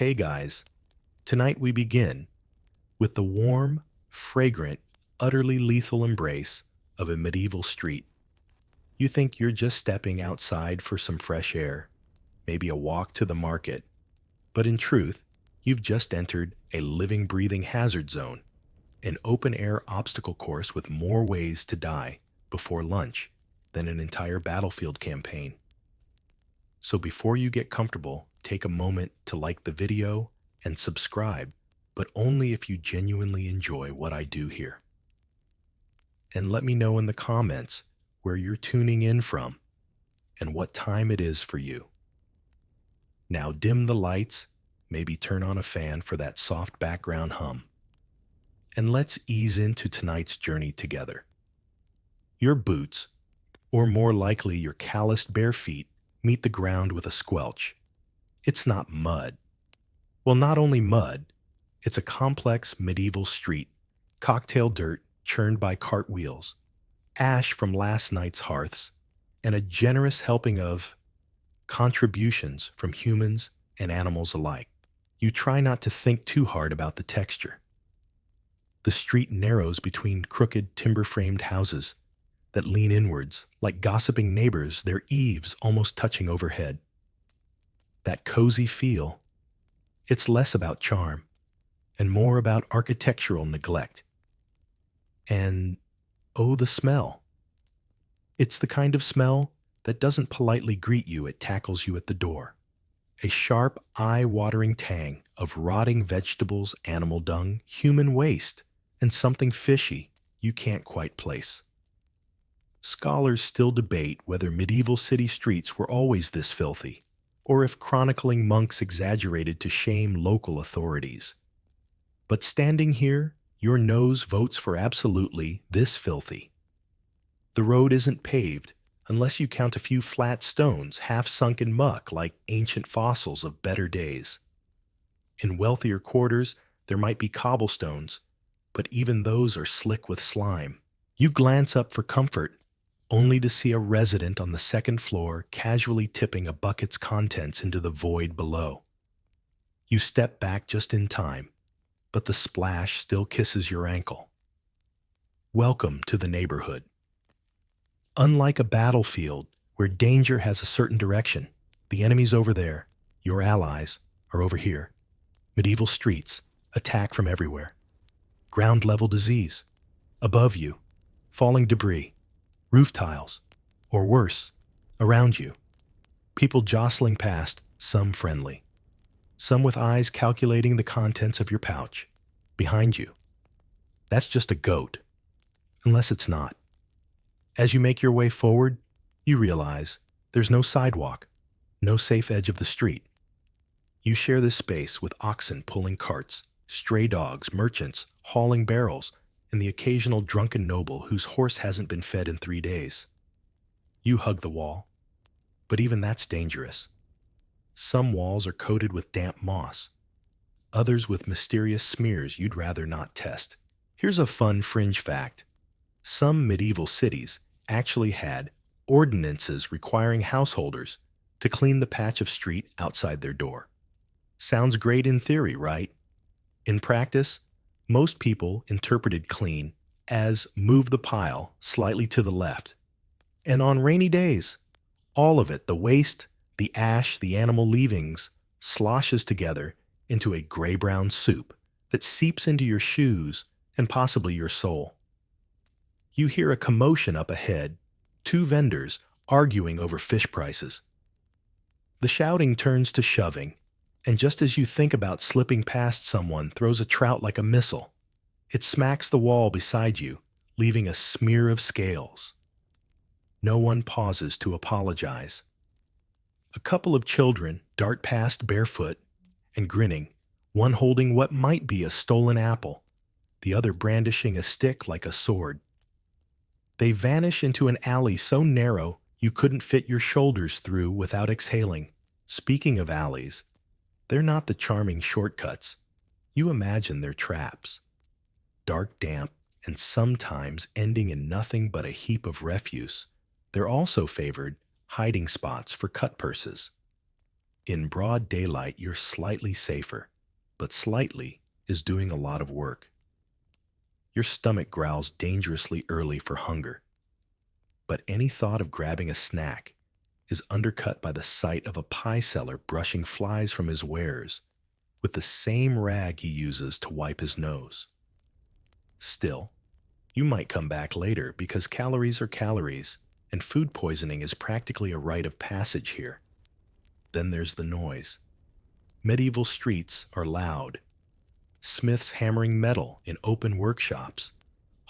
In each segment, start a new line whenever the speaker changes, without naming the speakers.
Hey guys, tonight we begin with the warm, fragrant, utterly lethal embrace of a medieval street. You think you're just stepping outside for some fresh air, maybe a walk to the market, but in truth, you've just entered a living, breathing hazard zone, an open air obstacle course with more ways to die before lunch than an entire battlefield campaign. So before you get comfortable, take a moment to like the video and subscribe, but only if you genuinely enjoy what I do here. And let me know in the comments where you're tuning in from and what time it is for you. Now dim the lights, maybe turn on a fan for that soft background hum. And let's ease into tonight's journey together. Your boots, or more likely your calloused bare feet, meet the ground with a squelch. It's not mud. Well, not only mud, it's a complex medieval street, cocktail dirt churned by cartwheels, ash from last night's hearths, and a generous helping of contributions from humans and animals alike. You try not to think too hard about the texture. The street narrows between crooked timber-framed houses that lean inwards like gossiping neighbors, their eaves almost touching overhead. That cozy feel, it's less about charm and more about architectural neglect. And oh, the smell. It's the kind of smell that doesn't politely greet you, it tackles you at the door. A sharp, eye-watering tang of rotting vegetables, animal dung, human waste, and something fishy you can't quite place. Scholars still debate whether medieval city streets were always this filthy, or if chronicling monks exaggerated to shame local authorities. But standing here, your nose votes for absolutely this filthy. The road isn't paved, unless you count a few flat stones half sunk in muck like ancient fossils of better days. In wealthier quarters, there might be cobblestones, but even those are slick with slime. You glance up for comfort, only to see a resident on the second floor casually tipping a bucket's contents into the void below. You step back just in time, but the splash still kisses your ankle. Welcome to the neighborhood. Unlike a battlefield where danger has a certain direction, the enemy's over there, your allies are over here. Medieval streets, attack from everywhere. Ground-level disease. Above you, falling debris. Roof tiles, or worse, around you. People jostling past, some friendly. Some with eyes calculating the contents of your pouch. Behind you. That's just a goat. Unless it's not. As you make your way forward, you realize there's no sidewalk, no safe edge of the street. You share this space with oxen pulling carts, stray dogs, merchants hauling barrels, and the occasional drunken noble whose horse hasn't been fed in 3 days. You hug the wall, but even that's dangerous. Some walls are coated with damp moss, others with mysterious smears you'd rather not test. Here's a fun fringe fact. Some medieval cities actually had ordinances requiring householders to clean the patch of street outside their door. Sounds great in theory, right? In practice, most people interpreted clean as move the pile slightly to the left. And on rainy days, all of it, the waste, the ash, the animal leavings, sloshes together into a gray-brown soup that seeps into your shoes and possibly your soul. You hear a commotion up ahead, 2 vendors arguing over fish prices. The shouting turns to shoving, and just as you think about slipping past, someone throws a trout like a missile. It smacks the wall beside you, leaving a smear of scales. No one pauses to apologize. A couple of children dart past barefoot and grinning, one holding what might be a stolen apple, the other brandishing a stick like a sword. They vanish into an alley so narrow you couldn't fit your shoulders through without exhaling. Speaking of alleys, they're not the charming shortcuts. You imagine they're traps. Dark, damp, and sometimes ending in nothing but a heap of refuse. They're also favored hiding spots for cut purses. In broad daylight, you're slightly safer, but slightly is doing a lot of work. Your stomach growls dangerously early for hunger, but any thought of grabbing a snack is undercut by the sight of a pie seller brushing flies from his wares with the same rag he uses to wipe his nose. Still, you might come back later because calories are calories, and food poisoning is practically a rite of passage here. Then there's the noise. Medieval streets are loud. Smiths hammering metal in open workshops,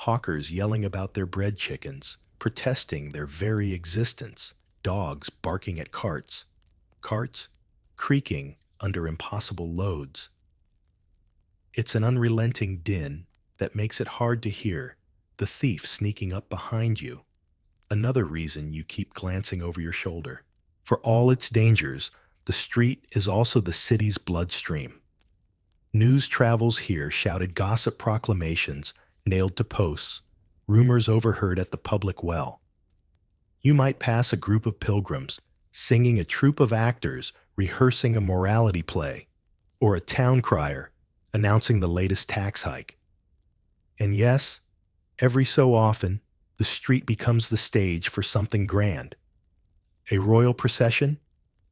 hawkers yelling about their bread chickens, protesting their very existence, dogs barking at carts creaking under impossible loads. It's an unrelenting din that makes it hard to hear the thief sneaking up behind you. Another reason you keep glancing over your shoulder. For all its dangers, the street is also the city's bloodstream. News travels here, shouted gossip proclamations nailed to posts, rumors overheard at the public well. You might pass a group of pilgrims singing a troupe of actors rehearsing a morality play, or a town crier announcing the latest tax hike. And yes, every so often, the street becomes the stage for something grand. A royal procession,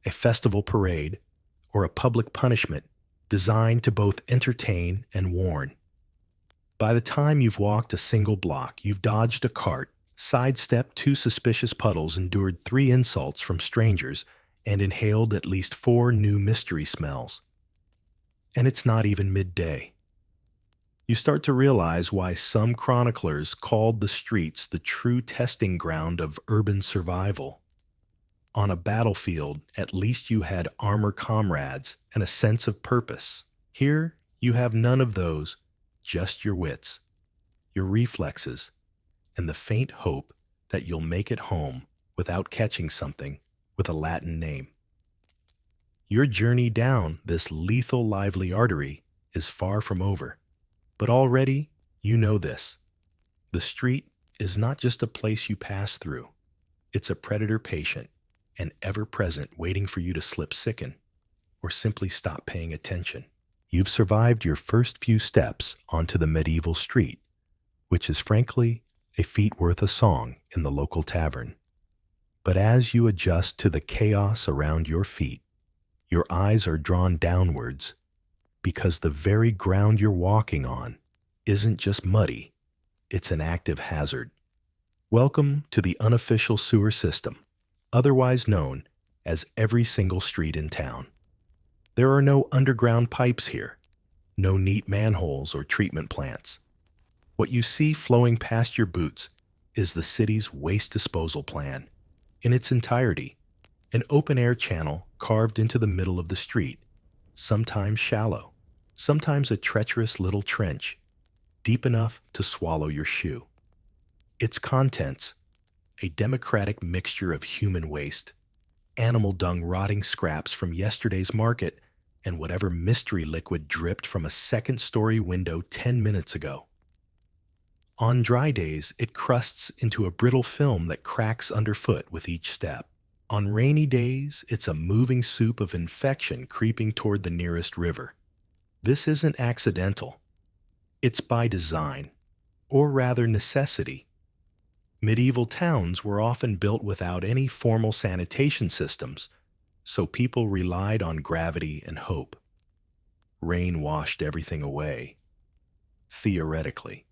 a festival parade, or a public punishment designed to both entertain and warn. By the time you've walked a single block, you've dodged a cart, sidestepped 2 suspicious puddles, endured 3 insults from strangers, and inhaled at least 4 new mystery smells. And it's not even midday. You start to realize why some chroniclers called the streets the true testing ground of urban survival. On a battlefield, at least you had armor comrades and a sense of purpose. Here, you have none of those, just your wits, your reflexes, and the faint hope that you'll make it home without catching something with a Latin name. Your journey down this lethal lively artery is far from over, but already you know this. The street is not just a place you pass through. It's a predator patient, and ever-present, waiting for you to slip sicken or simply stop paying attention. You've survived your first few steps onto the medieval street, which is frankly a feat worth a song in the local tavern. But as you adjust to the chaos around your feet, your eyes are drawn downwards because the very ground you're walking on isn't just muddy, it's an active hazard. Welcome to the unofficial sewer system, otherwise known as every single street in town. There are no underground pipes here, no neat manholes or treatment plants. What you see flowing past your boots is the city's waste disposal plan. In its entirety, an open-air channel carved into the middle of the street, sometimes shallow, sometimes a treacherous little trench, deep enough to swallow your shoe. Its contents, a democratic mixture of human waste, animal dung rotting scraps from yesterday's market, and whatever mystery liquid dripped from a second-story window 10 minutes ago. On dry days, it crusts into a brittle film that cracks underfoot with each step. On rainy days, it's a moving soup of infection creeping toward the nearest river. This isn't accidental. It's by design, or rather necessity. Medieval towns were often built without any formal sanitation systems, so people relied on gravity and hope. Rain washed everything away, theoretically.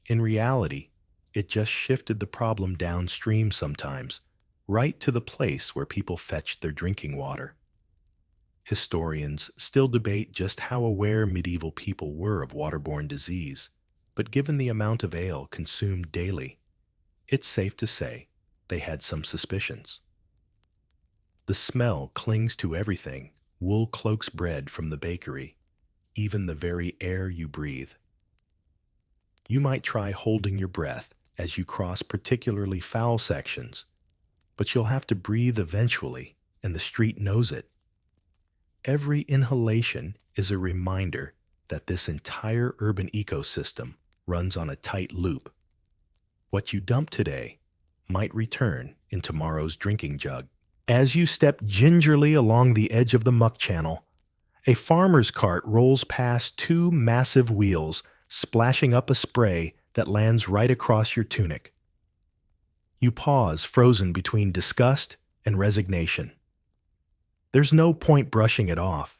In reality, it just shifted the problem downstream sometimes, right to the place where people fetched their drinking water. Historians still debate just how aware medieval people were of waterborne disease, but given the amount of ale consumed daily, it's safe to say they had some suspicions. The smell clings to everything. Wool cloaks bread from the bakery, even the very air you breathe. You might try holding your breath as you cross particularly foul sections, but you'll have to breathe eventually, and the street knows it. Every inhalation is a reminder that this entire urban ecosystem runs on a tight loop. What you dump today might return in tomorrow's drinking jug. As you step gingerly along the edge of the muck channel, a farmer's cart rolls past two massive wheels, splashing up a spray that lands right across your tunic. You pause, frozen between disgust and resignation. There's no point brushing it off.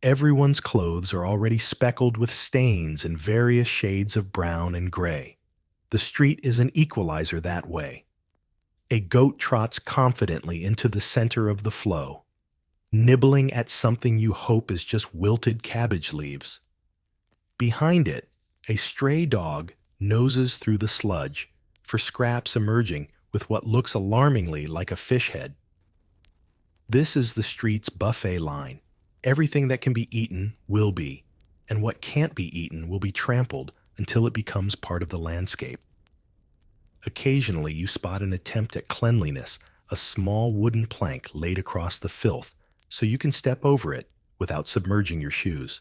Everyone's clothes are already speckled with stains in various shades of brown and gray. The street is an equalizer that way. A goat trots confidently into the center of the flow, nibbling at something you hope is just wilted cabbage leaves. Behind it, a stray dog noses through the sludge for scraps emerging with what looks alarmingly like a fish head. This is the street's buffet line. Everything that can be eaten will be, and what can't be eaten will be trampled until it becomes part of the landscape. Occasionally, you spot an attempt at cleanliness, a small wooden plank laid across the filth so you can step over it without submerging your shoes.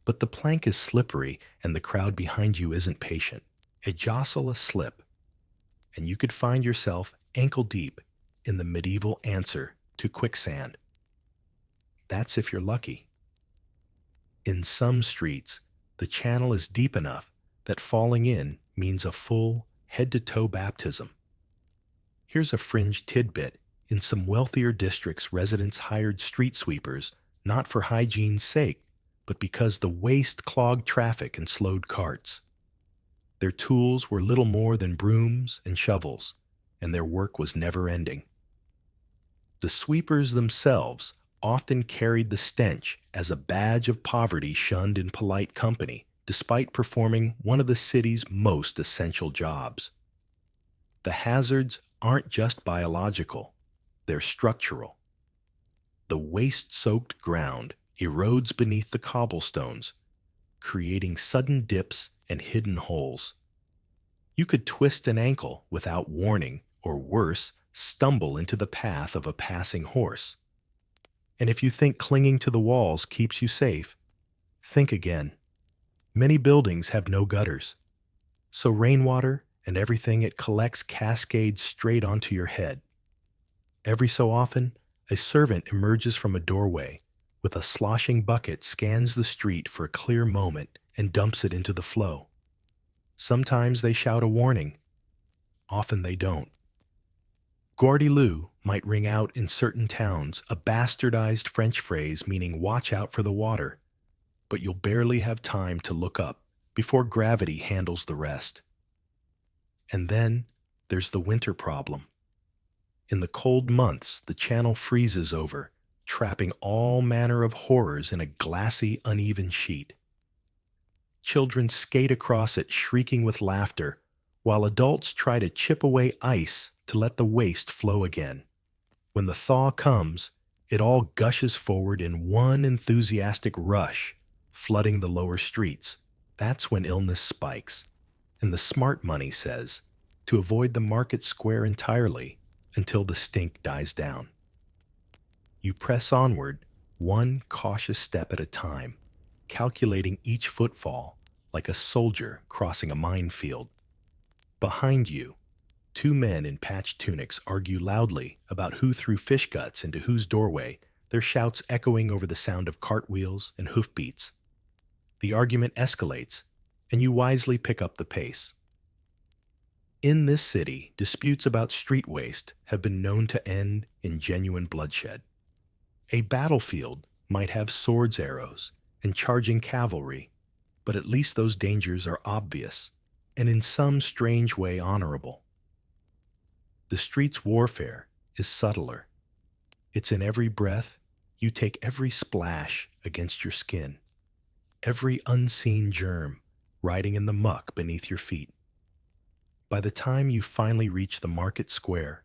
But the plank is slippery and the crowd behind you isn't patient. A jostle a slip, and you could find yourself ankle deep in the medieval answer to quicksand. That's if you're lucky. In some streets, the channel is deep enough that falling in means a full, head-to-toe baptism. Here's a fringe tidbit. In some wealthier districts, residents hired street sweepers not for hygiene's sake, but because the waste clogged traffic and slowed carts. Their tools were little more than brooms and shovels, and their work was never-ending. The sweepers themselves often carried the stench as a badge of poverty shunned in polite company, despite performing one of the city's most essential jobs. The hazards aren't just biological, they're structural. The waste-soaked ground erodes beneath the cobblestones, creating sudden dips and hidden holes. You could twist an ankle without warning, or worse, stumble into the path of a passing horse. And if you think clinging to the walls keeps you safe, think again. Many buildings have no gutters, so rainwater and everything it collects cascades straight onto your head. Every so often, a servant emerges from a doorway with a sloshing bucket, scans the street for a clear moment, and dumps it into the flow. Sometimes they shout a warning. Often they don't. Gordilou might ring out in certain towns, a bastardized French phrase meaning watch out for the water, but you'll barely have time to look up before gravity handles the rest. And then there's the winter problem. In the cold months, the channel freezes over, trapping all manner of horrors in a glassy, uneven sheet. Children skate across it shrieking with laughter, while adults try to chip away ice to let the waste flow again. When the thaw comes, it all gushes forward in one enthusiastic rush, flooding the lower streets. That's when illness spikes. And the smart money says to avoid the market square entirely until the stink dies down. You press onward, one cautious step at a time, calculating each footfall like a soldier crossing a minefield. Behind you, two men in patched tunics argue loudly about who threw fish guts into whose doorway, their shouts echoing over the sound of cartwheels and hoofbeats. The argument escalates, and you wisely pick up the pace. In this city, disputes about street waste have been known to end in genuine bloodshed. A battlefield might have swords, arrows, and charging cavalry, but at least those dangers are obvious and in some strange way honorable. The street's warfare is subtler. It's in every breath you take, every splash against your skin, every unseen germ riding in the muck beneath your feet. By the time you finally reach the market square,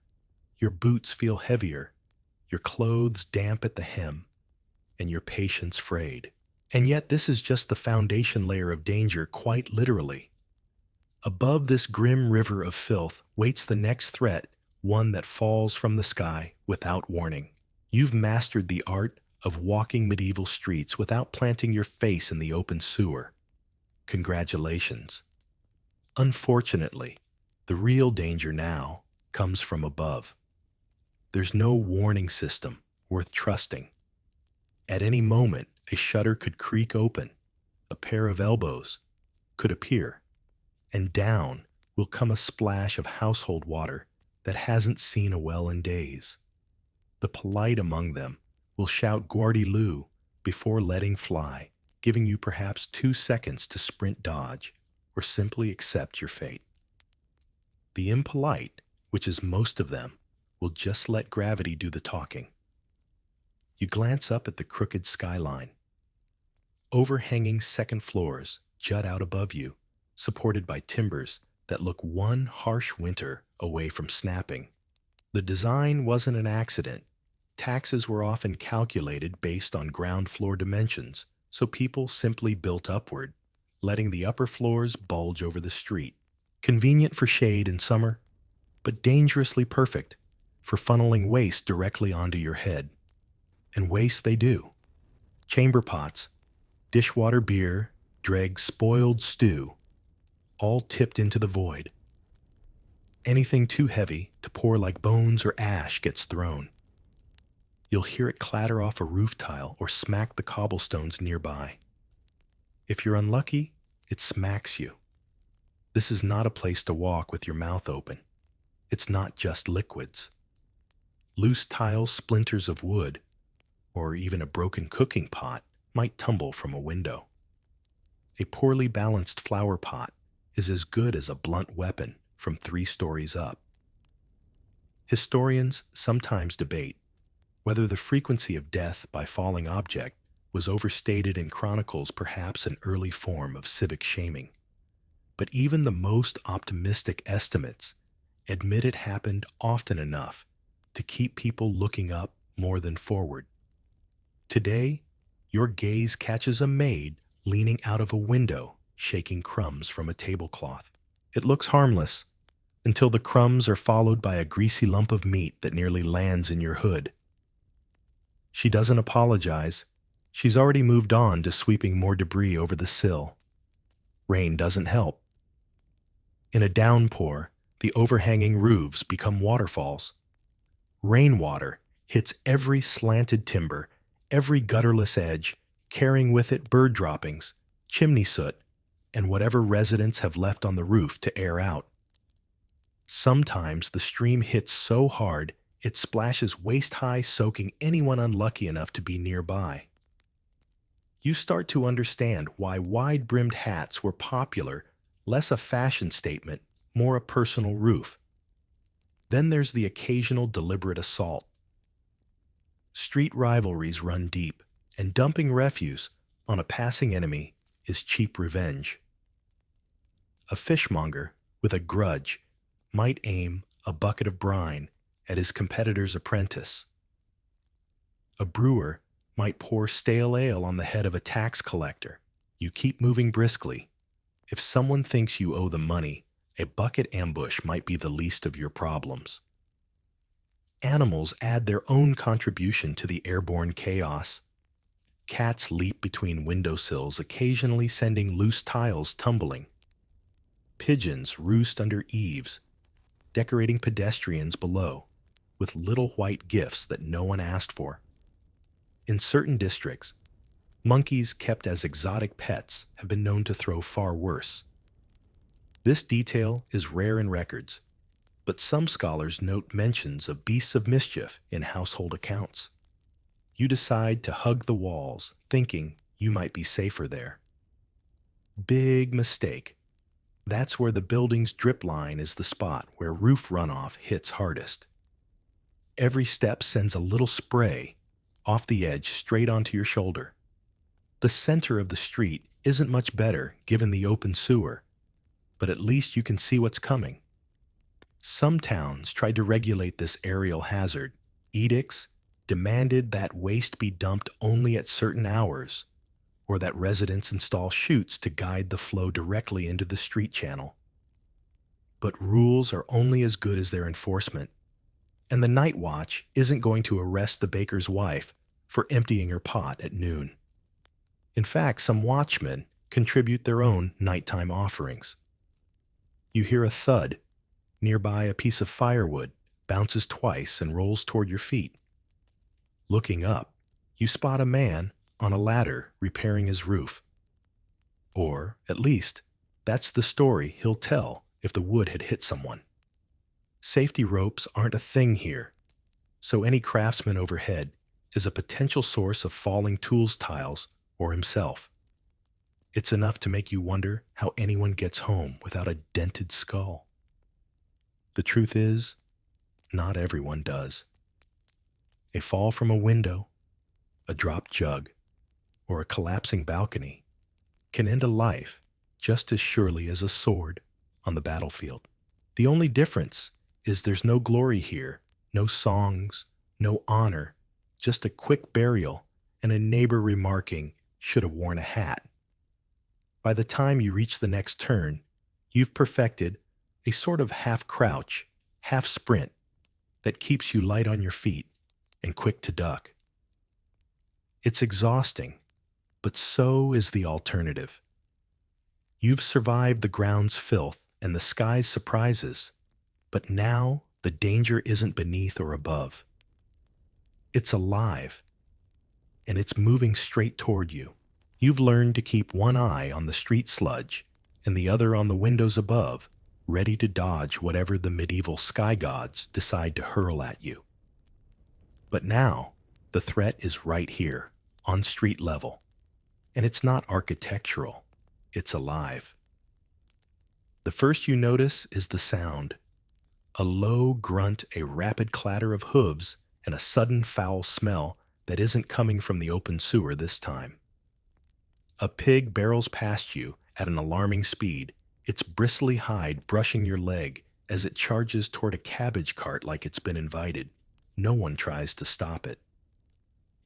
your boots feel heavier, your clothes damp at the hem, and your patience frayed. And yet this is just the foundation layer of danger, quite literally. Above this grim river of filth waits the next threat, one that falls from the sky without warning. You've mastered the art of walking medieval streets without planting your face in the open sewer. Congratulations. Unfortunately, the real danger now comes from above. There's no warning system worth trusting. At any moment, a shutter could creak open, a pair of elbows could appear, and down will come a splash of household water that hasn't seen a well in days. The polite among them will shout Guardy-loo before letting fly, giving you perhaps 2 seconds to sprint dodge or simply accept your fate. The impolite, which is most of them, will just let gravity do the talking. You glance up at the crooked skyline. Overhanging second floors jut out above you, supported by timbers that look one harsh winter away from snapping. The design wasn't an accident. Taxes were often calculated based on ground floor dimensions, so people simply built upward, letting the upper floors bulge over the street. Convenient for shade in summer, but dangerously perfect for funneling waste directly onto your head. And waste they do. Chamber pots, dishwater beer, dregs spoiled stew, all tipped into the void. Anything too heavy to pour like bones or ash gets thrown. You'll hear it clatter off a roof tile or smack the cobblestones nearby. If you're unlucky, it smacks you. This is not a place to walk with your mouth open. It's not just liquids. Loose tiles, splinters of wood, or even a broken cooking pot might tumble from a window. A poorly balanced flower pot is as good as a blunt weapon from 3 stories up. Historians sometimes debate whether the frequency of death by falling object was overstated in chronicles, perhaps an early form of civic shaming. But even the most optimistic estimates admit it happened often enough to keep people looking up more than forward. Today, your gaze catches a maid leaning out of a window, shaking crumbs from a tablecloth. It looks harmless until the crumbs are followed by a greasy lump of meat that nearly lands in your hood. She doesn't apologize. She's already moved on to sweeping more debris over the sill. Rain doesn't help. In a downpour, the overhanging roofs become waterfalls. Rainwater hits every slanted timber, every gutterless edge, carrying with it bird droppings, chimney soot, and whatever residents have left on the roof to air out. Sometimes the stream hits so hard it splashes waist-high, soaking anyone unlucky enough to be nearby. You start to understand why wide-brimmed hats were popular, less a fashion statement, more a personal roof. Then there's the occasional deliberate assault. Street rivalries run deep, and dumping refuse on a passing enemy is cheap revenge. A fishmonger with a grudge might aim a bucket of brine at his competitor's apprentice. A brewer might pour stale ale on the head of a tax collector. You keep moving briskly. If someone thinks you owe them money, a bucket ambush might be the least of your problems. Animals add their own contribution to the airborne chaos. Cats leap between windowsills, occasionally sending loose tiles tumbling. Pigeons roost under eaves, decorating pedestrians below with little white gifts that no one asked for. In certain districts, monkeys kept as exotic pets have been known to throw far worse. This detail is rare in records, but some scholars note mentions of beasts of mischief in household accounts. You decide to hug the walls, thinking you might be safer there. Big mistake. That's where the building's drip line is the spot where roof runoff hits hardest. Every step sends a little spray off the edge straight onto your shoulder. The center of the street isn't much better given the open sewer, but at least you can see what's coming. Some towns tried to regulate this aerial hazard. Edicts demanded that waste be dumped only at certain hours, or that residents install chutes to guide the flow directly into the street channel. But rules are only as good as their enforcement, and the night watch isn't going to arrest the baker's wife for emptying her pot at noon. In fact, some watchmen contribute their own nighttime offerings. You hear a thud, nearby a piece of firewood bounces twice and rolls toward your feet. Looking up, you spot a man on a ladder repairing his roof. Or, at least, that's the story he'll tell if the wood had hit someone. Safety ropes aren't a thing here, so any craftsman overhead is a potential source of falling tools tiles or himself. It's enough to make you wonder how anyone gets home without a dented skull. The truth is, not everyone does. A fall from a window, a dropped jug, or a collapsing balcony can end a life just as surely as a sword on the battlefield. The only difference is there's no glory here, no songs, no honor, just a quick burial and a neighbor remarking, "Should have worn a hat." By the time you reach the next turn, you've perfected a sort of half crouch, half sprint that keeps you light on your feet and quick to duck. It's exhausting, but so is the alternative. You've survived the ground's filth and the sky's surprises, but now the danger isn't beneath or above. It's alive, and it's moving straight toward you. You've learned to keep one eye on the street sludge and the other on the windows above, ready to dodge whatever the medieval sky gods decide to hurl at you. But now, the threat is right here, on street level. And it's not architectural, it's alive. The first you notice is the sound. A low grunt, a rapid clatter of hooves, and a sudden foul smell that isn't coming from the open sewer this time. A pig barrels past you at an alarming speed, its bristly hide brushing your leg as it charges toward a cabbage cart like it's been invited. No one tries to stop it.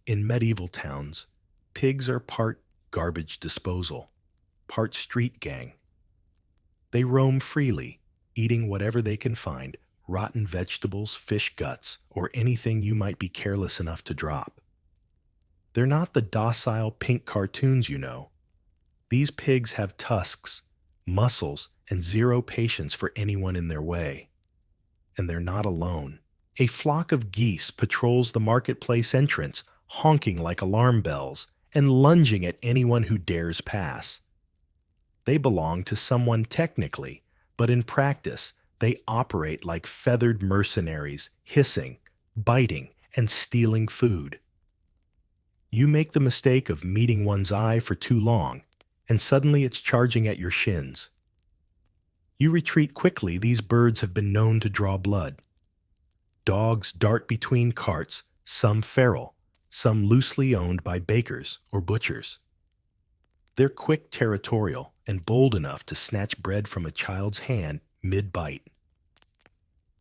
In medieval towns, pigs are part garbage disposal, part street gang. They roam freely, eating whatever they can find, rotten vegetables, fish guts, or anything you might be careless enough to drop. They're not the docile pink cartoons you know. These pigs have tusks, muscles, and zero patience for anyone in their way. And they're not alone. A flock of geese patrols the marketplace entrance, honking like alarm bells and lunging at anyone who dares pass. They belong to someone technically, but in practice, they operate like feathered mercenaries, hissing, biting, and stealing food. You make the mistake of meeting one's eye for too long, and suddenly it's charging at your shins. You retreat quickly. These birds have been known to draw blood. Dogs dart between carts, some feral, some loosely owned by bakers or butchers. They're quick, territorial, and bold enough to snatch bread from a child's hand mid-bite.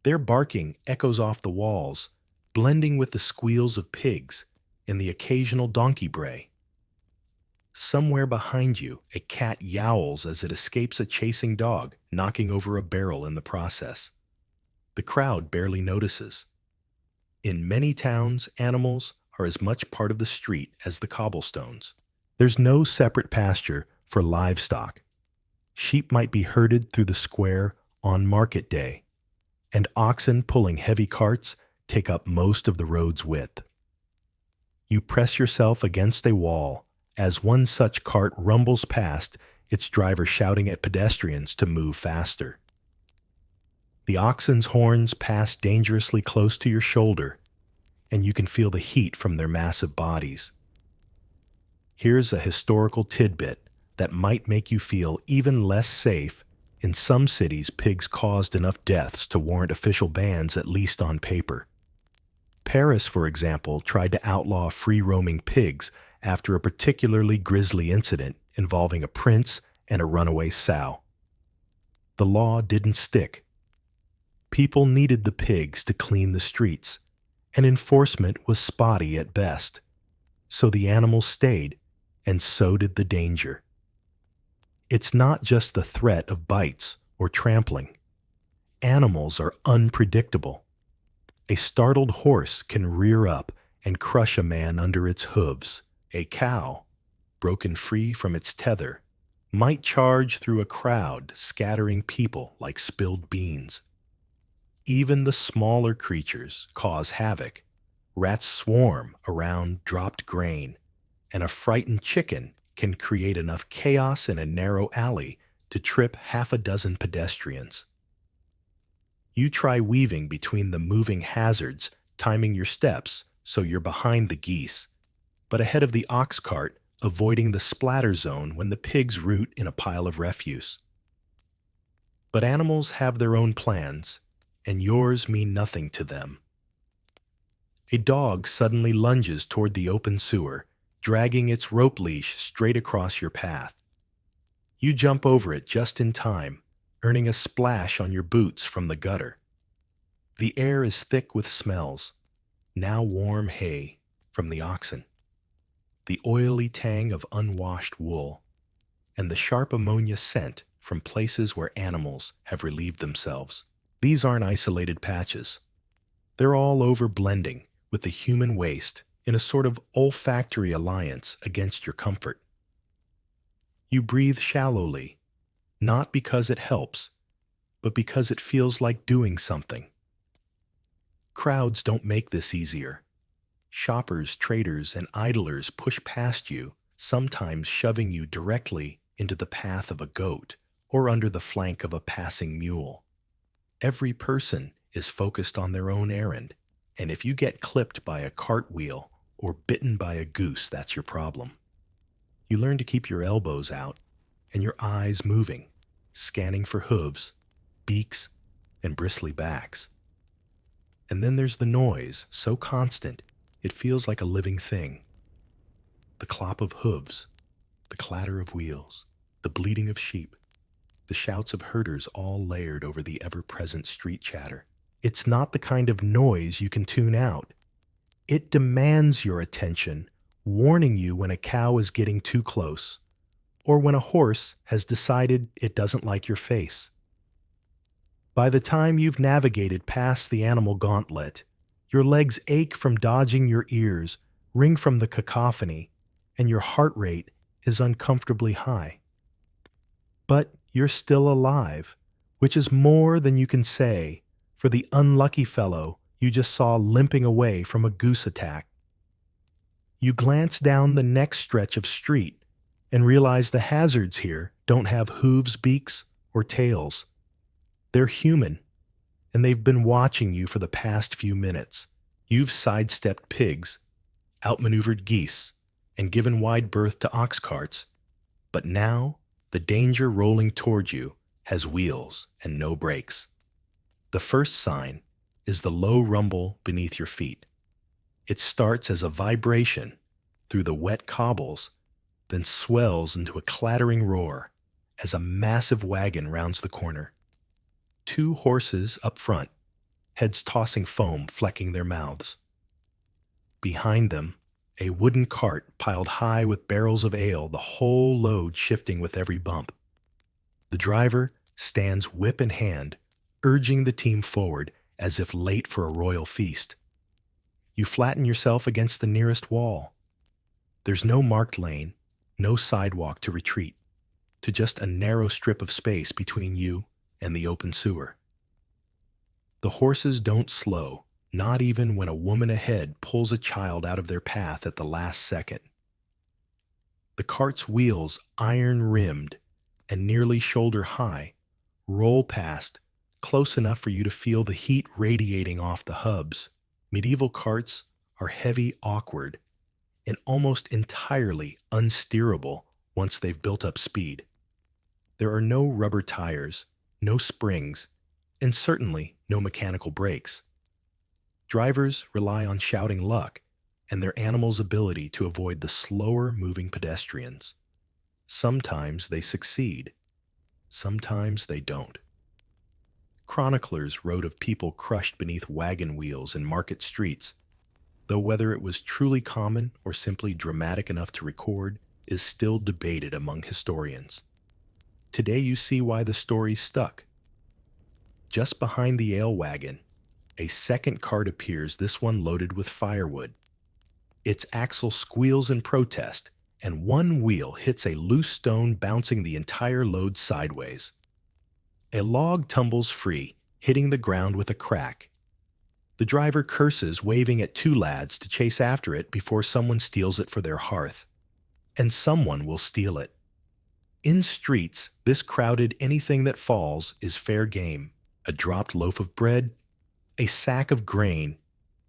Their barking echoes off the walls, blending with the squeals of pigs and the occasional donkey bray. Somewhere behind you, a cat yowls as it escapes a chasing dog, knocking over a barrel in the process. The crowd barely notices. In many towns, animals are as much part of the street as the cobblestones. There's no separate pasture for livestock. Sheep might be herded through the square on market day, and oxen pulling heavy carts take up most of the road's width. You press yourself against a wall as one such cart rumbles past, its driver shouting at pedestrians to move faster. The oxen's horns pass dangerously close to your shoulder, and you can feel the heat from their massive bodies. Here's a historical tidbit that might make you feel even less safe. In some cities, pigs caused enough deaths to warrant official bans, at least on paper. Paris, for example, tried to outlaw free-roaming pigs after a particularly grisly incident involving a prince and a runaway sow. The law didn't stick. People needed the pigs to clean the streets, and enforcement was spotty at best. So the animals stayed, and so did the danger. It's not just the threat of bites or trampling. Animals are unpredictable. A startled horse can rear up and crush a man under its hooves. A cow, broken free from its tether, might charge through a crowd, scattering people like spilled beans. Even the smaller creatures cause havoc. Rats swarm around dropped grain, and a frightened chicken can create enough chaos in a narrow alley to trip half a dozen pedestrians. You try weaving between the moving hazards, timing your steps so you're behind the geese, but ahead of the ox cart, avoiding the splatter zone when the pigs root in a pile of refuse. But animals have their own plans, and yours mean nothing to them. A dog suddenly lunges toward the open sewer, dragging its rope leash straight across your path. You jump over it just in time, earning a splash on your boots from the gutter. The air is thick with smells, now warm hay from the oxen, the oily tang of unwashed wool, and the sharp ammonia scent from places where animals have relieved themselves. These aren't isolated patches. They're all over, blending with the human waste in a sort of olfactory alliance against your comfort. You breathe shallowly, not because it helps, but because it feels like doing something. Crowds don't make this easier. Shoppers, traders, and idlers push past you, sometimes shoving you directly into the path of a goat or under the flank of a passing mule. Every person is focused on their own errand, and if you get clipped by a cartwheel or bitten by a goose, that's your problem. You learn to keep your elbows out and your eyes moving, scanning for hooves, beaks, and bristly backs. And then there's the noise, so constant, it feels like a living thing. The clop of hooves, the clatter of wheels, the bleating of sheep, the shouts of herders, all layered over the ever-present street chatter. It's not the kind of noise you can tune out. It demands your attention, warning you when a cow is getting too close, or when a horse has decided it doesn't like your face. By the time you've navigated past the animal gauntlet, your legs ache from dodging your ears, ring from the cacophony, and your heart rate is uncomfortably high. But you're still alive, which is more than you can say for the unlucky fellow you just saw limping away from a goose attack. You glance down the next stretch of street and realize the hazards here don't have hooves, beaks, or tails. They're human, and they've been watching you for the past few minutes. You've sidestepped pigs, outmaneuvered geese, and given wide berth to ox carts, but now the danger rolling toward you has wheels and no brakes. The first sign is the low rumble beneath your feet. It starts as a vibration through the wet cobbles, then swells into a clattering roar as a massive wagon rounds the corner. Two horses up front, heads tossing foam flecking their mouths. Behind them, a wooden cart piled high with barrels of ale, the whole load shifting with every bump. The driver stands whip in hand, urging the team forward as if late for a royal feast. You flatten yourself against the nearest wall. There's no marked lane, no sidewalk to retreat, to just a narrow strip of space between you and the open sewer. The horses don't slow, not even when a woman ahead pulls a child out of their path at the last second. The cart's wheels, iron-rimmed and nearly shoulder-high, roll past, close enough for you to feel the heat radiating off the hubs. Medieval carts are heavy, awkward, and almost entirely unsteerable once they've built up speed. There are no rubber tires, no springs, and certainly no mechanical brakes. Drivers rely on shouting luck and their animals' ability to avoid the slower-moving pedestrians. Sometimes they succeed, sometimes they don't. Chroniclers wrote of people crushed beneath wagon wheels in market streets, though whether it was truly common or simply dramatic enough to record is still debated among historians. Today you see why the story stuck. Just behind the ale wagon, a second cart appears, this one loaded with firewood. Its axle squeals in protest, and one wheel hits a loose stone, bouncing the entire load sideways. A log tumbles free, hitting the ground with a crack. The driver curses, waving at two lads to chase after it before someone steals it for their hearth. And someone will steal it. In streets, this crowded anything that falls is fair game. A dropped loaf of bread, a sack of grain,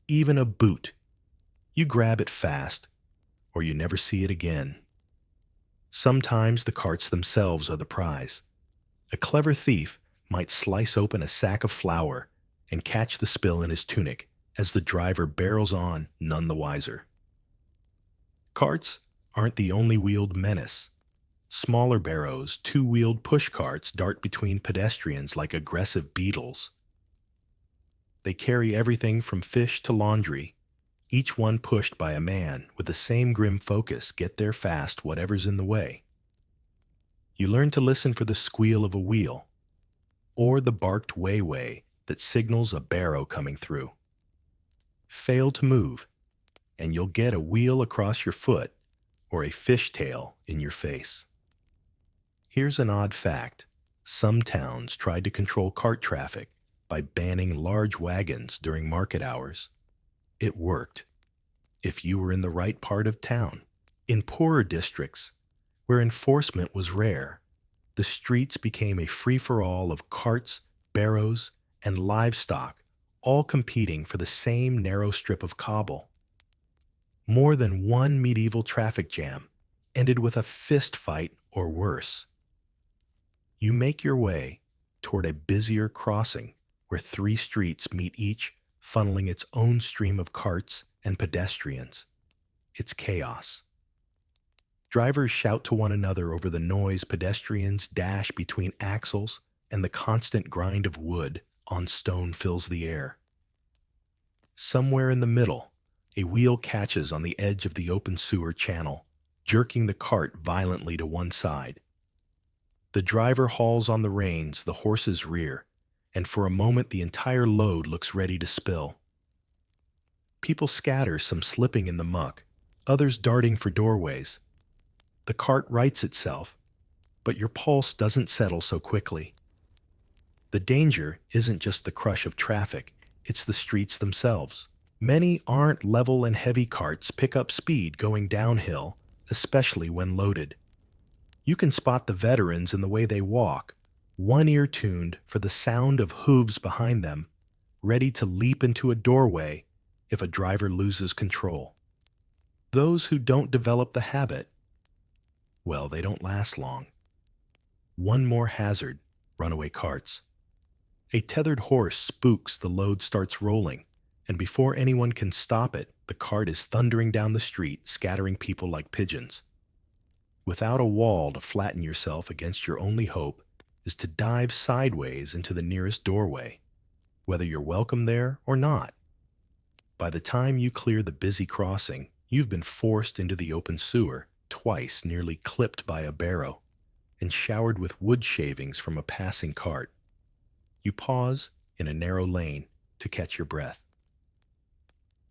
even a boot. You grab it fast, or you never see it again. Sometimes the carts themselves are the prize. A clever thief might slice open a sack of flour and catch the spill in his tunic as the driver barrels on, none the wiser. Carts aren't the only wheeled menace. Smaller barrows, two-wheeled push carts dart between pedestrians like aggressive beetles. They carry everything from fish to laundry, each one pushed by a man with the same grim focus, get there fast, whatever's in the way. You learn to listen for the squeal of a wheel, or the barked way that signals a barrow coming through. Fail to move, and you'll get a wheel across your foot or a fishtail in your face. Here's an odd fact. Some towns tried to control cart traffic by banning large wagons during market hours. It worked, if you were in the right part of town. In poorer districts, where enforcement was rare, the streets became a free-for-all of carts, barrows, and livestock, all competing for the same narrow strip of cobble. More than one medieval traffic jam ended with a fist fight or worse. You make your way toward a busier crossing where three streets meet, each funneling its own stream of carts and pedestrians. It's chaos. Drivers shout to one another over the noise, pedestrians dash between axles, and the constant grind of wood on stone fills the air. Somewhere in the middle, a wheel catches on the edge of the open sewer channel, jerking the cart violently to one side. The driver hauls on the reins, the horses rear, and for a moment the entire load looks ready to spill. People scatter, some slipping in the muck, others darting for doorways. The cart rights itself, but your pulse doesn't settle so quickly. The danger isn't just the crush of traffic, it's the streets themselves. Many aren't level, and heavy carts pick up speed going downhill, especially when loaded. You can spot the veterans in the way they walk, one ear tuned for the sound of hooves behind them, ready to leap into a doorway if a driver loses control. Those who don't develop the habit, well, they don't last long. One more hazard, runaway carts. A tethered horse spooks, the load starts rolling, and before anyone can stop it, the cart is thundering down the street, scattering people like pigeons. Without a wall to flatten yourself against, your only hope is to dive sideways into the nearest doorway, whether you're welcome there or not. By the time you clear the busy crossing, you've been forced into the open sewer, twice nearly clipped by a barrow, and showered with wood shavings from a passing cart. You pause in a narrow lane to catch your breath.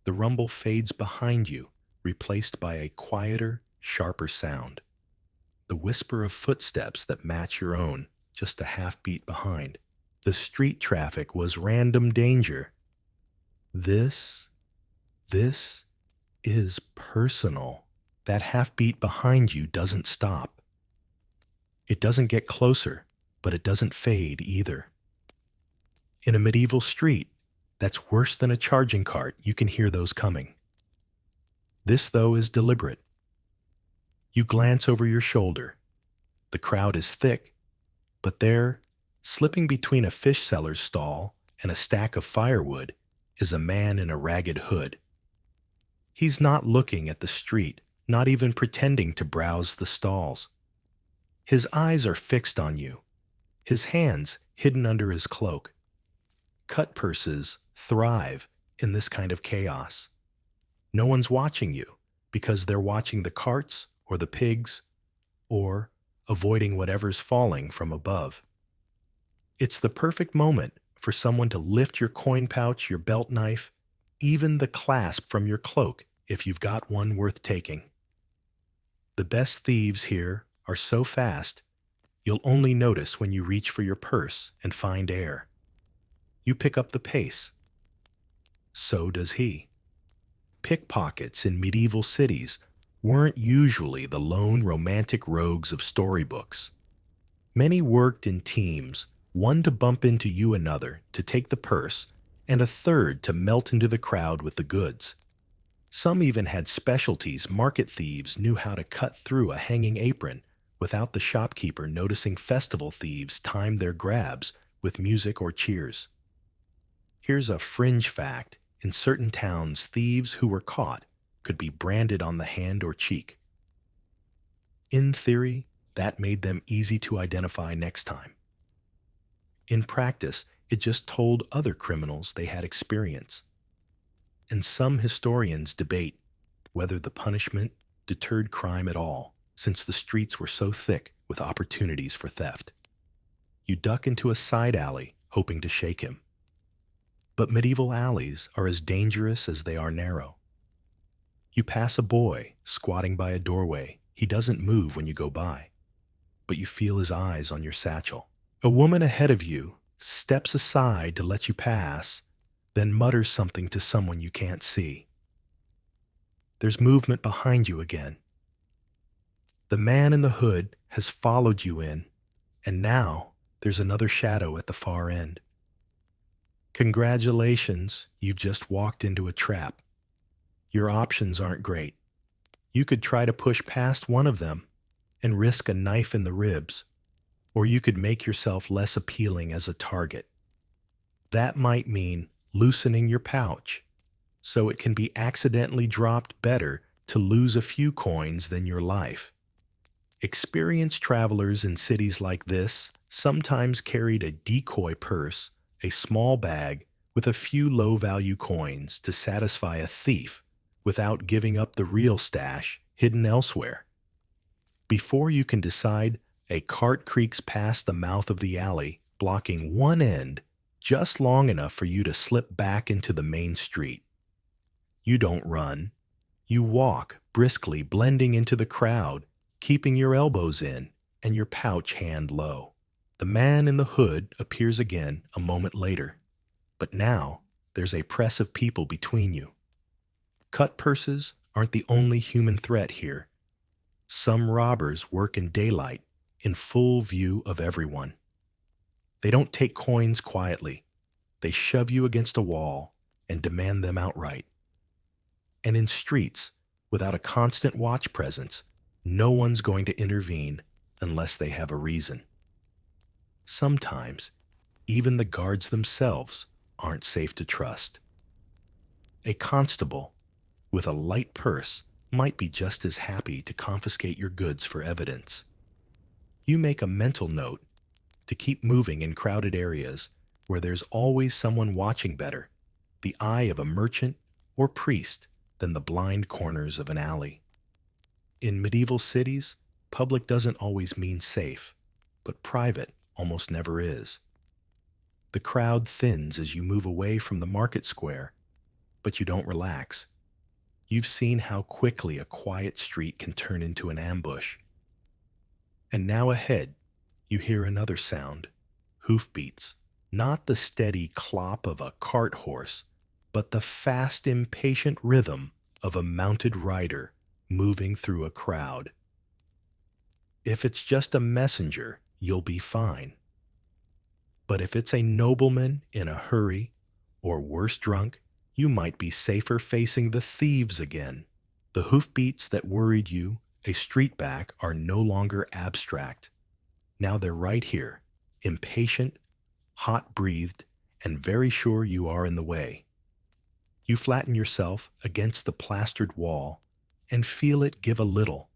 The rumble fades behind you, replaced by a quieter, sharper sound. The whisper of footsteps that match your own, just a half beat behind. The street traffic was random danger. This is personal. That half beat behind you doesn't stop. It doesn't get closer, but it doesn't fade either. In a medieval street, that's worse than a charging cart. You can hear those coming. This, though, is deliberate. You glance over your shoulder. The crowd is thick, but there, slipping between a fish seller's stall and a stack of firewood, is a man in a ragged hood. He's not looking at the street, not even pretending to browse the stalls. His eyes are fixed on you, his hands hidden under his cloak. Cut purses thrive in this kind of chaos. No one's watching you because they're watching the carts or the pigs or avoiding whatever's falling from above. It's the perfect moment for someone to lift your coin pouch, your belt knife, even the clasp from your cloak if you've got one worth taking. The best thieves here are so fast, you'll only notice when you reach for your purse and find air. You pick up the pace. So does he. Pickpockets in medieval cities weren't usually the lone romantic rogues of storybooks. Many worked in teams, one to bump into you, another to take the purse, and a third to melt into the crowd with the goods. Some even had specialties. Market thieves knew how to cut through a hanging apron without the shopkeeper noticing. Festival thieves timed their grabs with music or cheers. Here's a fringe fact. In certain towns, thieves who were caught could be branded on the hand or cheek. In theory, that made them easy to identify next time. In practice, it just told other criminals they had experience. And some historians debate whether the punishment deterred crime at all, since the streets were so thick with opportunities for theft. You duck into a side alley, hoping to shake him. But medieval alleys are as dangerous as they are narrow. You pass a boy squatting by a doorway. He doesn't move when you go by, but you feel his eyes on your satchel. A woman ahead of you steps aside to let you pass, then mutters something to someone you can't see. There's movement behind you again. The man in the hood has followed you in, and now there's another shadow at the far end. Congratulations, you've just walked into a trap. Your options aren't great. You could try to push past one of them and risk a knife in the ribs, or you could make yourself less appealing as a target. That might mean loosening your pouch so it can be accidentally dropped. Better to lose a few coins than your life. Experienced travelers in cities like this sometimes carried a decoy purse, a small bag with a few low-value coins to satisfy a thief without giving up the real stash hidden elsewhere. Before you can decide, a cart creaks past the mouth of the alley, blocking one end just long enough for you to slip back into the main street. You don't run. You walk briskly, blending into the crowd, keeping your elbows in and your pouch hand low. The man in the hood appears again a moment later, but now there's a press of people between you. Cut purses aren't the only human threat here. Some robbers work in daylight, in full view of everyone. They don't take coins quietly. They shove you against a wall and demand them outright. And in streets, without a constant watch presence, no one's going to intervene unless they have a reason. Sometimes, even the guards themselves aren't safe to trust. A constable with a light purse might be just as happy to confiscate your goods for evidence. You make a mental note to keep moving in crowded areas where there's always someone watching. Better the eye of a merchant or priest than the blind corners of an alley. In medieval cities, public doesn't always mean safe, but private almost never is. The crowd thins as you move away from the market square, but you don't relax. You've seen how quickly a quiet street can turn into an ambush. And now ahead, you hear another sound, hoofbeats, not the steady clop of a cart horse, but the fast, impatient rhythm of a mounted rider moving through a crowd. If it's just a messenger, you'll be fine. But if it's a nobleman in a hurry, or worse drunk, you might be safer facing the thieves again. The hoofbeats that worried you a street back are no longer abstract. Now they're right here, impatient, hot-breathed, and very sure you are in the way. You flatten yourself against the plastered wall and feel it give a little,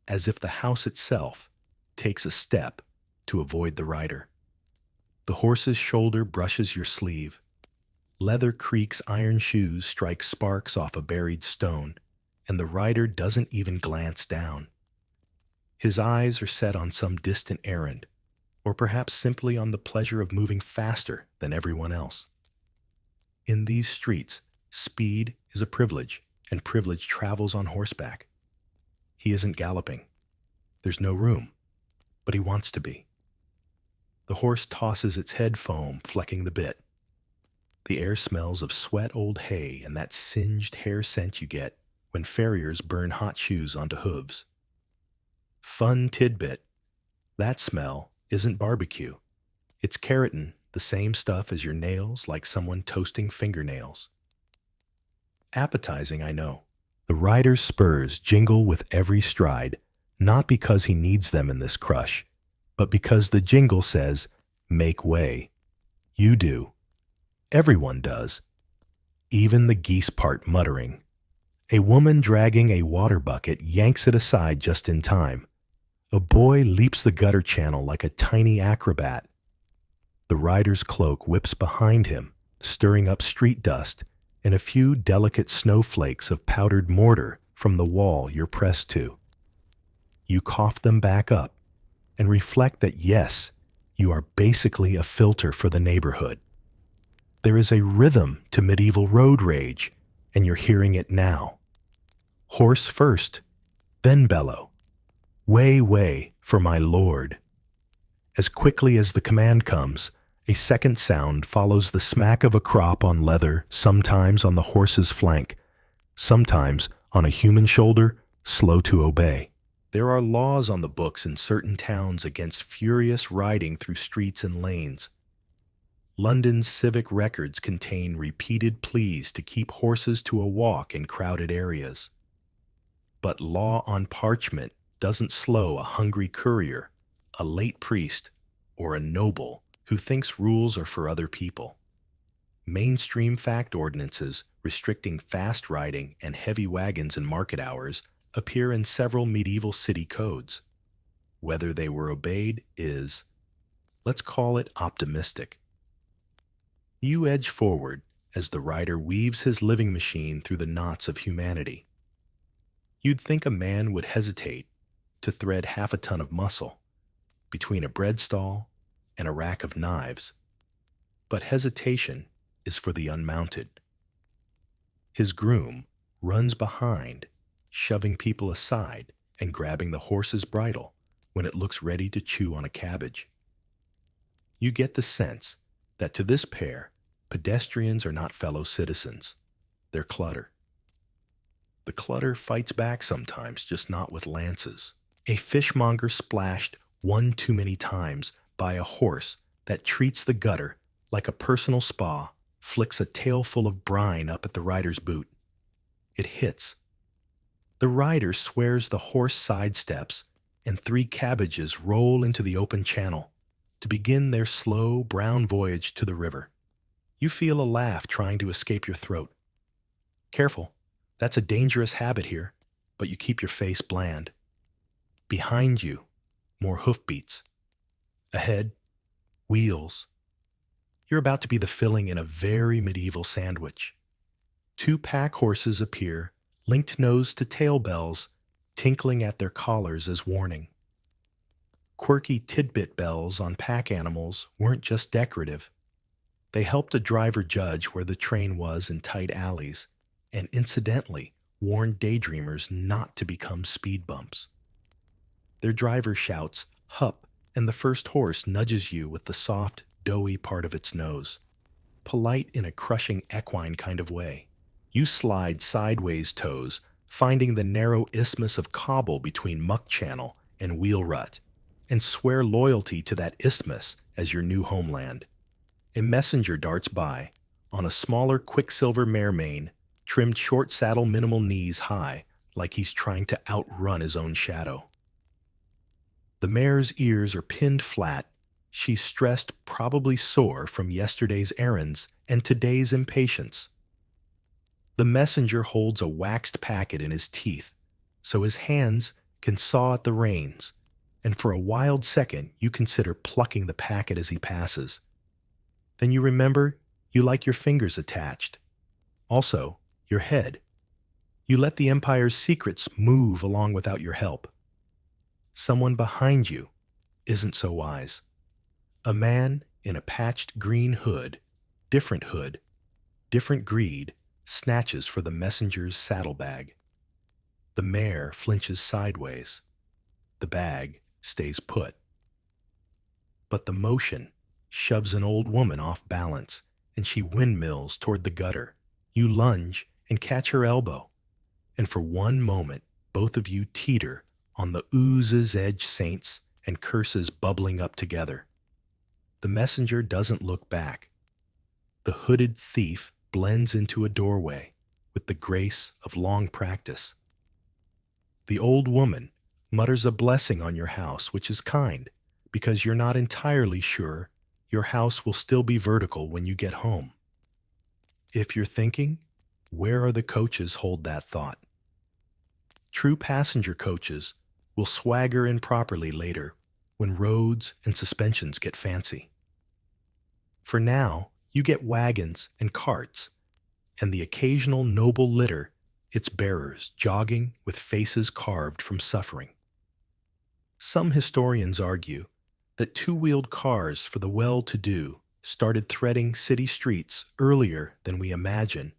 as if the house itself takes a step to avoid the rider. The horse's shoulder brushes your sleeve. Leather creaks, iron shoes strike sparks off a buried stone, and the rider doesn't even glance down. His eyes are set on some distant errand, or perhaps simply on the pleasure of moving faster than everyone else. In these streets, speed is a privilege, and privilege travels on horseback. He isn't galloping. There's no room, but he wants to be. The horse tosses its head, foam flecking the bit. The air smells of sweat old hay and that singed hair scent you get when farriers burn hot shoes onto hooves. Fun tidbit: that smell isn't barbecue. It's keratin, the same stuff as your nails, like someone toasting fingernails. Appetizing, I know. The rider's spurs jingle with every stride, not because he needs them in this crush, but because the jingle says, "Make way." You do. Everyone does. Even the geese part muttering. A woman dragging a water bucket yanks it aside just in time. A boy leaps the gutter channel like a tiny acrobat. The rider's cloak whips behind him, stirring up street dust and a few delicate snowflakes of powdered mortar from the wall you're pressed to. You cough them back up and reflect that yes, you are basically a filter for the neighborhood. There is a rhythm to medieval road rage, and you're hearing it now. Horse first, then bellow. Way, way for my lord. As quickly as the command comes, a second sound follows the smack of a crop on leather, sometimes on the horse's flank, sometimes on a human shoulder, slow to obey. There are laws on the books in certain towns against furious riding through streets and lanes. London's civic records contain repeated pleas to keep horses to a walk in crowded areas. But law on parchment doesn't slow a hungry courier, a late priest, or a noble who thinks rules are for other people. Mainstream fact ordinances restricting fast riding and heavy wagons in market hours appear in several medieval city codes. Whether they were obeyed is, let's call it, optimistic. You edge forward as the rider weaves his living machine through the knots of humanity. You'd think a man would hesitate to thread half a ton of muscle between a bread stall and a rack of knives, but hesitation is for the unmounted. His groom runs behind, shoving people aside and grabbing the horse's bridle when it looks ready to chew on a cabbage. You get the sense that to this pair, pedestrians are not fellow citizens. They're clutter. The clutter fights back sometimes, just not with lances. A fishmonger splashed one too many times by a horse that treats the gutter like a personal spa flicks a tailful of brine up at the rider's boot. It hits. The rider swears the horse sidesteps, and 3 cabbages roll into the open channel to begin their slow brown voyage to the river. You feel a laugh trying to escape your throat. Careful, that's a dangerous habit here, but you keep your face bland. Behind you, more hoofbeats. Ahead, wheels. You're about to be the filling in a very medieval sandwich. 2 pack horses appear, linked nose to tail bells, tinkling at their collars as warning. Quirky tidbit bells on pack animals weren't just decorative. They helped a driver judge where the train was in tight alleys, and incidentally warned daydreamers not to become speed bumps. Their driver shouts, "Hup," and the first horse nudges you with the soft, doughy part of its nose. Polite in a crushing equine kind of way. You slide sideways toes, finding the narrow isthmus of cobble between muck channel and wheel rut, and swear loyalty to that isthmus as your new homeland. A messenger darts by, on a smaller quicksilver mare mane, trimmed short saddle minimal knees high, like he's trying to outrun his own shadow. The mare's ears are pinned flat. She's stressed, probably sore from yesterday's errands and today's impatience. The messenger holds a waxed packet in his teeth, so his hands can saw at the reins, and for a wild second you consider plucking the packet as he passes. Then you remember you like your fingers attached. Also, your head. You let the Empire's secrets move along without your help. Someone behind you isn't so wise. A man in a patched green hood, different greed, snatches for the messenger's saddlebag. The mare flinches sideways. The bag stays put. But the motion shoves an old woman off balance, and she windmills toward the gutter. You lunge and catch her elbow, and for one moment, both of you teeter on the ooze's edge saints and curses bubbling up together. The messenger doesn't look back. The hooded thief blends into a doorway with the grace of long practice. The old woman mutters a blessing on your house, which is kind, because you're not entirely sure your house will still be vertical when you get home. If you're thinking, where are the coaches hold that thought? True passenger coaches will swagger in properly later when roads and suspensions get fancy. For now, you get wagons and carts, and the occasional noble litter, its bearers jogging with faces carved from suffering. Some historians argue that two-wheeled cars for the well-to-do started threading city streets earlier than we imagine,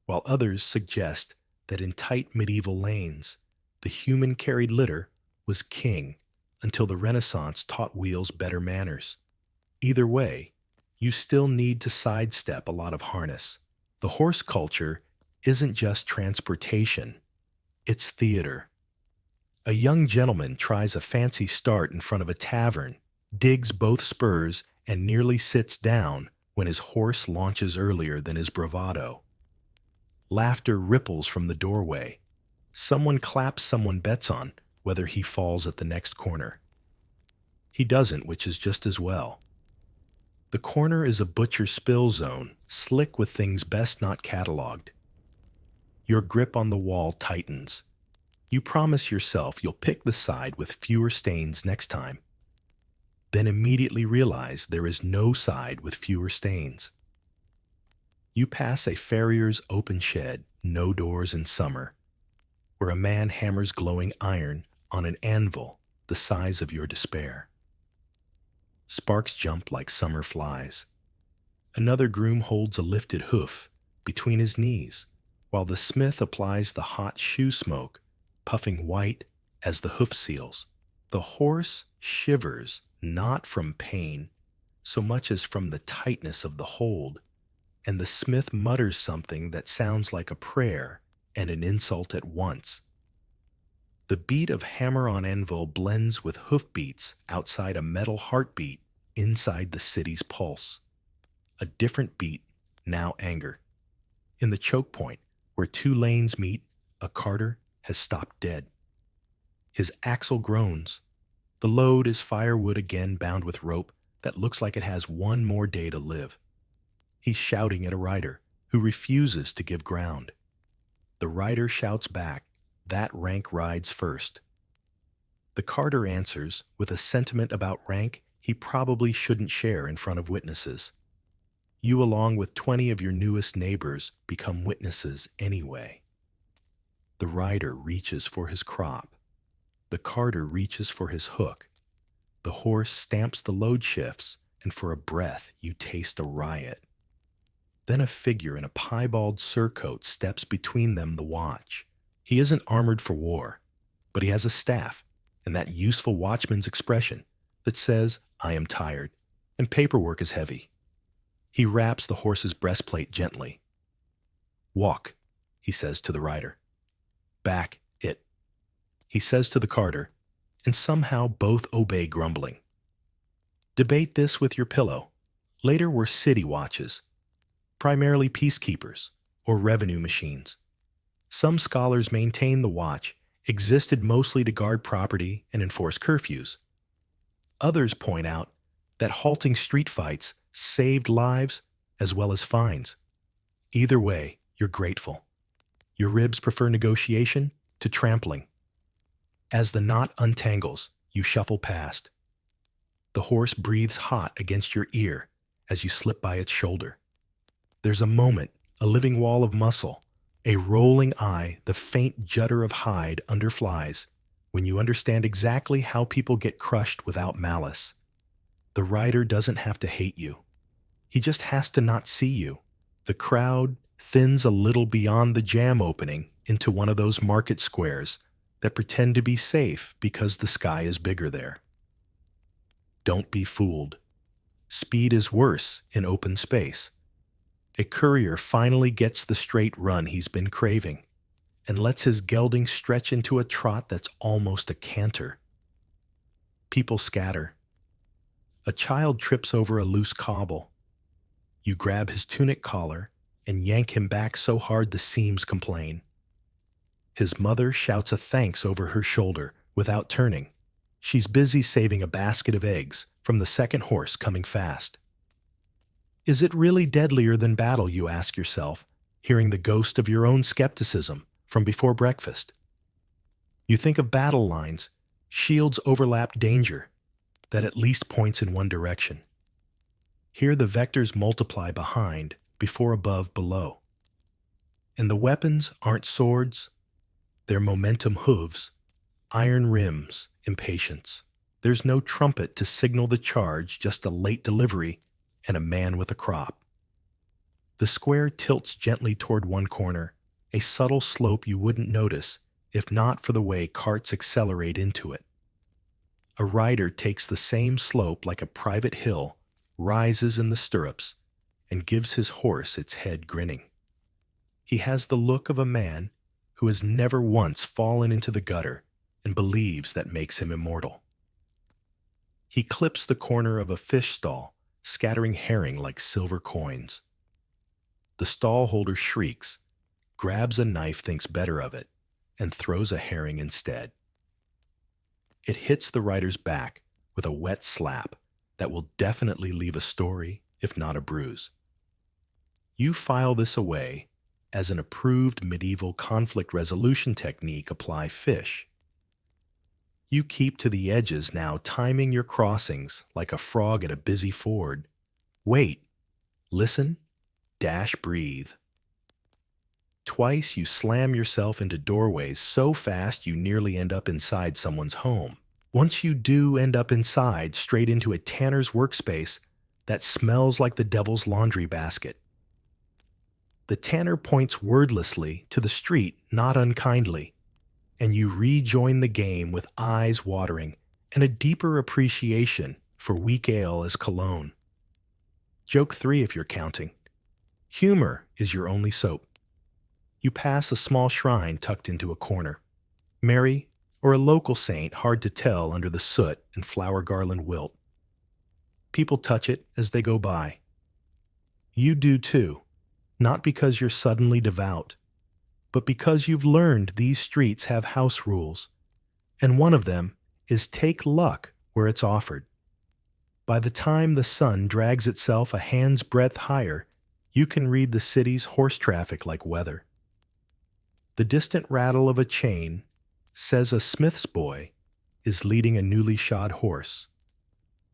while others suggest that in tight medieval lanes, the human-carried litter was king until the Renaissance taught wheels better manners. Either way, you still need to sidestep a lot of harness. The horse culture isn't just transportation, it's theater. A young gentleman tries a fancy start in front of a tavern, digs both spurs, and nearly sits down when his horse launches earlier than his bravado. Laughter ripples from the doorway. Someone claps someone bets on whether he falls at the next corner. He doesn't, which is just as well. The corner is a butcher spill zone, slick with things best not cataloged. Your grip on the wall tightens. You promise yourself you'll pick the side with fewer stains next time. Then immediately realize there is no side with fewer stains. You pass a farrier's open shed, no doors in summer, where a man hammers glowing iron on an anvil the size of your despair. Sparks jump like summer flies. Another groom holds a lifted hoof between his knees, while the smith applies the hot shoe smoke, puffing white as the hoof seals. The horse shivers not from pain so much as from the tightness of the hold, and the smith mutters something that sounds like a prayer and an insult at once. The beat of hammer on anvil blends with hoofbeats outside a metal heartbeat inside the city's pulse. A different beat, now anger. In the choke point, where two lanes meet, a carter has stopped dead. His axle groans. The load is firewood again bound with rope that looks like it has one more day to live. He's shouting at a rider who refuses to give ground. The rider shouts back, "That rank rides first." The carter answers with a sentiment about rank he probably shouldn't share in front of witnesses. You, along with 20 of your newest neighbors, become witnesses anyway. The rider reaches for his crop. The carter reaches for his hook. The horse stamps the load shifts, and for a breath you taste a riot. Then a figure in a piebald surcoat steps between them the watch. He isn't armored for war, but he has a staff and that useful watchman's expression that says, "I am tired," and paperwork is heavy. He wraps the horse's breastplate gently. "Walk," he says to the rider. "Back it," he says to the carter, and somehow both obey grumbling. Debate this with your pillow. Later were city watches, primarily peacekeepers or revenue machines. Some scholars maintain the watch existed mostly to guard property and enforce curfews. Others point out that halting street fights saved lives as well as fines. Either way, you're grateful. Your ribs prefer negotiation to trampling. As the knot untangles, you shuffle past. The horse breathes hot against your ear as you slip by its shoulder. There's a moment, a living wall of muscle, a rolling eye, the faint judder of hide under flies, when you understand exactly how people get crushed without malice. The rider doesn't have to hate you. He just has to not see you. The crowd thins a little beyond the jam opening into one of those market squares that pretend to be safe because the sky is bigger there. Don't be fooled. Speed is worse in open space. A courier finally gets the straight run he's been craving and lets his gelding stretch into a trot that's almost a canter. People scatter. A child trips over a loose cobble. You grab his tunic collar and yank him back so hard the seams complain. His mother shouts a thanks over her shoulder without turning. She's busy saving a basket of eggs from the second horse coming fast. Is it really deadlier than battle, you ask yourself, hearing the ghost of your own skepticism from before breakfast? You think of battle lines, shields overlap danger, that at least points in one direction. Here the vectors multiply behind, before, above, below. And the weapons aren't swords, they're momentum hooves, iron rims, impatience. There's no trumpet to signal the charge, just a late delivery and a man with a crop. The square tilts gently toward one corner, a subtle slope you wouldn't notice if not for the way carts accelerate into it. A rider takes the same slope like a private hill, rises in the stirrups, and gives his horse its head grinning. He has the look of a man who has never once fallen into the gutter and believes that makes him immortal. He clips the corner of a fish stall, scattering herring like silver coins. The stallholder shrieks, grabs a knife, thinks better of it, and throws a herring instead. It hits the rider's back with a wet slap that will definitely leave a story, if not a bruise. You file this away as an approved medieval conflict resolution technique. Apply fish. You keep to the edges now, timing your crossings like a frog at a busy ford. Wait, listen, dash, breathe. Twice you slam yourself into doorways so fast you nearly end up inside someone's home. Once you do end up inside, straight into a tanner's workspace that smells like the devil's laundry basket. The tanner points wordlessly to the street, not unkindly, and you rejoin the game with eyes watering and a deeper appreciation for weak ale as cologne. Joke 3 if you're counting. Humor is your only soap. You pass a small shrine tucked into a corner. Mary or a local saint, hard to tell under the soot and flower garland wilt. People touch it as they go by. You do too, not because you're suddenly devout, but because you've learned these streets have house rules, and one of them is take luck where it's offered. By the time the sun drags itself a hand's breadth higher, you can read the city's horse traffic like weather. The distant rattle of a chain says a smith's boy is leading a newly shod horse.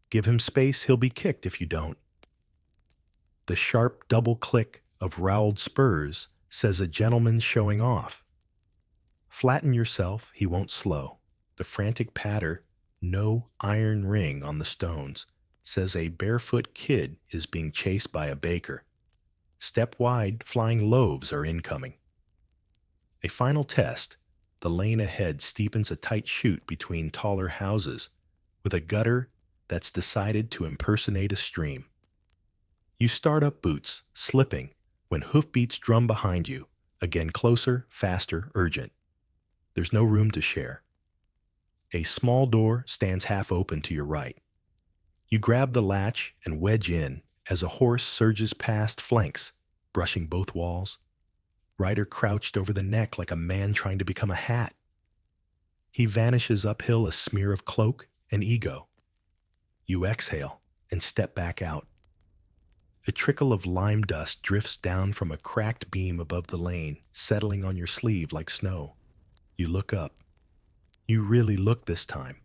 Give him space, he'll be kicked if you don't. The sharp double click of roweled spurs says a gentleman's showing off. Flatten yourself, he won't slow. The frantic patter, no iron ring on the stones, says a barefoot kid is being chased by a baker. Step wide, flying loaves are incoming. A final test, the lane ahead steepens a tight chute between taller houses, with a gutter that's decided to impersonate a stream. You start up boots, slipping, when hoofbeats drum behind you, again closer, faster, urgent. There's no room to share. A small door stands half open to your right. You grab the latch and wedge in as a horse surges past flanks, brushing both walls. Rider crouched over the neck like a man trying to become a hat. He vanishes uphill, a smear of cloak and ego. You exhale and step back out. A trickle of lime dust drifts down from a cracked beam above the lane, settling on your sleeve like snow. You look up. You really look this time.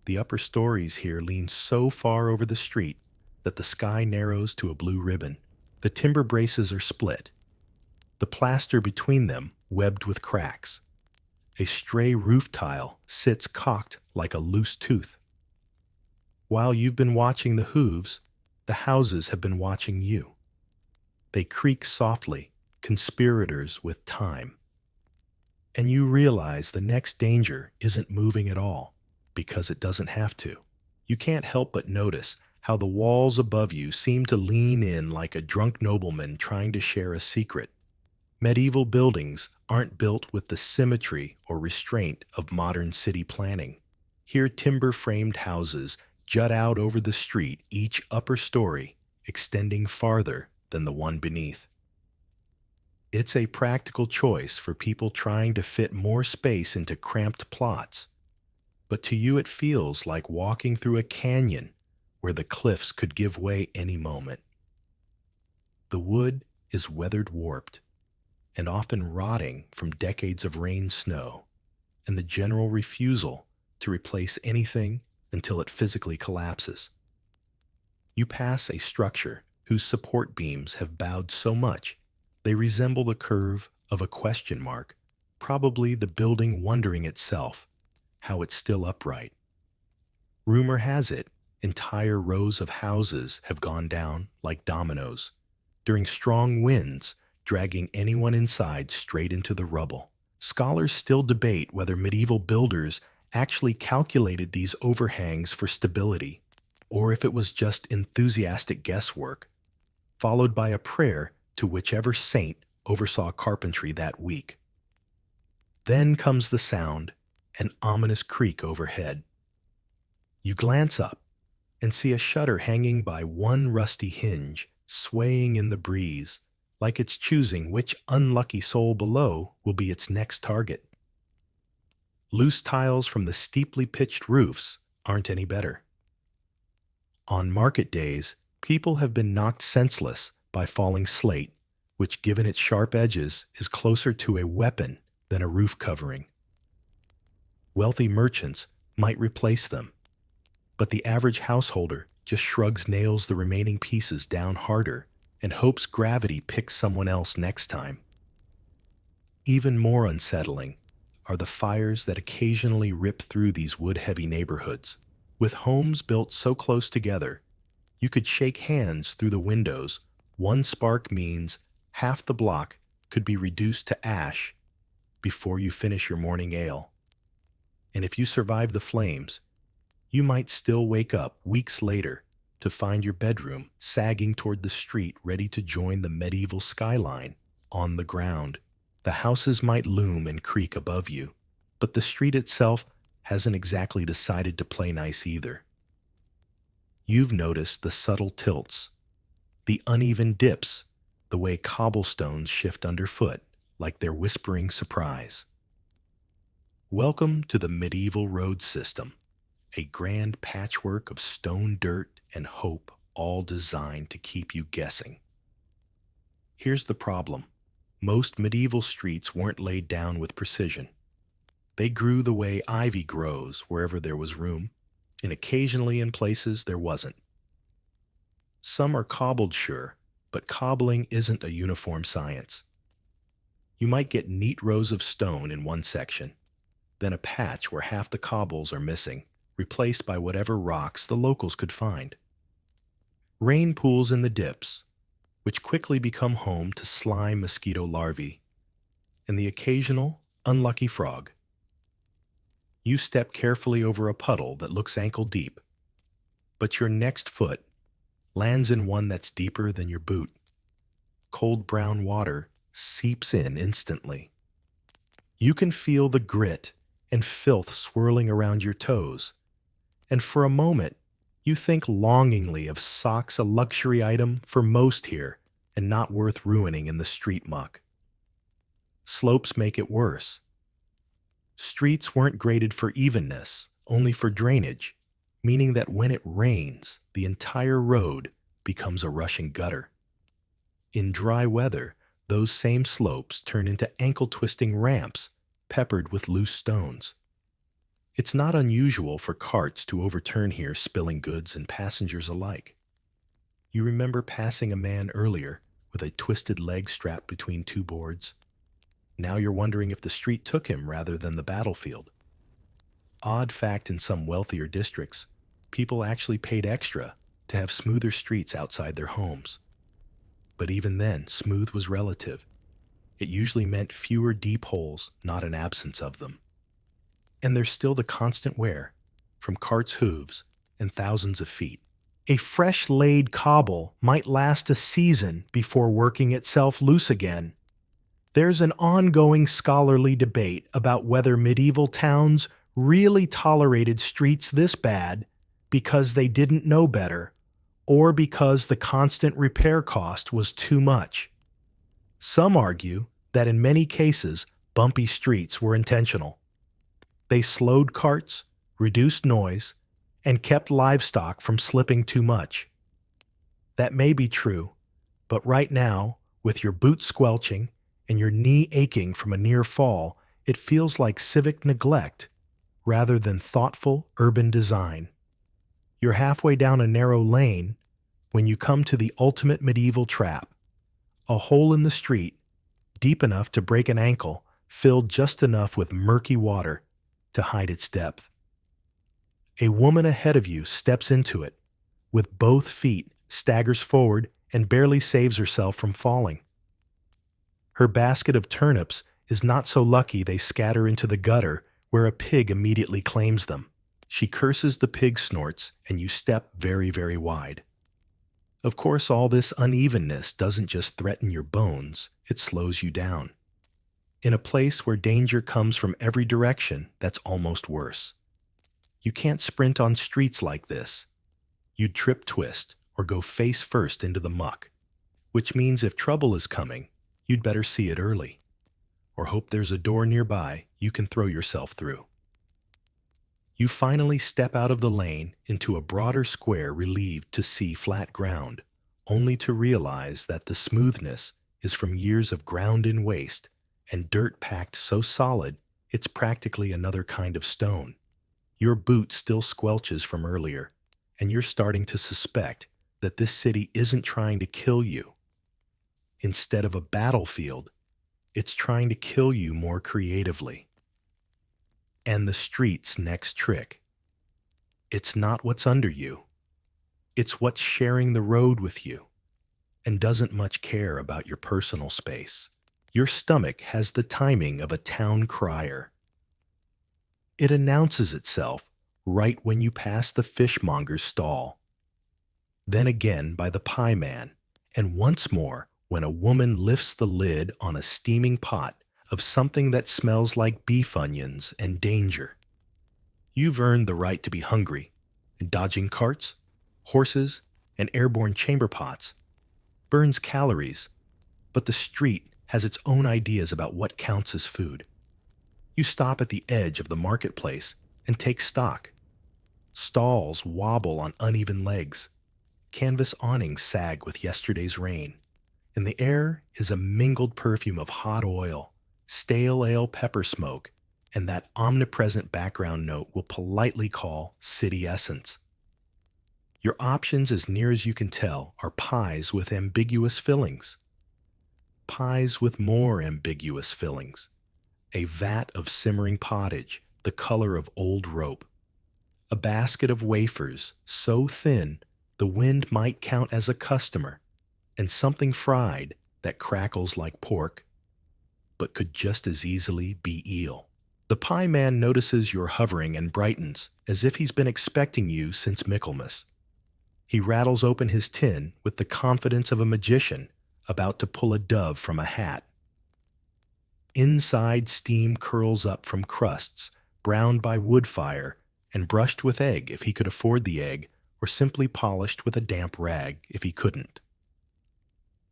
The upper stories here lean so far over the street that the sky narrows to a blue ribbon. The timber braces are split, the plaster between them webbed with cracks. A stray roof tile sits cocked like a loose tooth. While you've been watching the hooves, the houses have been watching you. They creak softly, conspirators with time. And you realize the next danger isn't moving at all, because it doesn't have to. You can't help but notice how the walls above you seem to lean in like a drunk nobleman trying to share a secret. Medieval buildings aren't built with the symmetry or restraint of modern city planning. Here, timber-framed houses jut out over the street, each upper story extending farther than the one beneath. It's a practical choice for people trying to fit more space into cramped plots, but to you it feels like walking through a canyon where the cliffs could give way any moment. The wood is weathered warped and often rotting from decades of rain-snow and the general refusal to replace anything until it physically collapses. You pass a structure whose support beams have bowed so much they resemble the curve of a question mark, probably the building wondering itself how it's still upright. Rumor has it, entire rows of houses have gone down like dominoes, during strong winds, dragging anyone inside straight into the rubble. Scholars still debate whether medieval builders actually calculated these overhangs for stability, or if it was just enthusiastic guesswork, followed by a prayer to whichever saint oversaw carpentry that week. Then comes the sound, an ominous creak overhead. You glance up and see a shutter hanging by one rusty hinge, swaying in the breeze, like it's choosing which unlucky soul below will be its next target. Loose tiles from the steeply pitched roofs aren't any better. On market days, people have been knocked senseless by falling slate, which, given its sharp edges, is closer to a weapon than a roof covering. Wealthy merchants might replace them, but the average householder just shrugs nails the remaining pieces down harder and hopes gravity picks someone else next time. Even more unsettling are the fires that occasionally rip through these wood-heavy neighborhoods. With homes built so close together, you could shake hands through the windows. One spark means half the block could be reduced to ash before you finish your morning ale. And if you survive the flames, you might still wake up weeks later to find your bedroom sagging toward the street, ready to join the medieval skyline on the ground. The houses might loom and creak above you, but the street itself hasn't exactly decided to play nice either. You've noticed the subtle tilts, the uneven dips, the way cobblestones shift underfoot like they're whispering surprise. Welcome to the medieval road system, a grand patchwork of stone, dirt, and hope, all designed to keep you guessing. Here's the problem. Most medieval streets weren't laid down with precision. They grew the way ivy grows wherever there was room, and occasionally in places there wasn't. Some are cobbled, sure, but cobbling isn't a uniform science. You might get neat rows of stone in one section, then a patch where half the cobbles are missing, replaced by whatever rocks the locals could find. Rain pools in the dips, which quickly become home to slime mosquito larvae, and the occasional unlucky frog. You step carefully over a puddle that looks ankle deep, but your next foot lands in one that's deeper than your boot. Cold brown water seeps in instantly. You can feel the grit and filth swirling around your toes, and for a moment, you think longingly of socks, a luxury item for most here and not worth ruining in the street muck. Slopes make it worse. Streets weren't graded for evenness, only for drainage, meaning that when it rains, the entire road becomes a rushing gutter. In dry weather, those same slopes turn into ankle-twisting ramps peppered with loose stones. It's not unusual for carts to overturn here, spilling goods and passengers alike. You remember passing a man earlier with a twisted leg strapped between two boards. Now you're wondering if the street took him rather than the battlefield. Odd fact, in some wealthier districts, people actually paid extra to have smoother streets outside their homes. But even then, smooth was relative. It usually meant fewer deep holes, not an absence of them. And there's still the constant wear, from carts' hooves and thousands of feet. A fresh-laid cobble might last a season before working itself loose again. There's an ongoing scholarly debate about whether medieval towns really tolerated streets this bad because they didn't know better, or because the constant repair cost was too much. Some argue that in many cases, bumpy streets were intentional. They slowed carts, reduced noise, and kept livestock from slipping too much. That may be true, but right now, with your boots squelching and your knee aching from a near fall, it feels like civic neglect rather than thoughtful urban design. You're halfway down a narrow lane when you come to the ultimate medieval trap, a hole in the street deep enough to break an ankle, filled just enough with murky water to hide its depth. A woman ahead of you steps into it, with both feet, staggers forward, and barely saves herself from falling. Her basket of turnips is not so lucky they scatter into the gutter, where a pig immediately claims them. She curses the pig snorts, and you step very, very wide. Of course, all this unevenness doesn't just threaten your bones, it slows you down. In a place where danger comes from every direction, that's almost worse. You can't sprint on streets like this. You'd trip twist or go face first into the muck, which means if trouble is coming, you'd better see it early, or hope there's a door nearby you can throw yourself through. You finally step out of the lane into a broader square relieved to see flat ground, only to realize that the smoothness is from years of ground-in waste and dirt packed so solid it's practically another kind of stone. Your boot still squelches from earlier, and you're starting to suspect that this city isn't trying to kill you. Instead of a battlefield, it's trying to kill you more creatively. And the street's next trick. It's not what's under you. It's what's sharing the road with you and doesn't much care about your personal space. Your stomach has the timing of a town crier. It announces itself right when you pass the fishmonger's stall, then again by the pie man, and once more when a woman lifts the lid on a steaming pot of something that smells like beef onions and danger. You've earned the right to be hungry, and dodging carts, horses, and airborne chamber pots burns calories, but the street has its own ideas about what counts as food. You stop at the edge of the marketplace and take stock. Stalls wobble on uneven legs. Canvas awnings sag with yesterday's rain. In the air is a mingled perfume of hot oil, stale ale pepper smoke, and that omnipresent background note we'll politely call city essence. Your options, as near as you can tell, are pies with ambiguous fillings. Pies with more ambiguous fillings. A vat of simmering pottage, the color of old rope. A basket of wafers, so thin the wind might count as a customer, and something fried that crackles like pork, but could just as easily be eel. The pie man notices you're hovering and brightens, as if he's been expecting you since Michaelmas. He rattles open his tin with the confidence of a magician about to pull a dove from a hat. Inside, steam curls up from crusts, browned by wood fire, and brushed with egg if he could afford the egg, or simply polished with a damp rag if he couldn't.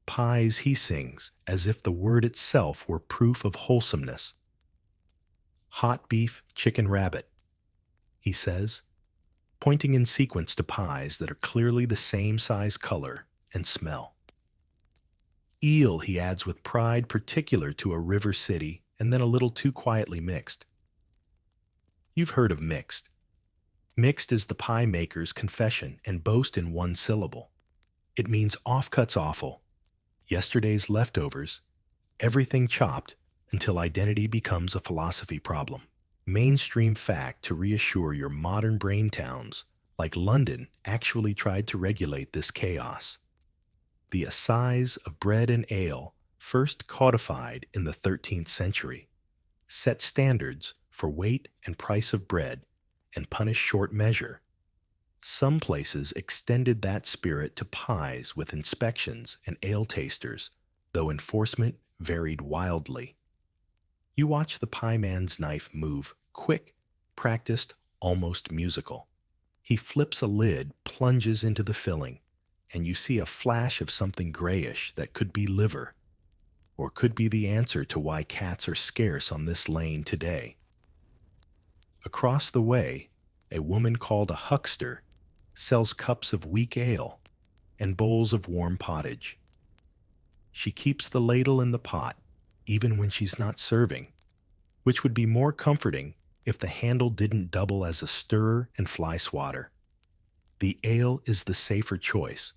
Pies, he sings, as if the word itself were proof of wholesomeness. Hot beef, chicken, rabbit, he says, pointing in sequence to pies that are clearly the same size, color, and smell. Eel, he adds with pride particular to a river city and then a little too quietly mixed. You've heard of mixed. Mixed is the pie maker's confession and boast in one syllable. It means offcuts awful, yesterday's leftovers, everything chopped until identity becomes a philosophy problem. Mainstream fact to reassure your modern brain towns, like London, actually tried to regulate this chaos. The assize of bread and ale, first codified in the 13th century, set standards for weight and price of bread and punished short measure. Some places extended that spirit to pies with inspections and ale tasters, though enforcement varied wildly. You watch the pie man's knife move, quick, practiced, almost musical. He flips a lid, plunges into the filling, and you see a flash of something grayish that could be liver, or could be the answer to why cats are scarce on this lane today. Across the way, a woman called a huckster sells cups of weak ale and bowls of warm pottage. She keeps the ladle in the pot, even when she's not serving, which would be more comforting if the handle didn't double as a stirrer and fly swatter. The ale is the safer choice,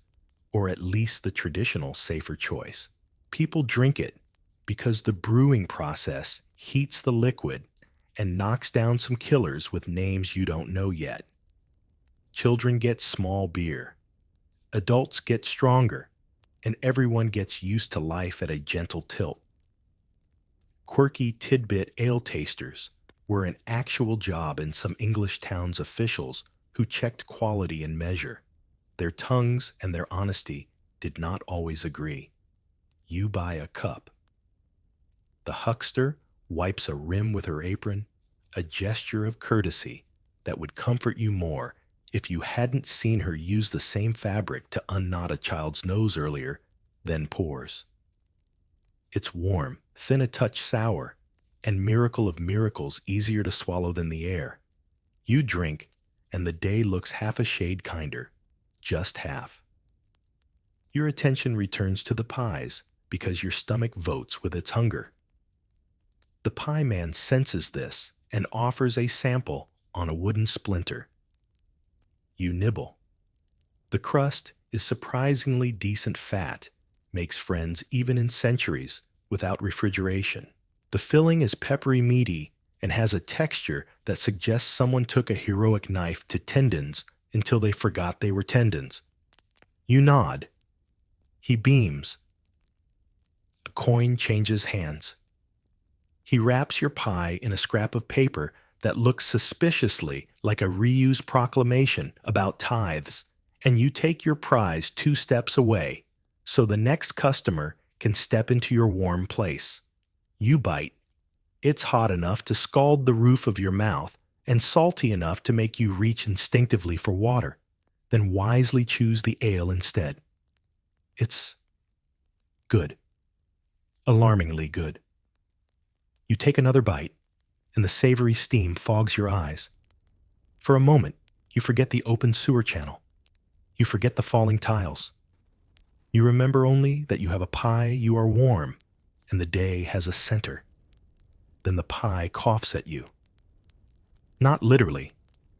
or at least the traditional safer choice. People drink it because the brewing process heats the liquid and knocks down some killers with names you don't know yet. Children get small beer, adults get stronger, and everyone gets used to life at a gentle tilt. Quirky tidbit ale tasters were an actual job in some English towns' officials who checked quality and measure. Their tongues and their honesty did not always agree. You buy a cup. The huckster wipes a rim with her apron, a gesture of courtesy that would comfort you more if you hadn't seen her use the same fabric to unknot a child's nose earlier, then pours. It's warm, thin a touch sour, and miracle of miracles easier to swallow than the air. You drink, and the day looks half a shade kinder, just half. Your attention returns to the pies because your stomach votes with its hunger. The pie man senses this and offers a sample on a wooden splinter. You nibble. The crust is surprisingly decent fat, makes friends even in centuries without refrigeration. The filling is peppery meaty and has a texture that suggests someone took a heroic knife to tendons until they forgot they were tendons. You nod. He beams. A coin changes hands. He wraps your pie in a scrap of paper that looks suspiciously like a reused proclamation about tithes, and you take your prize 2 steps away so the next customer can step into your warm place. You bite. It's hot enough to scald the roof of your mouth and salty enough to make you reach instinctively for water, then wisely choose the ale instead. It's good. Alarmingly good. You take another bite, and the savory steam fogs your eyes. For a moment, you forget the open sewer channel. You forget the falling tiles. You remember only that you have a pie, you are warm, and the day has a center. Then the pie coughs at you. Not literally,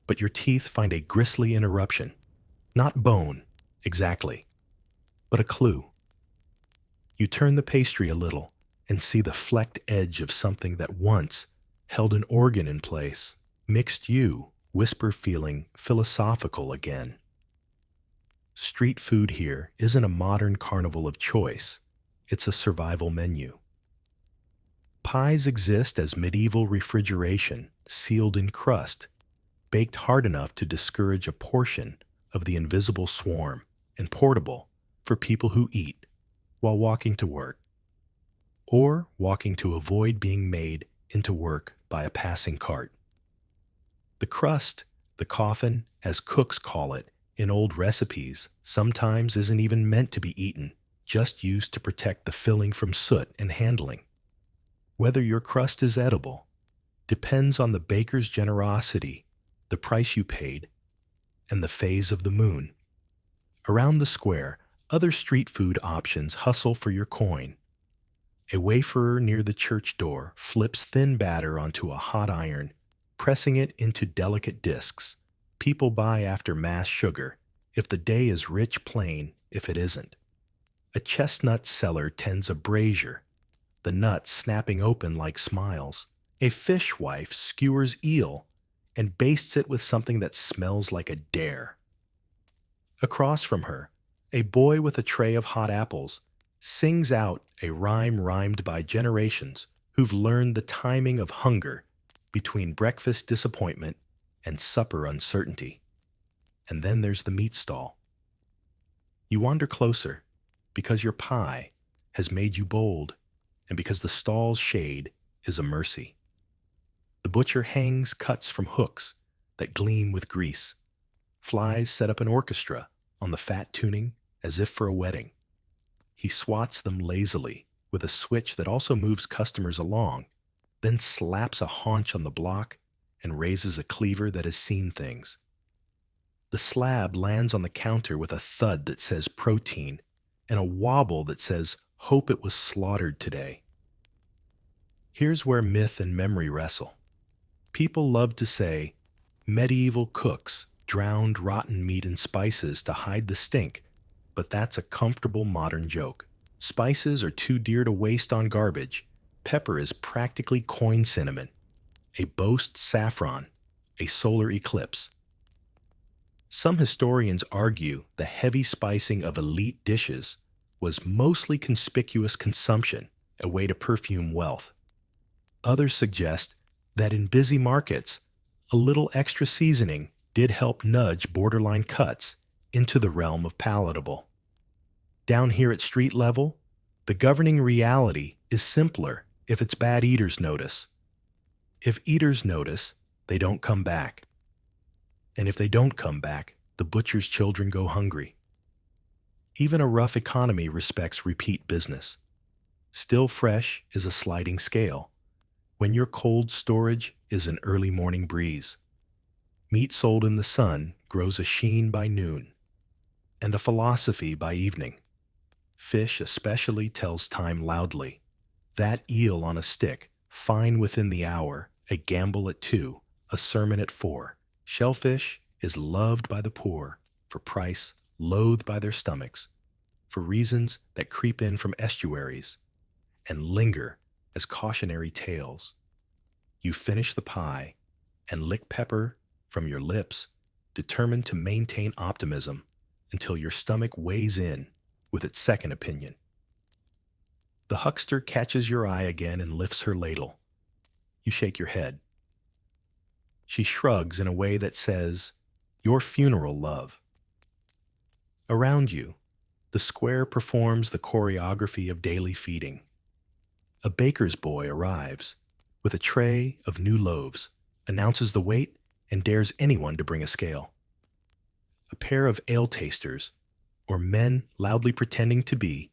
but your teeth find a gristly interruption. Not bone, exactly, but a clue. You turn the pastry a little and see the flecked edge of something that once held an organ in place, mixed you, whisper feeling philosophical again. Street food here isn't a modern carnival of choice, it's a survival menu. Pies exist as medieval refrigeration, sealed in crust, baked hard enough to discourage a portion of the invisible swarm, and portable for people who eat while walking to work, or walking to avoid being made into work by a passing cart. The crust, the coffin, as cooks call it in old recipes, sometimes isn't even meant to be eaten, just used to protect the filling from soot and handling. Whether your crust is edible depends on the baker's generosity, the price you paid, and the phase of the moon. Around the square, other street food options hustle for your coin. A waferer near the church door flips thin batter onto a hot iron, pressing it into delicate discs. People buy after mass sugar, if the day is rich plain, if it isn't. A chestnut seller tends a brazier, the nuts snapping open like smiles. A fishwife skewers eel and bastes it with something that smells like a dare. Across from her, a boy with a tray of hot apples sings out a rhyme rhymed by generations who've learned the timing of hunger between breakfast disappointment and supper uncertainty. And then there's the meat stall. You wander closer because your pie has made you bold and because the stall's shade is a mercy. The butcher hangs cuts from hooks that gleam with grease. Flies set up an orchestra on the fat tuning as if for a wedding. He swats them lazily with a switch that also moves customers along, then slaps a haunch on the block and raises a cleaver that has seen things. The slab lands on the counter with a thud that says protein and a wobble that says hope it was slaughtered today. Here's where myth and memory wrestle. People love to say medieval cooks drowned rotten meat in spices to hide the stink, but that's a comfortable modern joke. Spices are too dear to waste on garbage. Pepper is practically coin cinnamon. A boast saffron, a solar eclipse. Some historians argue the heavy spicing of elite dishes was mostly conspicuous consumption, a way to perfume wealth. Others suggest that in busy markets, a little extra seasoning did help nudge borderline cuts into the realm of palatable. Down here at street level, the governing reality is simpler if it's bad eaters notice. If eaters notice, they don't come back. And if they don't come back, the butcher's children go hungry. Even a rough economy respects repeat business. Still fresh is a sliding scale, when your cold storage is an early morning breeze. Meat sold in the sun grows a sheen by noon, and a philosophy by evening. Fish especially tells time loudly. That eel on a stick, fine within the hour, a gamble at 2, a sermon at 4. Shellfish is loved by the poor, for price, loathed by their stomachs, for reasons that creep in from estuaries, and linger as cautionary tales. You finish the pie and lick pepper from your lips, determined to maintain optimism until your stomach weighs in with its second opinion. The huckster catches your eye again and lifts her ladle. You shake your head. She shrugs in a way that says, "Your funeral, love." Around you, the square performs the choreography of daily feeding. A baker's boy arrives with a tray of new loaves, announces the weight, and dares anyone to bring a scale. A pair of ale tasters, or men loudly pretending to be,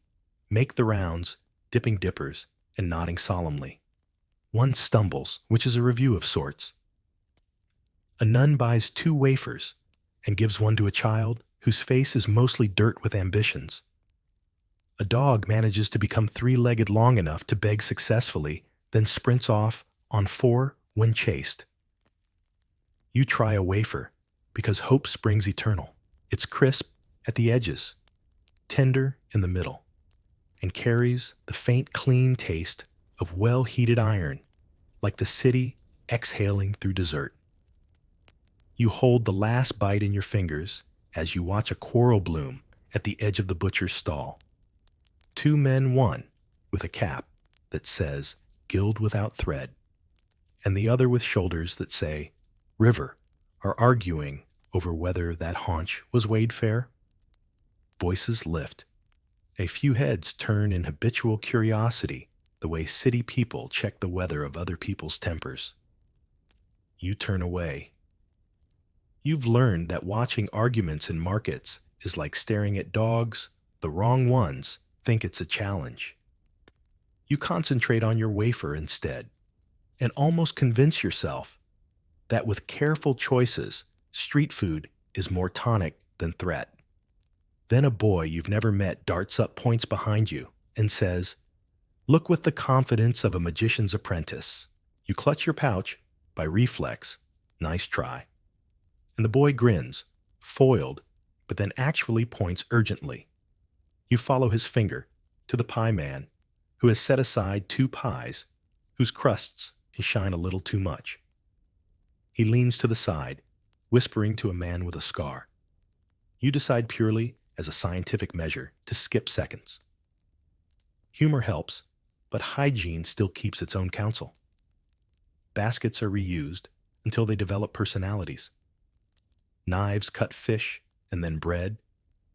make the rounds, dipping dippers and nodding solemnly. One stumbles, which is a review of sorts. A nun buys 2 wafers and gives one to a child whose face is mostly dirt with ambitions. A dog manages to become 3-legged long enough to beg successfully, then sprints off on 4 when chased. You try a wafer because hope springs eternal. It's crisp at the edges, tender in the middle, and carries the faint clean taste of well-heated iron, like the city exhaling through dessert. You hold the last bite in your fingers as you watch a quarrel bloom at the edge of the butcher's stall. 2 men, one with a cap that says "Guild without thread," and the other with shoulders that say "River," are arguing over whether that haunch was weighed fair. Voices lift. A few heads turn in habitual curiosity, the way city people check the weather of other people's tempers. You turn away. You've learned that watching arguments in markets is like staring at dogs. The wrong ones think it's a challenge. You concentrate on your wafer instead, and almost convince yourself that with careful choices, street food is more tonic than threat. Then a boy you've never met darts up points behind you and says, "Look with the confidence of a magician's apprentice." You clutch your pouch by reflex. Nice try. And the boy grins, foiled, but then actually points urgently. You follow his finger to the pie man, who has set aside 2 pies, whose crusts shine a little too much. He leans to the side, whispering to a man with a scar. You decide purely as a scientific measure to skip seconds. Humor helps, but hygiene still keeps its own counsel. Baskets are reused until they develop personalities. Knives cut fish, and then bread,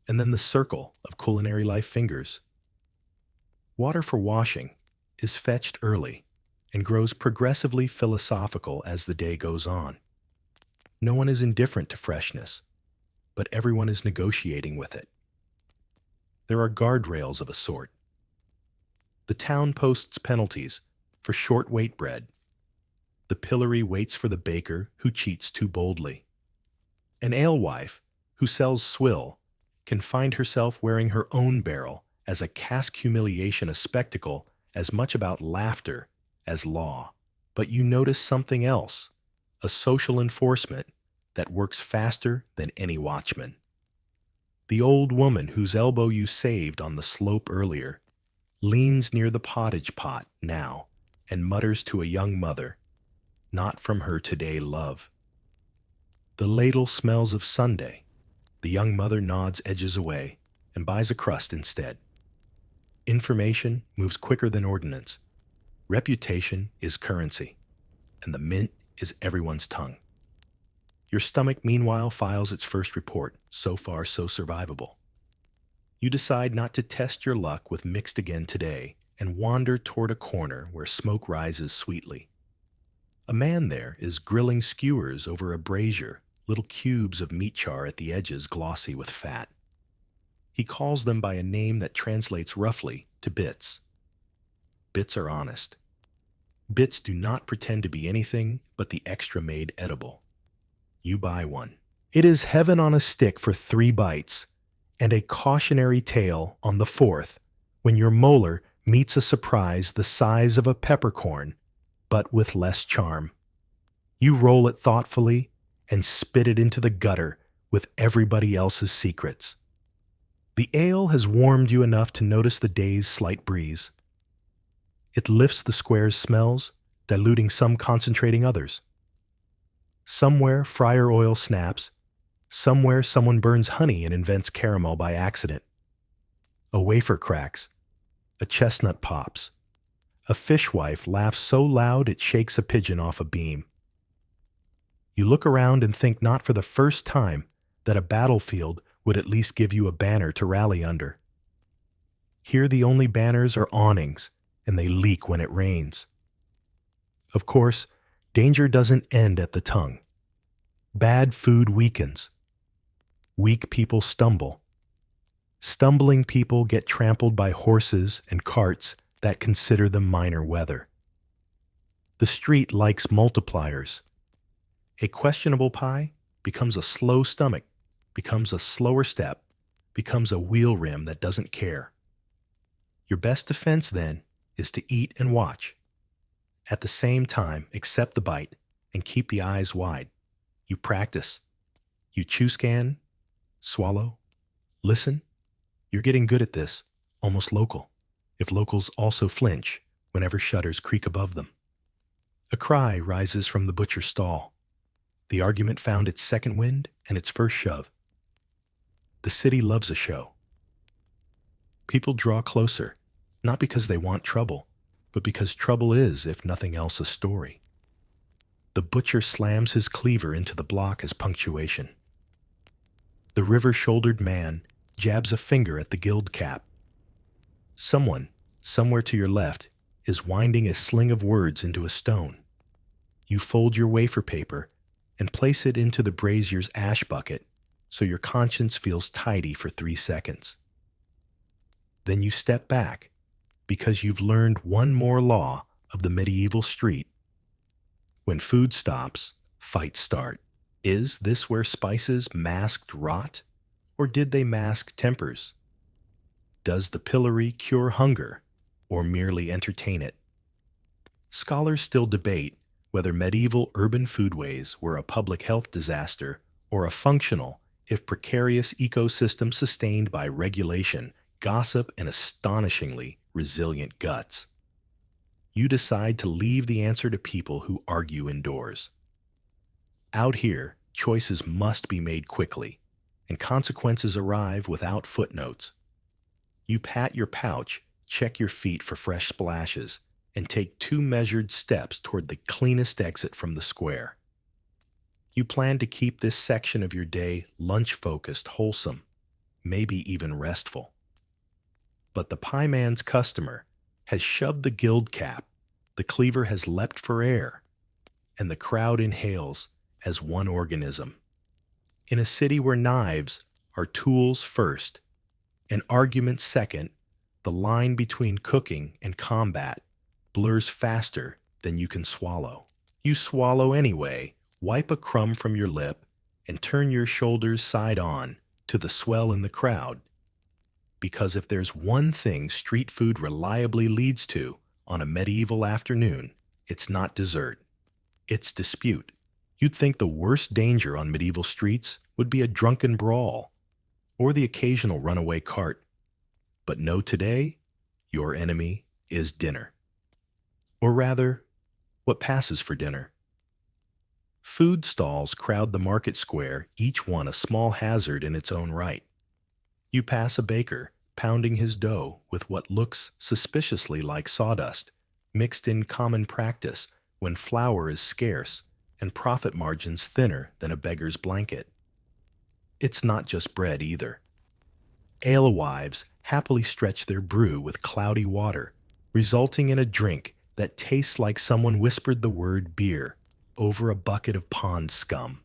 and then the circle of culinary life fingers. Water for washing is fetched early and grows progressively philosophical as the day goes on. No one is indifferent to freshness, but everyone is negotiating with it. There are guardrails of a sort. The town posts penalties for short wheat bread. The pillory waits for the baker who cheats too boldly. An alewife who sells swill can find herself wearing her own barrel as a cask humiliation, a spectacle as much about laughter as law. But you notice something else, a social enforcement that works faster than any watchman. The old woman whose elbow you saved on the slope earlier leans near the pottage pot now and mutters to a young mother, "Not from her today, love." The ladle smells of Sunday. The young mother nods edges away and buys a crust instead. Information moves quicker than ordinance. Reputation is currency, and the mint is everyone's tongue. Your stomach, meanwhile, files its first report, so far so survivable. You decide not to test your luck with mixed again today and wander toward a corner where smoke rises sweetly. A man there is grilling skewers over a brazier, little cubes of meat char at the edges glossy with fat. He calls them by a name that translates roughly to bits. Bits are honest. Bits do not pretend to be anything but the extra made edible. You buy one. It is heaven on a stick for 3 bites, and a cautionary tale on the 4th when your molar meets a surprise the size of a peppercorn, but with less charm. You roll it thoughtfully and spit it into the gutter with everybody else's secrets. The ale has warmed you enough to notice the day's slight breeze. It lifts the square's smells, diluting some, concentrating others. Somewhere fryer oil snaps, somewhere someone burns honey and invents caramel by accident. A wafer cracks, a chestnut pops, a fishwife laughs so loud it shakes a pigeon off a beam. You look around and think not for the first time that a battlefield would at least give you a banner to rally under. Here the only banners are awnings, and they leak when it rains. Of course, danger doesn't end at the tongue. Bad food weakens. Weak people stumble. Stumbling people get trampled by horses and carts that consider them minor weather. The street likes multipliers. A questionable pie becomes a slow stomach, becomes a slower step, becomes a wheel rim that doesn't care. Your best defense, then, is to eat and watch. At the same time, accept the bite and keep the eyes wide. You practice. You chew scan, swallow, listen. You're getting good at this, almost local, if locals also flinch whenever shutters creak above them. A cry rises from the butcher's stall. The argument found its second wind and its first shove. The city loves a show. People draw closer, not because they want trouble, but because trouble is, if nothing else, a story. The butcher slams his cleaver into the block as punctuation. The river-shouldered man jabs a finger at the guild cap. Someone, somewhere to your left, is winding a sling of words into a stone. You fold your wafer paper and place it into the brazier's ash bucket so your conscience feels tidy for 3 seconds. Then you step back because you've learned one more law of the medieval street. When food stops, fights start. Is this where spices masked rot, or did they mask tempers? Does the pillory cure hunger, or merely entertain it? Scholars still debate whether medieval urban foodways were a public health disaster or a functional, if precarious, ecosystem sustained by regulation, gossip, and astonishingly resilient guts. You decide to leave the answer to people who argue indoors. Out here, choices must be made quickly, and consequences arrive without footnotes. You pat your pouch, check your feet for fresh splashes, and take 2 measured steps toward the cleanest exit from the square. You plan to keep this section of your day lunch-focused, wholesome, maybe even restful. But the pieman's customer has shoved the guild cap, the cleaver has leapt for air, and the crowd inhales as one organism. In a city where knives are tools first and arguments second, the line between cooking and combat blurs faster than you can swallow. You swallow anyway, wipe a crumb from your lip, and turn your shoulders side on to the swell in the crowd. Because if there's one thing street food reliably leads to on a medieval afternoon, it's not dessert. It's dispute. You'd think the worst danger on medieval streets would be a drunken brawl or the occasional runaway cart. But no, today, your enemy is dinner. Or rather, what passes for dinner. Food stalls crowd the market square, each one a small hazard in its own right. You pass a baker pounding his dough with what looks suspiciously like sawdust, mixed in common practice when flour is scarce and profit margins thinner than a beggar's blanket. It's not just bread either. Alewives happily stretch their brew with cloudy water, resulting in a drink that tastes like someone whispered the word beer over a bucket of pond scum.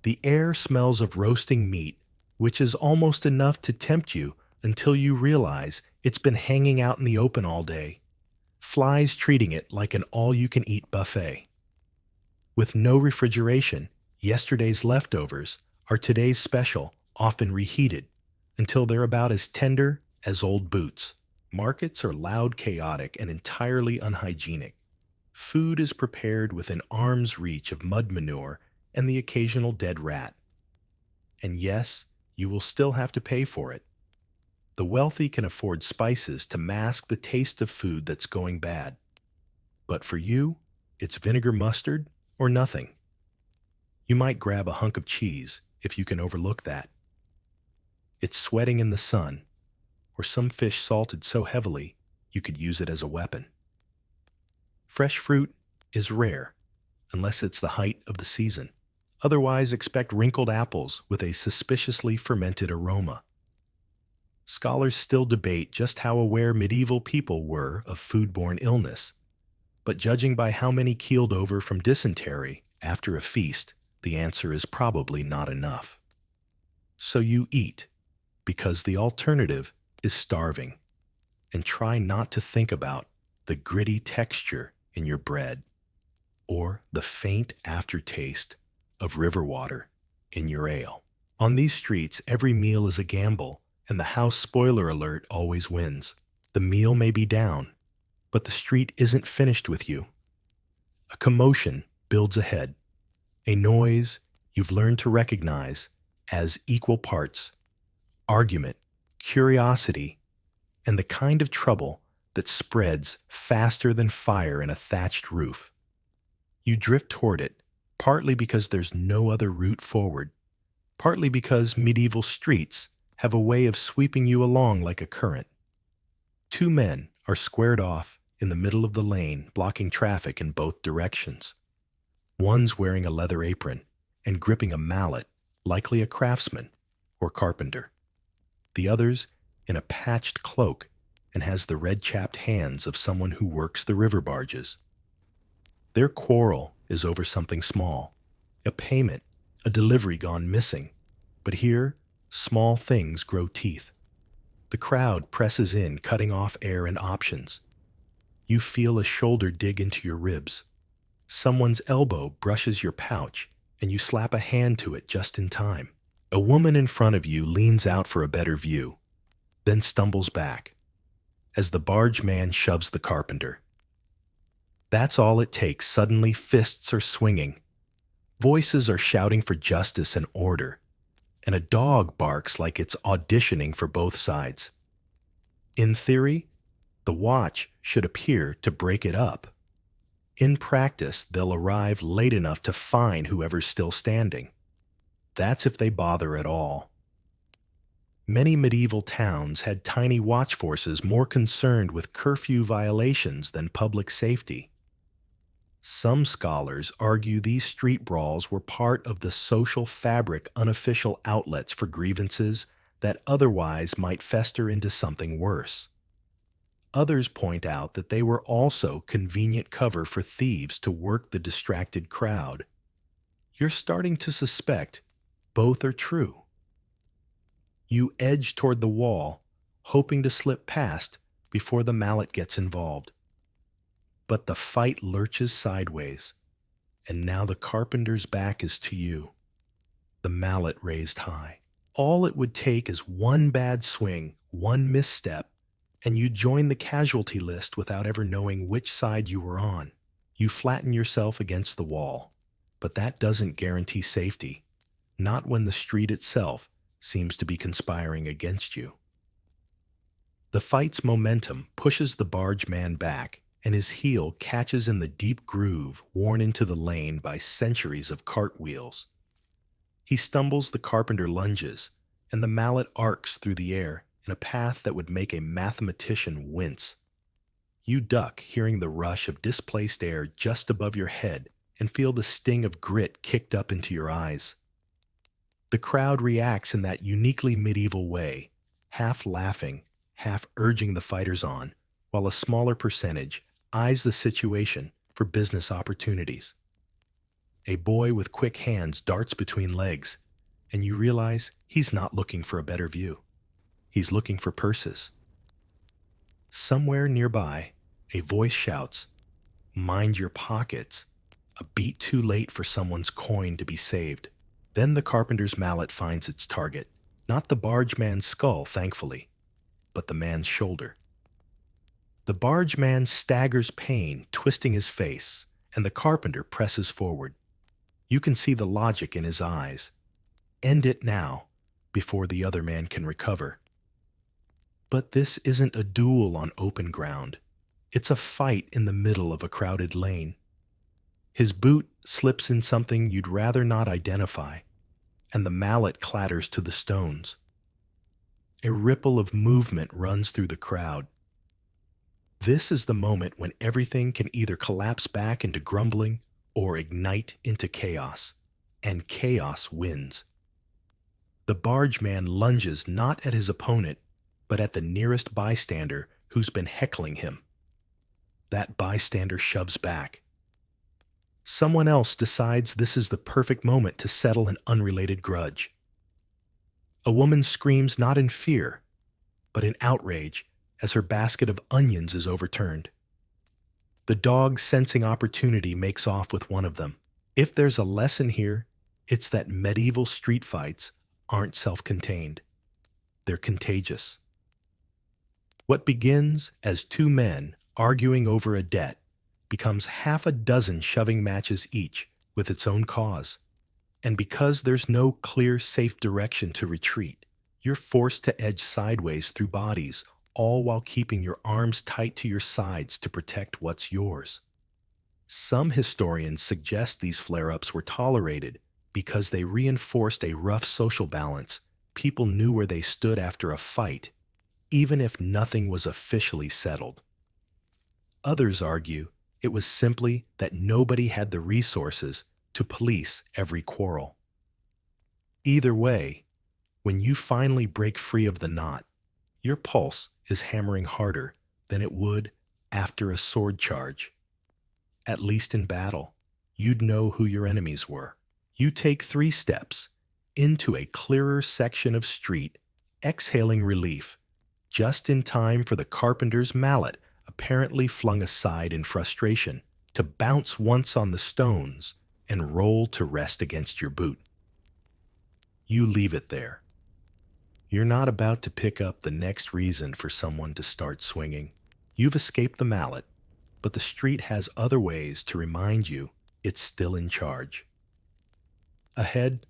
The air smells of roasting meat, which is almost enough to tempt you until you realize it's been hanging out in the open all day, flies treating it like an all-you-can-eat buffet. With no refrigeration, yesterday's leftovers are today's special, often reheated, until they're about as tender as old boots. Markets are loud, chaotic, and entirely unhygienic. Food is prepared within arm's reach of mud manure and the occasional dead rat. And yes, you will still have to pay for it. The wealthy can afford spices to mask the taste of food that's going bad. But for you, it's vinegar mustard or nothing. You might grab a hunk of cheese if you can overlook that. It's sweating in the sun, or some fish salted so heavily you could use it as a weapon. Fresh fruit is rare, unless it's the height of the season. Otherwise, expect wrinkled apples with a suspiciously fermented aroma. Scholars still debate just how aware medieval people were of foodborne illness, but judging by how many keeled over from dysentery after a feast, the answer is probably not enough. So you eat, because the alternative is starving, and try not to think about the gritty texture in your bread or the faint aftertaste of river water in your ale. On these streets, every meal is a gamble, and the house spoiler alert always wins. The meal may be down, but the street isn't finished with you. A commotion builds ahead, a noise you've learned to recognize as equal parts argument, curiosity, and the kind of trouble that spreads faster than fire in a thatched roof. You drift toward it, partly because there's no other route forward, partly because medieval streets have a way of sweeping you along like a current. Two men are squared off in the middle of the lane, blocking traffic in both directions. One's wearing a leather apron and gripping a mallet, likely a craftsman or carpenter. The other's in a patched cloak and has the red-chapped hands of someone who works the river barges. Their quarrel is over something small, a payment, a delivery gone missing. But here, small things grow teeth. The crowd presses in, cutting off air and options. You feel a shoulder dig into your ribs. Someone's elbow brushes your pouch, and you slap a hand to it just in time. A woman in front of you leans out for a better view, then stumbles back as the barge man shoves the carpenter. That's all it takes. Suddenly, fists are swinging. Voices are shouting for justice and order, and a dog barks like it's auditioning for both sides. In theory, the watch should appear to break it up. In practice, they'll arrive late enough to fine whoever's still standing. That's if they bother at all. Many medieval towns had tiny watch forces more concerned with curfew violations than public safety. Some scholars argue these street brawls were part of the social fabric, unofficial outlets for grievances that otherwise might fester into something worse. Others point out that they were also convenient cover for thieves to work the distracted crowd. You're starting to suspect both are true. You edge toward the wall, hoping to slip past before the mallet gets involved. But the fight lurches sideways, and now the carpenter's back is to you, the mallet raised high. All it would take is one bad swing, one misstep, and you join the casualty list without ever knowing which side you were on. You flatten yourself against the wall, but that doesn't guarantee safety, not when the street itself seems to be conspiring against you. The fight's momentum pushes the barge man back, and his heel catches in the deep groove worn into the lane by centuries of cartwheels. He stumbles, the carpenter lunges, and the mallet arcs through the air in a path that would make a mathematician wince. You duck, hearing the rush of displaced air just above your head, and feel the sting of grit kicked up into your eyes. The crowd reacts in that uniquely medieval way, half laughing, half urging the fighters on, while a smaller percentage eyes the situation for business opportunities. A boy with quick hands darts between legs, and you realize he's not looking for a better view. He's looking for purses. Somewhere nearby, a voice shouts, "Mind your pockets," a beat too late for someone's coin to be saved. Then the carpenter's mallet finds its target, not the bargeman's skull, thankfully, but the man's shoulder. The bargeman staggers pain, twisting his face, and the carpenter presses forward. You can see the logic in his eyes. End it now, before the other man can recover. But this isn't a duel on open ground. It's a fight in the middle of a crowded lane. His boot slips in something you'd rather not identify, and the mallet clatters to the stones. A ripple of movement runs through the crowd. This is the moment when everything can either collapse back into grumbling or ignite into chaos, and chaos wins. The bargeman lunges not at his opponent, but at the nearest bystander who's been heckling him. That bystander shoves back. Someone else decides this is the perfect moment to settle an unrelated grudge. A woman screams not in fear, but in outrage as her basket of onions is overturned. The dog, sensing opportunity, makes off with one of them. If there's a lesson here, it's that medieval street fights aren't self-contained. They're contagious. What begins as two men arguing over a debt becomes half a dozen shoving matches each with its own cause. And because there's no clear, safe direction to retreat, you're forced to edge sideways through bodies, all while keeping your arms tight to your sides to protect what's yours. Some historians suggest these flare-ups were tolerated because they reinforced a rough social balance. People knew where they stood after a fight, even if nothing was officially settled. Others argue it was simply that nobody had the resources to police every quarrel. Either way, when you finally break free of the knot, your pulse is hammering harder than it would after a sword charge. At least in battle, you'd know who your enemies were. You take 3 steps into a clearer section of street, exhaling relief, just in time for the carpenter's mallet, apparently flung aside in frustration, to bounce once on the stones and roll to rest against your boot. You leave it there. You're not about to pick up the next reason for someone to start swinging. You've escaped the mallet, but the street has other ways to remind you it's still in charge. Ahead,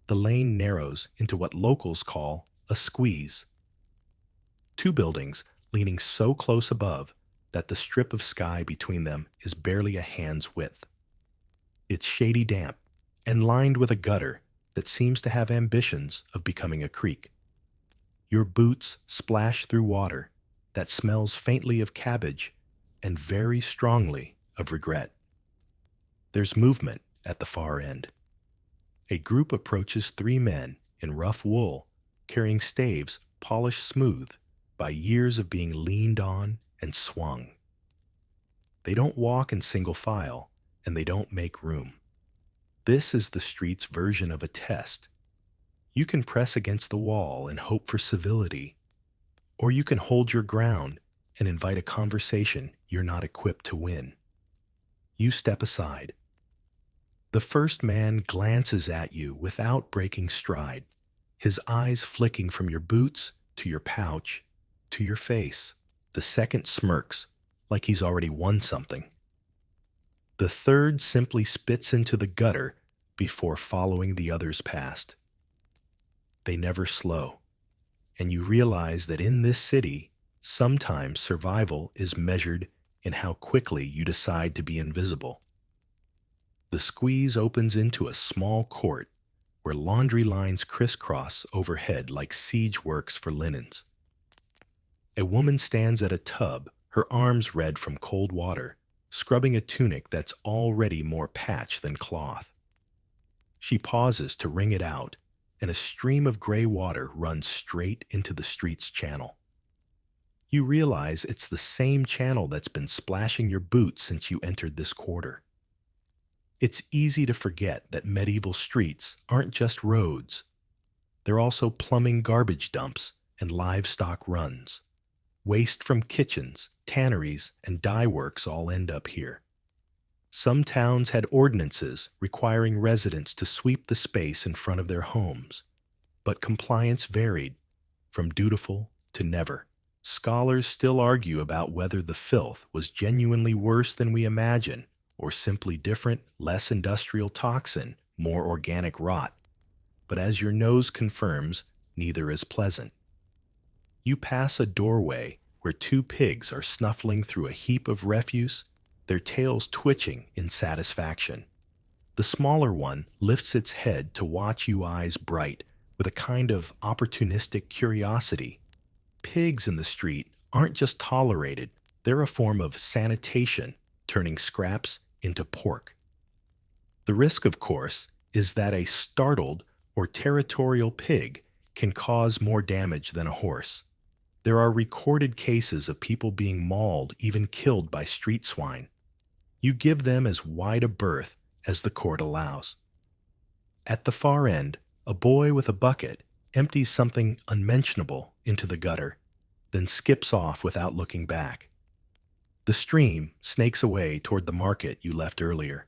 the lane narrows into what locals call a squeeze. 2 buildings leaning so close above that the strip of sky between them is barely a hand's width. It's shady damp and lined with a gutter that seems to have ambitions of becoming a creek. Your boots splash through water that smells faintly of cabbage and very strongly of regret. There's movement at the far end. A group approaches three men in rough wool, carrying staves polished smooth by years of being leaned on and swung. They don't walk in single file, and they don't make room. This is the street's version of a test. You can press against the wall and hope for civility, or you can hold your ground and invite a conversation you're not equipped to win. You step aside. The first man glances at you without breaking stride, his eyes flicking from your boots to your pouch to your face. The second smirks, like he's already won something. The third simply spits into the gutter before following the others past. They never slow, and you realize that in this city, sometimes survival is measured in how quickly you decide to be invisible. The squeeze opens into a small court where laundry lines crisscross overhead like siege works for linens. A woman stands at a tub, her arms red from cold water, scrubbing a tunic that's already more patch than cloth. She pauses to wring it out, and a stream of gray water runs straight into the street's channel. You realize it's the same channel that's been splashing your boots since you entered this quarter. It's easy to forget that medieval streets aren't just roads. They're also plumbing garbage dumps and livestock runs. Waste from kitchens, tanneries, and dye works all end up here. Some towns had ordinances requiring residents to sweep the space in front of their homes, but compliance varied from dutiful to never. Scholars still argue about whether the filth was genuinely worse than we imagine, or simply different, less industrial toxin, more organic rot. But as your nose confirms, neither is pleasant. You pass a doorway where two pigs are snuffling through a heap of refuse, their tails twitching in satisfaction. The smaller one lifts its head to watch you, eyes bright, with a kind of opportunistic curiosity. Pigs in the street aren't just tolerated, they're a form of sanitation, turning scraps into pork. The risk, of course, is that a startled or territorial pig can cause more damage than a horse. There are recorded cases of people being mauled, even killed by street swine. You give them as wide a berth as the court allows. At the far end, a boy with a bucket empties something unmentionable into the gutter, then skips off without looking back. The stream snakes away toward the market you left earlier,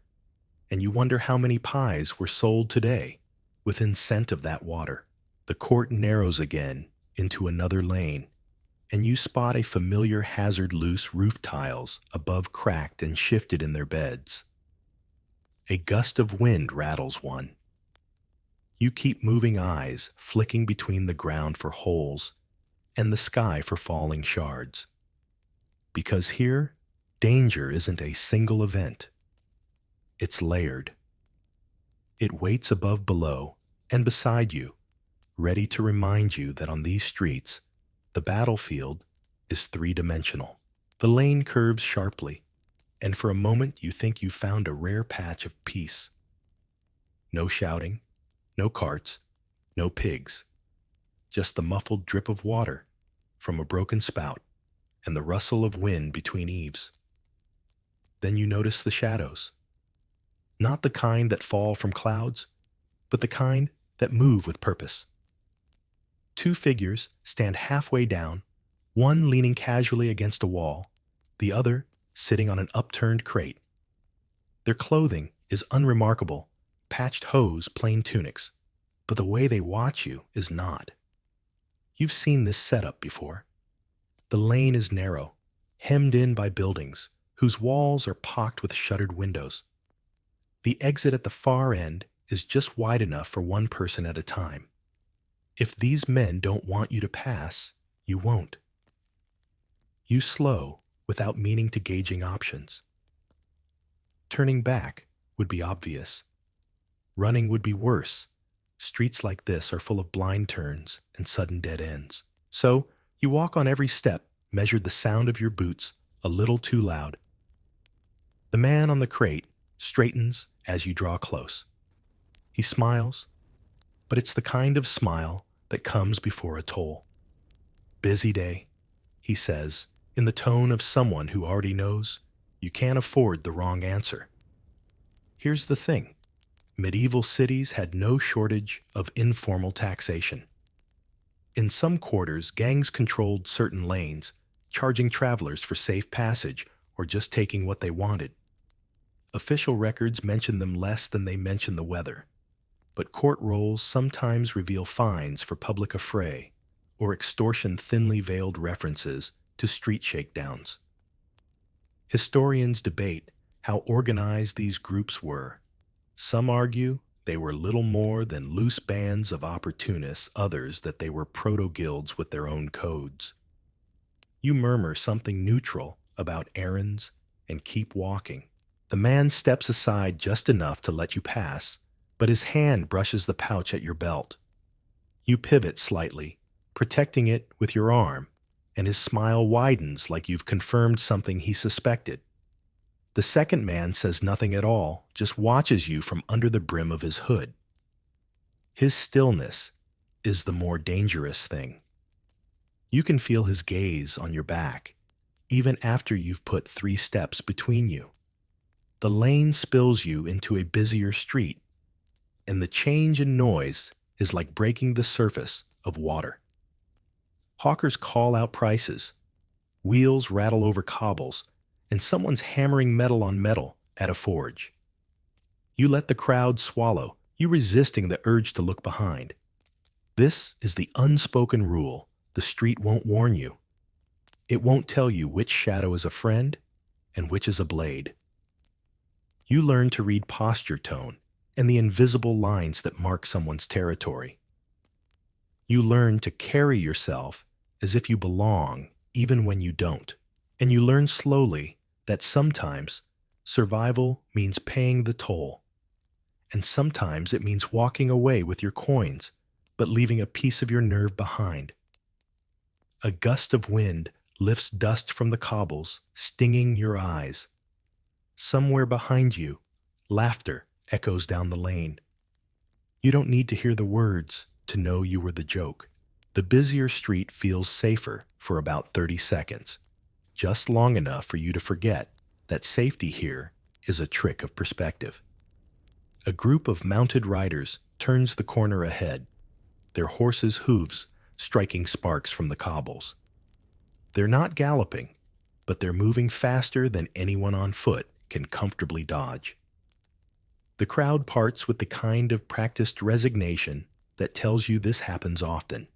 and you wonder how many pies were sold today within scent of that water. The court narrows again into another lane, and you spot a familiar hazard loose roof tiles above cracked and shifted in their beds. A gust of wind rattles one. You keep moving, eyes flicking between the ground for holes and the sky for falling shards. Because here, danger isn't a single event. It's layered. It waits above, below, and beside you, ready to remind you that on these streets, the battlefield is three-dimensional. The lane curves sharply, and for a moment you think you found a rare patch of peace. No shouting, no carts, no pigs, just the muffled drip of water from a broken spout and the rustle of wind between eaves. Then you notice the shadows. Not the kind that fall from clouds, but the kind that move with purpose. Two figures stand halfway down, one leaning casually against a wall, the other sitting on an upturned crate. Their clothing is unremarkable, patched hose, plain tunics, but the way they watch you is not. You've seen this setup before. The lane is narrow, hemmed in by buildings whose walls are pocked with shuttered windows. The exit at the far end is just wide enough for one person at a time. If these men don't want you to pass, you won't. You slow without meaning to, gauging options. Turning back would be obvious. Running would be worse. Streets like this are full of blind turns and sudden dead ends. So you walk on every step, measured the sound of your boots a little too loud. The man on the crate straightens as you draw close. He smiles, but it's the kind of smile that comes before a toll. "Busy day," he says, in the tone of someone who already knows you can't afford the wrong answer. Here's the thing. Medieval cities had no shortage of informal taxation. In some quarters, gangs controlled certain lanes, charging travelers for safe passage or just taking what they wanted. Official records mention them less than they mention the weather, but court rolls sometimes reveal fines for public affray or extortion thinly veiled references to street shakedowns. Historians debate how organized these groups were. Some argue they were little more than loose bands of opportunists, others that they were proto-guilds with their own codes. You murmur something neutral about errands and keep walking. The man steps aside just enough to let you pass, but his hand brushes the pouch at your belt. You pivot slightly, protecting it with your arm, and his smile widens like you've confirmed something he suspected. The second man says nothing at all, just watches you from under the brim of his hood. His stillness is the more dangerous thing. You can feel his gaze on your back, even after you've put 3 steps between you. The lane spills you into a busier street, and the change in noise is like breaking the surface of water. Hawkers call out prices, wheels rattle over cobbles, and someone's hammering metal on metal at a forge. You let the crowd swallow, you resisting the urge to look behind. This is the unspoken rule. The street won't warn you. It won't tell you which shadow is a friend and which is a blade. You learn to read posture tone and the invisible lines that mark someone's territory. You learn to carry yourself as if you belong even when you don't. And you learn slowly that sometimes survival means paying the toll, and sometimes it means walking away with your coins, but leaving a piece of your nerve behind. A gust of wind lifts dust from the cobbles, stinging your eyes. Somewhere behind you, laughter echoes down the lane. You don't need to hear the words to know you were the joke. The busier street feels safer for about 30 seconds. Just long enough for you to forget that safety here is a trick of perspective. A group of mounted riders turns the corner ahead, their horses' hooves striking sparks from the cobbles. They're not galloping, but they're moving faster than anyone on foot can comfortably dodge. The crowd parts with the kind of practiced resignation that tells you this happens often.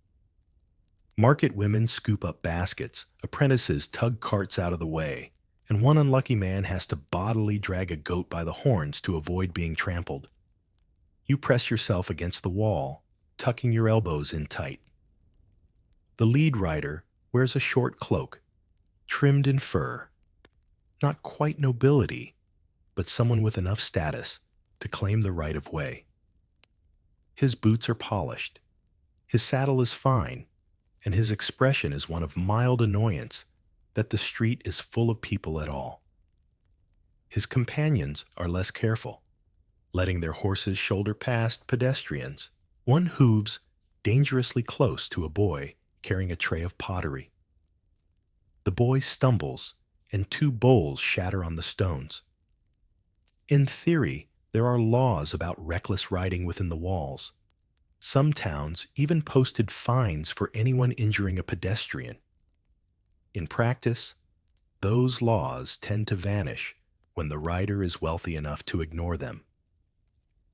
Market women scoop up baskets, apprentices tug carts out of the way, and one unlucky man has to bodily drag a goat by the horns to avoid being trampled. You press yourself against the wall, tucking your elbows in tight. The lead rider wears a short cloak, trimmed in fur. Not quite nobility, but someone with enough status to claim the right of way. His boots are polished. His saddle is fine, and his expression is one of mild annoyance that the street is full of people at all. His companions are less careful, letting their horses shoulder past pedestrians. One hooves dangerously close to a boy carrying a tray of pottery. The boy stumbles, and 2 bowls shatter on the stones. In theory, there are laws about reckless riding within the walls. Some towns even posted fines for anyone injuring a pedestrian. In practice, those laws tend to vanish when the rider is wealthy enough to ignore them.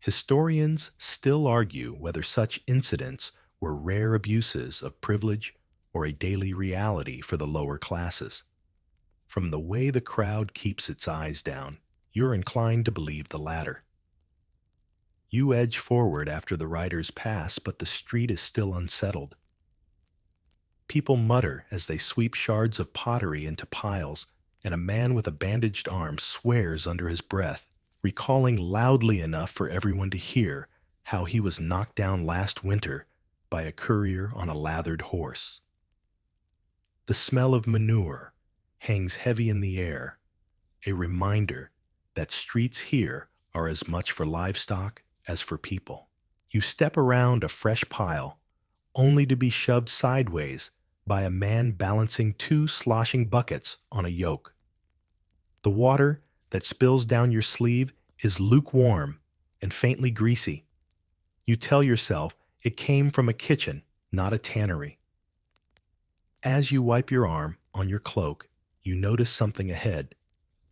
Historians still argue whether such incidents were rare abuses of privilege or a daily reality for the lower classes. From the way the crowd keeps its eyes down, you're inclined to believe the latter. You edge forward after the riders pass, but the street is still unsettled. People mutter as they sweep shards of pottery into piles, and a man with a bandaged arm swears under his breath, recalling loudly enough for everyone to hear how he was knocked down last winter by a courier on a lathered horse. The smell of manure hangs heavy in the air, a reminder that streets here are as much for livestock as for people. You step around a fresh pile, only to be shoved sideways by a man balancing two sloshing buckets on a yoke. The water that spills down your sleeve is lukewarm and faintly greasy. You tell yourself it came from a kitchen, not a tannery. As you wipe your arm on your cloak, you notice something ahead,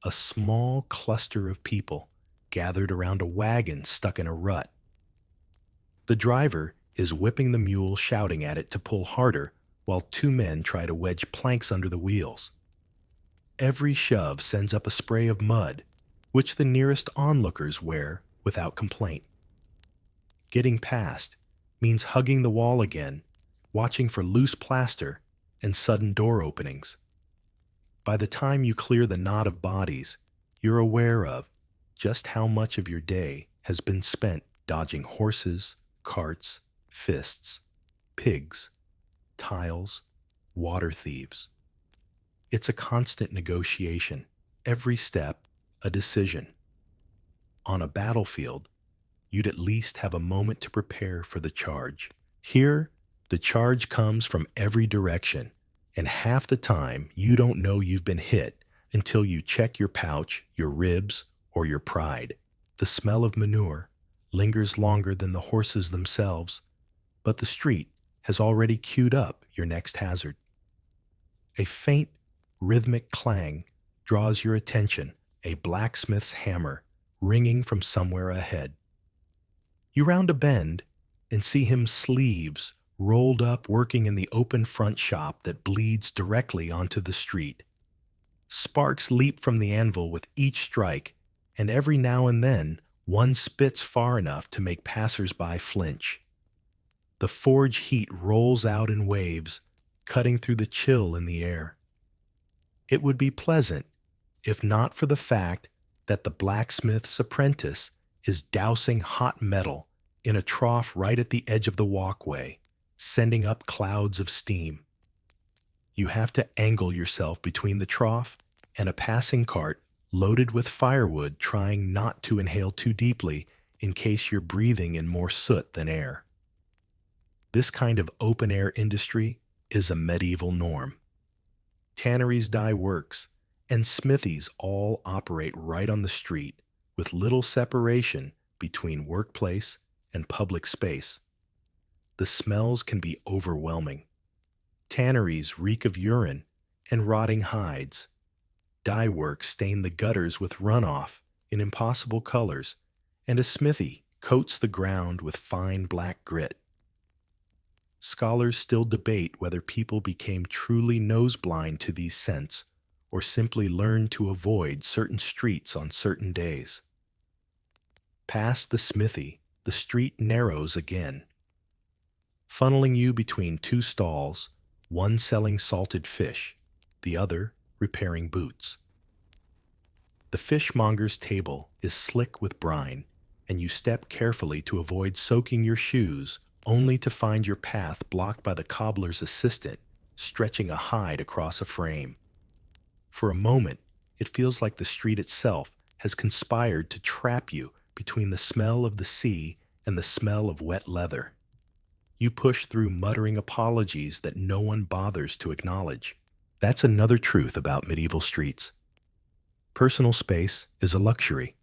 a small cluster of people gathered around a wagon stuck in a rut. The driver is whipping the mule, shouting at it to pull harder, while two men try to wedge planks under the wheels. Every shove sends up a spray of mud, which the nearest onlookers wear without complaint. Getting past means hugging the wall again, watching for loose plaster and sudden door openings. By the time you clear the knot of bodies, you're aware of just how much of your day has been spent dodging horses, carts, fists, pigs, tiles, water thieves. It's a constant negotiation, every step a decision. On a battlefield, you'd at least have a moment to prepare for the charge. Here, the charge comes from every direction, and half the time you don't know you've been hit until you check your pouch, your ribs, or your pride. The smell of manure lingers longer than the horses themselves, but the street has already queued up your next hazard. A faint, rhythmic clang draws your attention, a blacksmith's hammer ringing from somewhere ahead. You round a bend and see his sleeves rolled up, working in the open front shop that bleeds directly onto the street. Sparks leap from the anvil with each strike, and every now and then one spits far enough to make passers-by flinch. The forge heat rolls out in waves, cutting through the chill in the air. It would be pleasant if not for the fact that the blacksmith's apprentice is dousing hot metal in a trough right at the edge of the walkway, sending up clouds of steam. You have to angle yourself between the trough and a passing cart loaded with firewood, trying not to inhale too deeply in case you're breathing in more soot than air. This kind of open-air industry is a medieval norm. Tanneries, dye works, and smithies all operate right on the street, with little separation between workplace and public space. The smells can be overwhelming. Tanneries reek of urine and rotting hides. Dye works stain the gutters with runoff in impossible colors, and a smithy coats the ground with fine black grit. Scholars still debate whether people became truly nose-blind to these scents or simply learned to avoid certain streets on certain days. Past the smithy, the street narrows again, funneling you between two stalls, one selling salted fish, the other repairing boots. The fishmonger's table is slick with brine, and you step carefully to avoid soaking your shoes, only to find your path blocked by the cobbler's assistant, stretching a hide across a frame. For a moment, it feels like the street itself has conspired to trap you between the smell of the sea and the smell of wet leather. You push through, muttering apologies that no one bothers to acknowledge. That's another truth about medieval streets. Personal space is a luxury.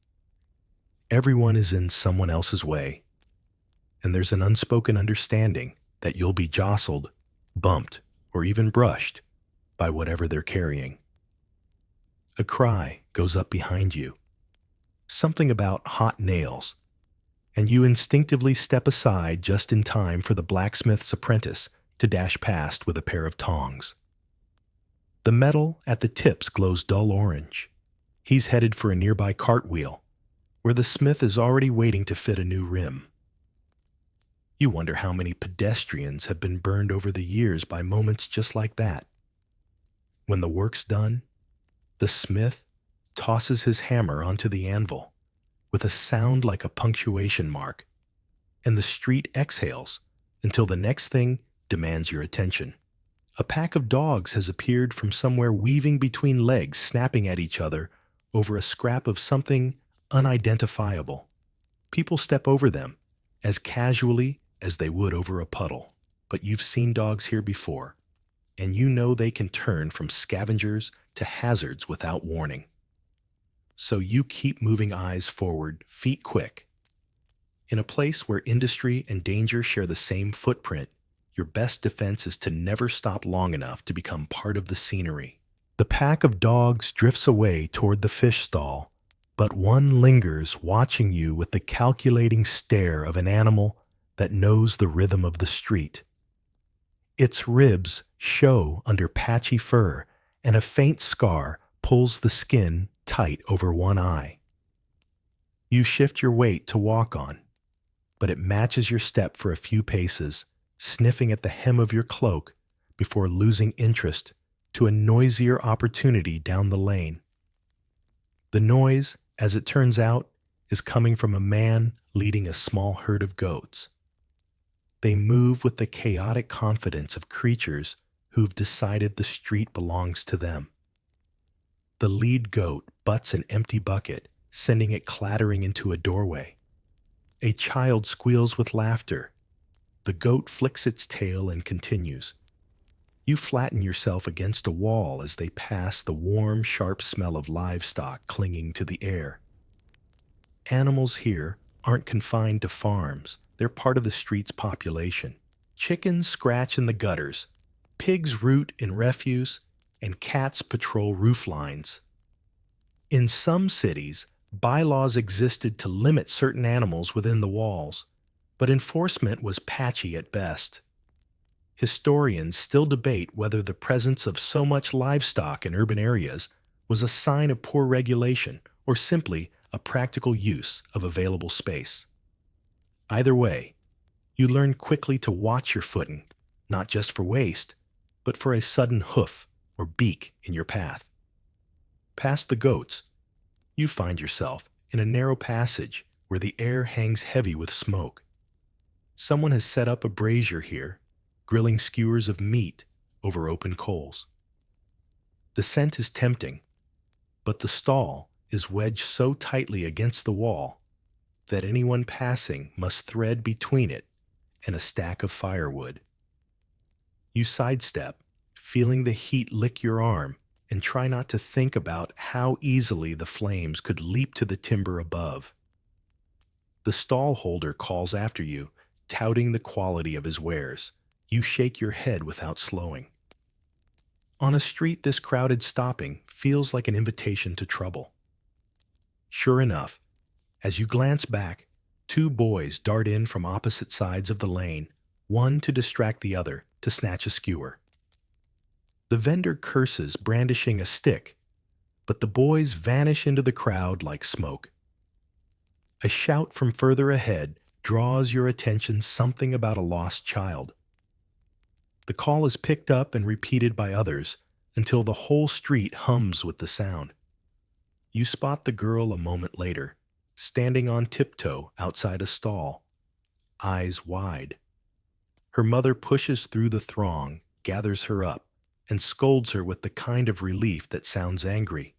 Everyone is in someone else's way, and there's an unspoken understanding that you'll be jostled, bumped, or even brushed by whatever they're carrying. A cry goes up behind you, something about hot nails, and you instinctively step aside just in time for the blacksmith's apprentice to dash past with a pair of tongs. The metal at the tips glows dull orange. He's headed for a nearby cartwheel, where the smith is already waiting to fit a new rim. You wonder how many pedestrians have been burned over the years by moments just like that. When the work's done, the smith tosses his hammer onto the anvil with a sound like a punctuation mark, and the street exhales until the next thing demands your attention. A pack of dogs has appeared from somewhere, weaving between legs, snapping at each other, over a scrap of something unidentifiable. People step over them as casually as they would over a puddle. But you've seen dogs here before, and you know they can turn from scavengers to hazards without warning. So you keep moving eyes forward, feet quick. In a place where industry and danger share the same footprint, your best defense is to never stop long enough to become part of the scenery. The pack of dogs drifts away toward the fish stall, but one lingers, watching you with the calculating stare of an animal that knows the rhythm of the street. Its ribs show under patchy fur, and a faint scar pulls the skin tight over one eye. You shift your weight to walk on, but it matches your step for a few paces, sniffing at the hem of your cloak before losing interest to a noisier opportunity down the lane. The noise, as it turns out, is coming from a man leading a small herd of goats. They move with the chaotic confidence of creatures who've decided the street belongs to them. The lead goat butts an empty bucket, sending it clattering into a doorway. A child squeals with laughter. The goat flicks its tail and continues. You flatten yourself against a wall as they pass, the warm, sharp smell of livestock clinging to the air. Animals here aren't confined to farms. They're part of the street's population. Chickens scratch in the gutters, pigs root in refuse, and cats patrol roof lines. In some cities, bylaws existed to limit certain animals within the walls, but enforcement was patchy at best. Historians still debate whether the presence of so much livestock in urban areas was a sign of poor regulation or simply a practical use of available space. Either way, you learn quickly to watch your footing, not just for waste, but for a sudden hoof or beak in your path. Past the goats, you find yourself in a narrow passage where the air hangs heavy with smoke. Someone has set up a brazier here, grilling skewers of meat over open coals. The scent is tempting, but the stall is wedged so tightly against the wall that anyone passing must thread between it and a stack of firewood. You sidestep, feeling the heat lick your arm, and try not to think about how easily the flames could leap to the timber above. The stall holder calls after you, touting the quality of his wares. You shake your head without slowing. On a street this crowded, stopping feels like an invitation to trouble. Sure enough, as you glance back, two boys dart in from opposite sides of the lane, one to distract the other to snatch a skewer. The vendor curses, brandishing a stick, but the boys vanish into the crowd like smoke. A shout from further ahead draws your attention, something about a lost child. The call is picked up and repeated by others until the whole street hums with the sound. You spot the girl a moment later, standing on tiptoe outside a stall, eyes wide. Her mother pushes through the throng, gathers her up, and scolds her with the kind of relief that sounds angry.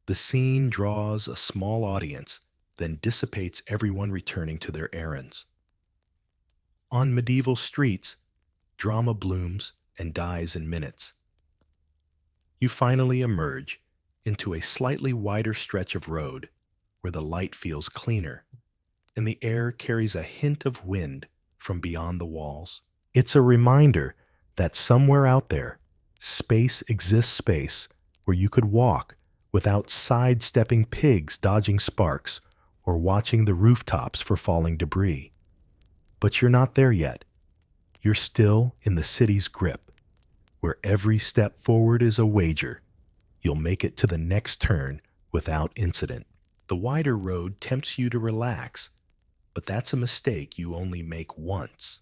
The scene draws a small audience, then dissipates, everyone returning to their errands. On medieval streets, drama blooms and dies in minutes. You finally emerge into a slightly wider stretch of road where the light feels cleaner and the air carries a hint of wind from beyond the walls. It's a reminder that somewhere out there, space exists, space where you could walk without sidestepping pigs dodging sparks or watching the rooftops for falling debris. But you're not there yet. You're still in the city's grip, where every step forward is a wager. You'll make it to the next turn without incident. The wider road tempts you to relax, but that's a mistake you only make once.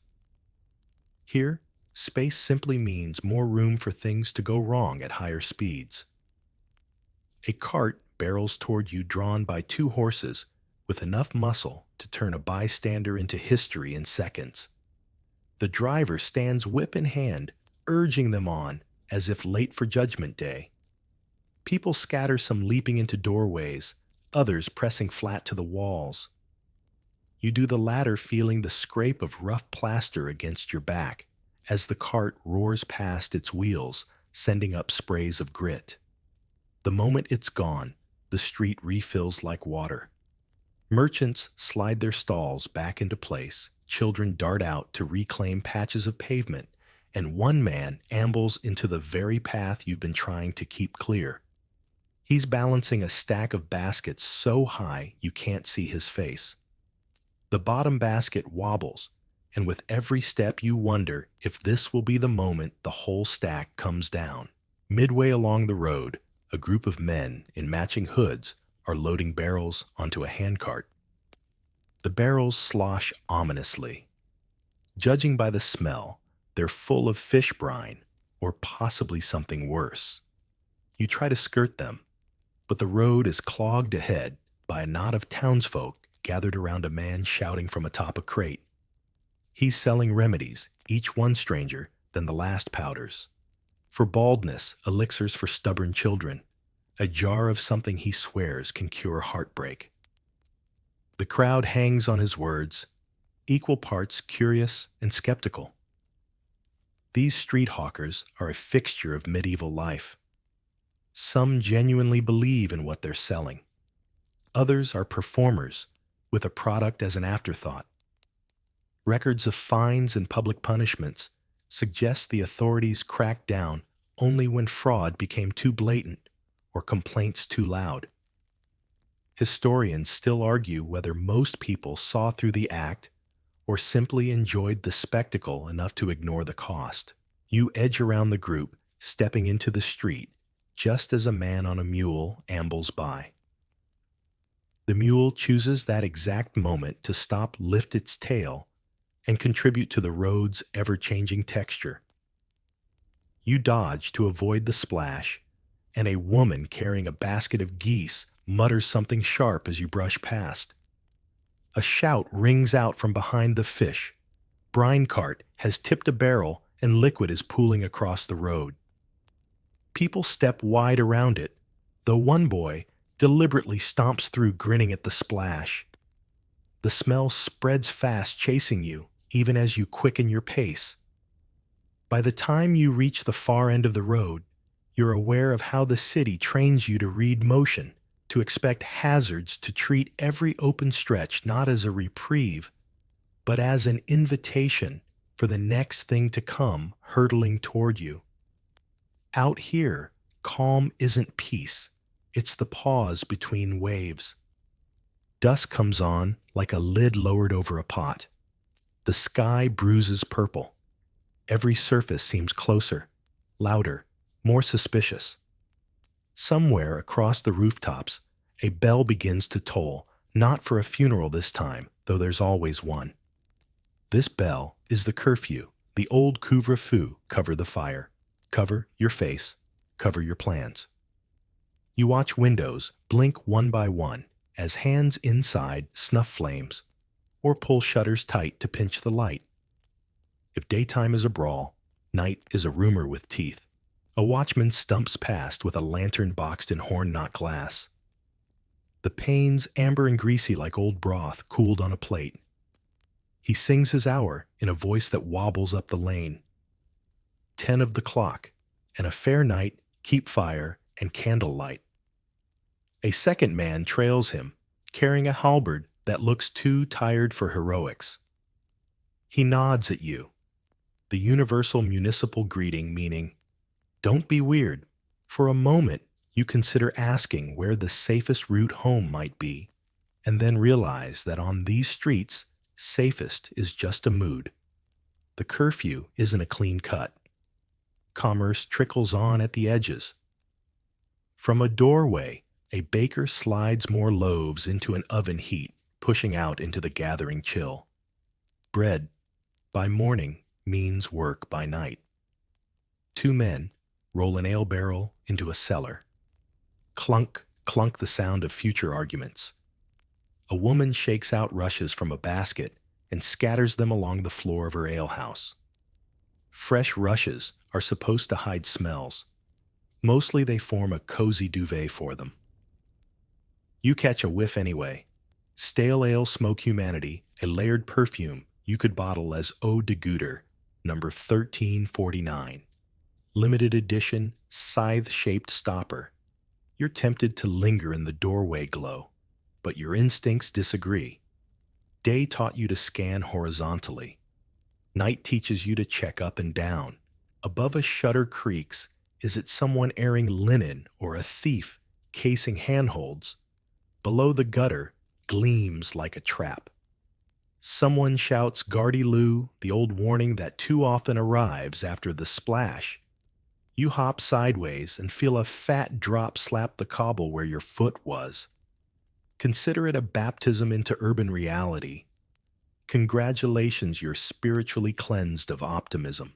Here, space simply means more room for things to go wrong at higher speeds. A cart barrels toward you, drawn by two horses with enough muscle to turn a bystander into history in seconds. The driver stands whip in hand, urging them on as if late for Judgment Day. People scatter, some leaping into doorways, others pressing flat to the walls. You do the latter, feeling the scrape of rough plaster against your back as the cart roars past its wheels, sending up sprays of grit. The moment it's gone, the street refills like water. Merchants slide their stalls back into place, children dart out to reclaim patches of pavement, and one man ambles into the very path you've been trying to keep clear. He's balancing a stack of baskets so high you can't see his face. The bottom basket wobbles, and with every step you wonder if this will be the moment the whole stack comes down. Midway along the road, a group of men in matching hoods are loading barrels onto a handcart. The barrels slosh ominously. Judging by the smell, they're full of fish brine, or possibly something worse. You try to skirt them, but the road is clogged ahead by a knot of townsfolk gathered around a man shouting from atop a crate. He's selling remedies, each one stranger than the last powders. For baldness, elixirs for stubborn children, a jar of something he swears can cure heartbreak. The crowd hangs on his words, equal parts curious and skeptical. These street hawkers are a fixture of medieval life. Some genuinely believe in what they're selling. Others are performers, with a product as an afterthought. Records of fines and public punishments suggest the authorities cracked down only when fraud became too blatant or complaints too loud. Historians still argue whether most people saw through the act or simply enjoyed the spectacle enough to ignore the cost. You edge around the group, stepping into the street, just as a man on a mule ambles by. The mule chooses that exact moment to stop, lift its tail, and contribute to the road's ever-changing texture. You dodge to avoid the splash, and a woman carrying a basket of geese mutters something sharp as you brush past. A shout rings out from behind the fish. Brine cart has tipped a barrel and liquid is pooling across the road. People step wide around it, though one boy deliberately stomps through, grinning at the splash. The smell spreads fast, chasing you, even as you quicken your pace. By the time you reach the far end of the road, you're aware of how the city trains you to read motion, to expect hazards, to treat every open stretch not as a reprieve, but as an invitation for the next thing to come hurtling toward you. Out here, calm isn't peace. It's the pause between waves. Dusk comes on like a lid lowered over a pot. The sky bruises purple. Every surface seems closer, louder, more suspicious. Somewhere across the rooftops, a bell begins to toll, not for a funeral this time, though there's always one. This bell is the curfew, the old couvre-feu, cover the fire, cover your face, cover your plans. You watch windows blink one by one as hands inside snuff flames or pull shutters tight to pinch the light. If daytime is a brawl, night is a rumor with teeth. A watchman stumps past with a lantern boxed in horn-knot glass. The panes, amber and greasy like old broth, cooled on a plate. He sings his hour in a voice that wobbles up the lane. 10 of the clock, and a fair night, keep fire, and candlelight. A second man trails him, carrying a halberd that looks too tired for heroics. He nods at you, the universal municipal greeting meaning, don't be weird. For a moment, you consider asking where the safest route home might be, and then realize that on these streets, safest is just a mood. The curfew isn't a clean cut. Commerce trickles on at the edges. From a doorway, a baker slides more loaves into an oven heat, pushing out into the gathering chill. Bread, by morning, means work by night. 2 men roll an ale barrel into a cellar. Clunk, clunk the sound of future arguments. A woman shakes out rushes from a basket and scatters them along the floor of her alehouse. Fresh rushes are supposed to hide smells. Mostly they form a cozy duvet for them. You catch a whiff anyway. Stale ale smoke humanity, a layered perfume you could bottle as Eau de Gouter, number 1349. Limited edition, scythe-shaped stopper. You're tempted to linger in the doorway glow, but your instincts disagree. Day taught you to scan horizontally. Night teaches you to check up and down. Above a shutter creaks. Is it someone airing linen or a thief casing handholds? Below the gutter gleams like a trap. Someone shouts Gardy-loo, the old warning that too often arrives after the splash. You hop sideways and feel a fat drop slap the cobble where your foot was. Consider it a baptism into urban reality. Congratulations, you're spiritually cleansed of optimism.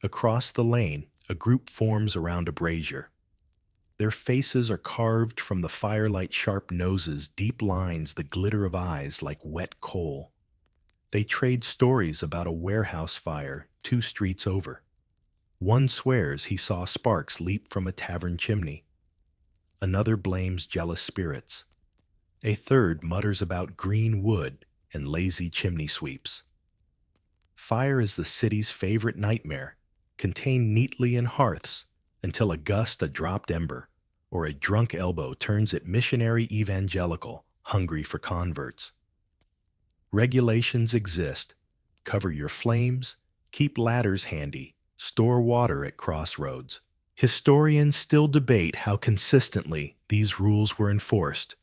Across the lane, a group forms around a brazier. Their faces are carved from the firelight's sharp noses, deep lines, the glitter of eyes like wet coal. They trade stories about a warehouse fire 2 streets over. One swears he saw sparks leap from a tavern chimney. Another blames jealous spirits. A third mutters about green wood and lazy chimney sweeps. Fire is the city's favorite nightmare, contained neatly in hearths until a dropped ember, or a drunk elbow turns it missionary evangelical, hungry for converts. Regulations exist. Cover your flames, keep ladders handy, store water at crossroads. Historians still debate how consistently these rules were enforced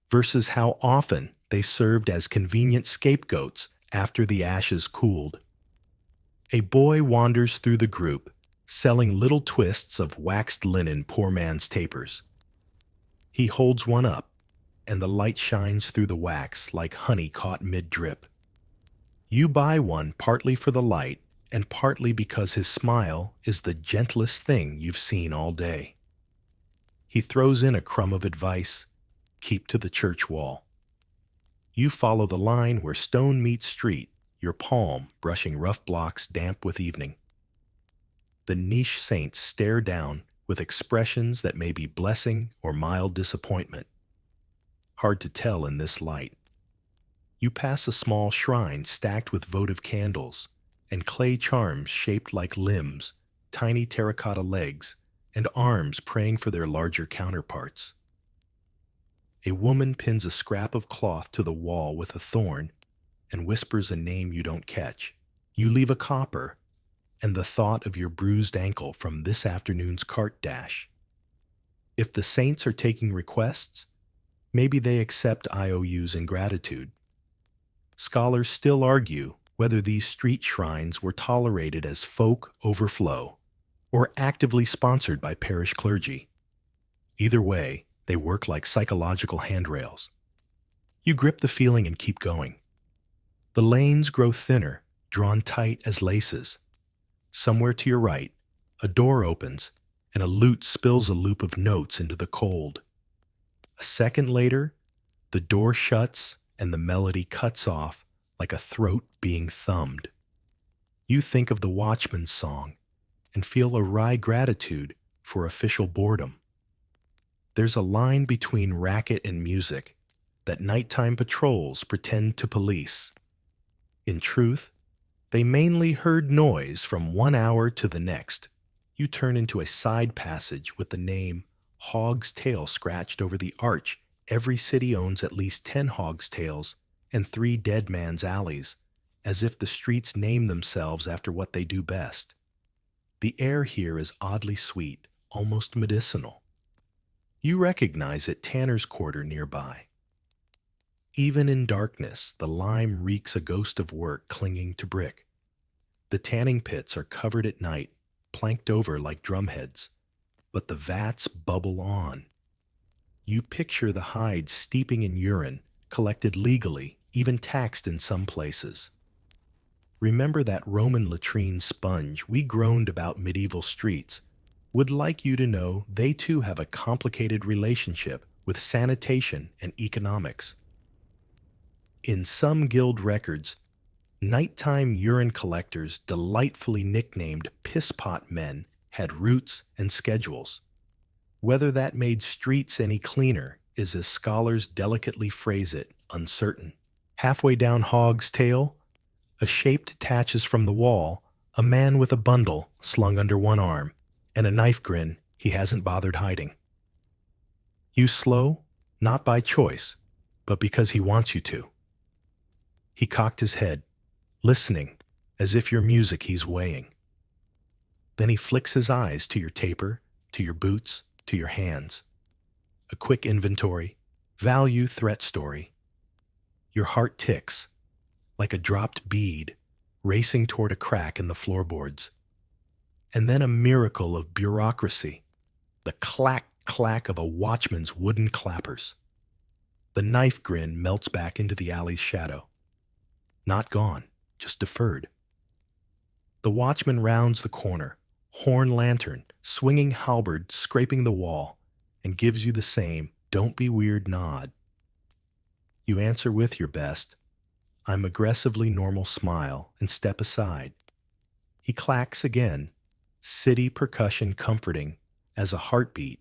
versus how often they served as convenient scapegoats after the ashes cooled. A boy wanders through the group, selling little twists of waxed linen poor man's tapers. He holds one up, and the light shines through the wax like honey caught mid-drip. You buy one partly for the light and partly because his smile is the gentlest thing you've seen all day. He throws in a crumb of advice: keep to the church wall. You follow the line where stone meets street, your palm brushing rough blocks damp with evening. The niche saints stare down with expressions that may be blessing or mild disappointment. Hard to tell in this light. You pass a small shrine stacked with votive candles and clay charms shaped like limbs, tiny terracotta legs, and arms praying for their larger counterparts. A woman pins a scrap of cloth to the wall with a thorn and whispers a name you don't catch. You leave a copper and the thought of your bruised ankle from this afternoon's cart dash. If the saints are taking requests, maybe they accept IOUs in gratitude. Scholars still argue whether these street shrines were tolerated as folk overflow or actively sponsored by parish clergy. Either way, they work like psychological handrails. You grip the feeling and keep going. The lanes grow thinner, drawn tight as laces. Somewhere to your right, a door opens and a lute spills a loop of notes into the cold. A second later, the door shuts and the melody cuts off like a throat being thumbed. You think of the watchman's song and feel a wry gratitude for official boredom. There's a line between racket and music that nighttime patrols pretend to police. In truth, they mainly heard noise from 1 hour to the next. You turn into a side passage with the name Hog's Tail scratched over the arch. Every city owns at least 10 Hog's Tails and 3 Dead Man's Alleys, as if the streets name themselves after what they do best. The air here is oddly sweet, almost medicinal. You recognize it Tanner's Quarter nearby. Even in darkness, the lime reeks a ghost of work clinging to brick. The tanning pits are covered at night, planked over like drumheads, but the vats bubble on. You picture the hides steeping in urine, collected legally, even taxed in some places. Remember that Roman latrine sponge we groaned about medieval streets? Would like you to know they too have a complicated relationship with sanitation and economics. In some guild records, nighttime urine collectors, delightfully nicknamed pisspot men, had routes and schedules. Whether that made streets any cleaner is, as scholars delicately phrase it, uncertain. Halfway down Hog's Tail, a shape detaches from the wall, a man with a bundle slung under one arm, and a knife grin he hasn't bothered hiding. You slow, not by choice, but because he wants you to. He cocked his head, listening, as if your music he's weighing. Then he flicks his eyes to your taper, to your boots, to your hands. A quick inventory, value threat story. Your heart ticks, like a dropped bead, racing toward a crack in the floorboards. And then a miracle of bureaucracy, the clack-clack of a watchman's wooden clappers. The knife grin melts back into the alley's shadow. Not gone, just deferred. The watchman rounds the corner, horn lantern, swinging halberd scraping the wall, and gives you the same "don't be weird" nod. You answer with your best, I'm aggressively normal smile, and step aside. He clacks again, city percussion comforting as a heartbeat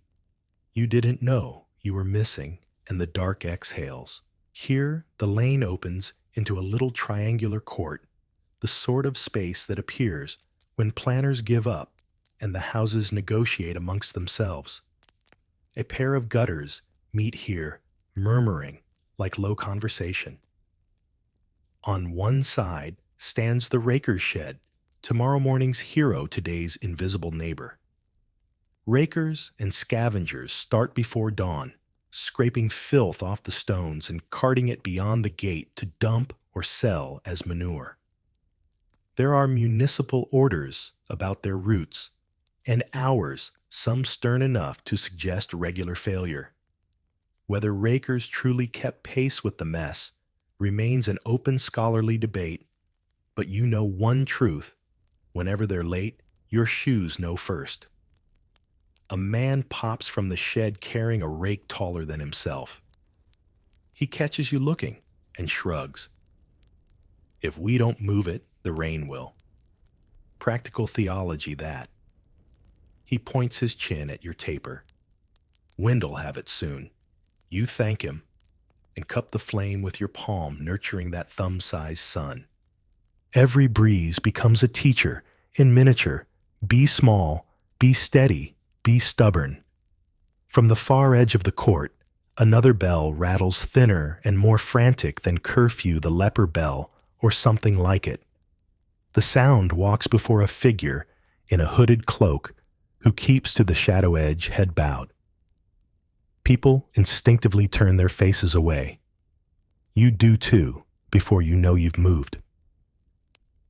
you didn't know you were missing, and the dark exhales. Here, the lane opens into a little triangular court, the sort of space that appears when planners give up and the houses negotiate amongst themselves. A pair of gutters meet here, murmuring like low conversation. On one side stands the raker's shed, tomorrow morning's hero, today's invisible neighbor. Rakers and scavengers start before dawn, scraping filth off the stones and carting it beyond the gate to dump or sell as manure. There are municipal orders about their routes, and hours, some stern enough to suggest regular failure. Whether rakers truly kept pace with the mess remains an open scholarly debate, but you know one truth: whenever they're late, your shoes know first. A man pops from the shed carrying a rake taller than himself. He catches you looking and shrugs. If we don't move it, the rain will. Practical theology, that. He points his chin at your taper. Wind'll have it soon. You thank him and cup the flame with your palm, nurturing that thumb-sized sun. Every breeze becomes a teacher in miniature. Be small, be steady, be stubborn. From the far edge of the court, another bell rattles, thinner and more frantic than curfew, the leper bell, or something like it. The sound walks before a figure in a hooded cloak who keeps to the shadow edge, head bowed. People instinctively turn their faces away. You do too, before you know you've moved.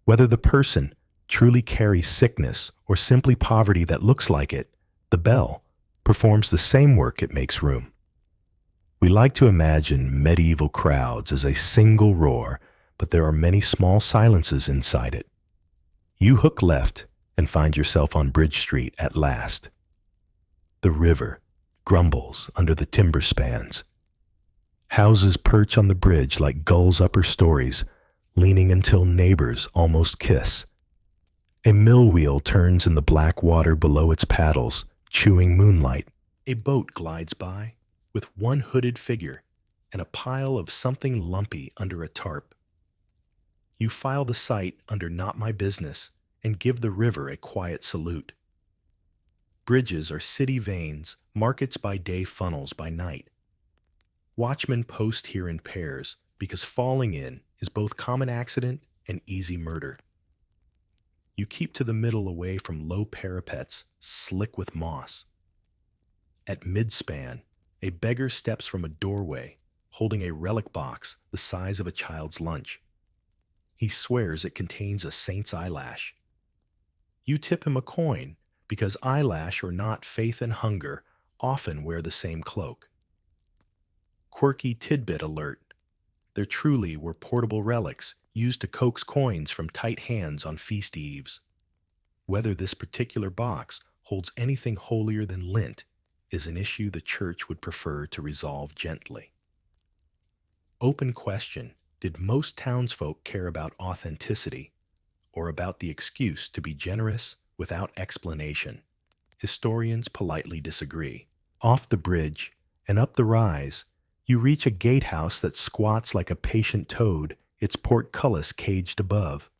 Whether the person truly carries sickness or simply poverty that looks like it, the bell performs the same work. It makes room. We like to imagine medieval crowds as a single roar, but there are many small silences inside it. You hook left and find yourself on Bridge Street at last. The river grumbles under the timber spans. Houses perch on the bridge like gulls' upper stories, leaning until neighbors almost kiss. A mill wheel turns in the black water below its paddles, chewing moonlight. A boat glides by with one hooded figure and a pile of something lumpy under a tarp. You file the sight under "Not My Business" and give the river a quiet salute. Bridges are city veins, markets by day, funnels by night. Watchmen post here in pairs because falling in is both common accident and easy murder. You keep to the middle, away from low parapets slick with moss. At midspan, a beggar steps from a doorway, holding a relic box the size of a child's lunch. He swears it contains a saint's eyelash. You tip him a coin because, eyelash or not, faith and hunger often wear the same cloak. Quirky tidbit alert: there truly were portable relics used to coax coins from tight hands on feast eves. Whether this particular box holds anything holier than lint is an issue the church would prefer to resolve gently. Open question: did most townsfolk care about authenticity, or about the excuse to be generous without explanation? Historians politely disagree. Off the bridge and up the rise, you reach a gatehouse that squats like a patient toad, its portcullis caged above.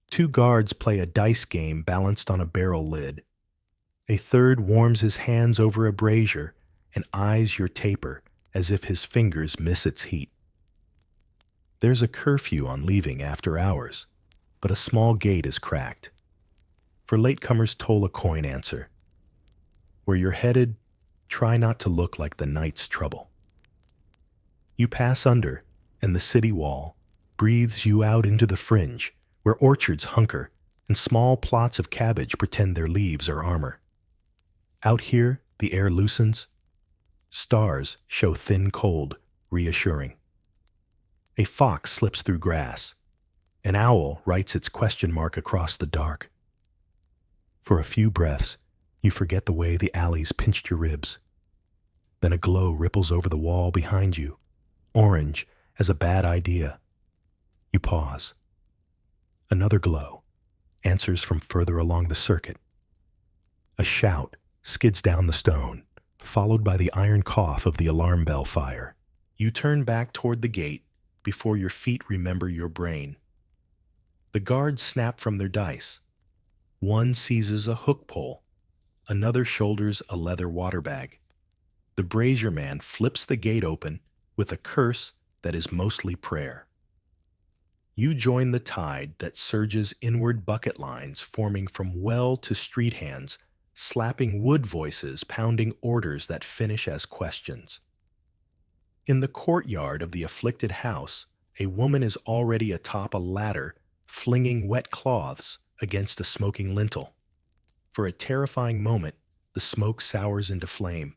Two guards play a dice game balanced on a barrel lid. A third warms his hands over a brazier and eyes your taper as if his fingers miss its heat. There's a curfew on leaving after hours, but a small gate is cracked. For latecomers toll a coin answer. Where you're headed, try not to look like the night's trouble. You pass under, and the city wall breathes you out into the fringe, where orchards hunker and small plots of cabbage pretend their leaves are armor. Out here, the air loosens. Stars show thin cold, reassuring. A fox slips through grass. An owl writes its question mark across the dark. For a few breaths, you forget the way the alleys pinched your ribs. Then a glow ripples over the wall behind you, orange as a bad idea. You pause. Another glow answers from further along the circuit. A shout skids down the stone, followed by the iron cough of the alarm bell fire. You turn back toward the gate before your feet remember your brain. The guards snap from their dice. One seizes a hook pole. Another shoulders a leather water bag. The brazier man flips the gate open with a curse that is mostly prayer. You join the tide that surges inward bucket lines forming from well to street hands, slapping wood voices pounding orders that finish as questions. In the courtyard of the afflicted house, a woman is already atop a ladder, flinging wet cloths against a smoking lintel. For a terrifying moment, the smoke sours into flame.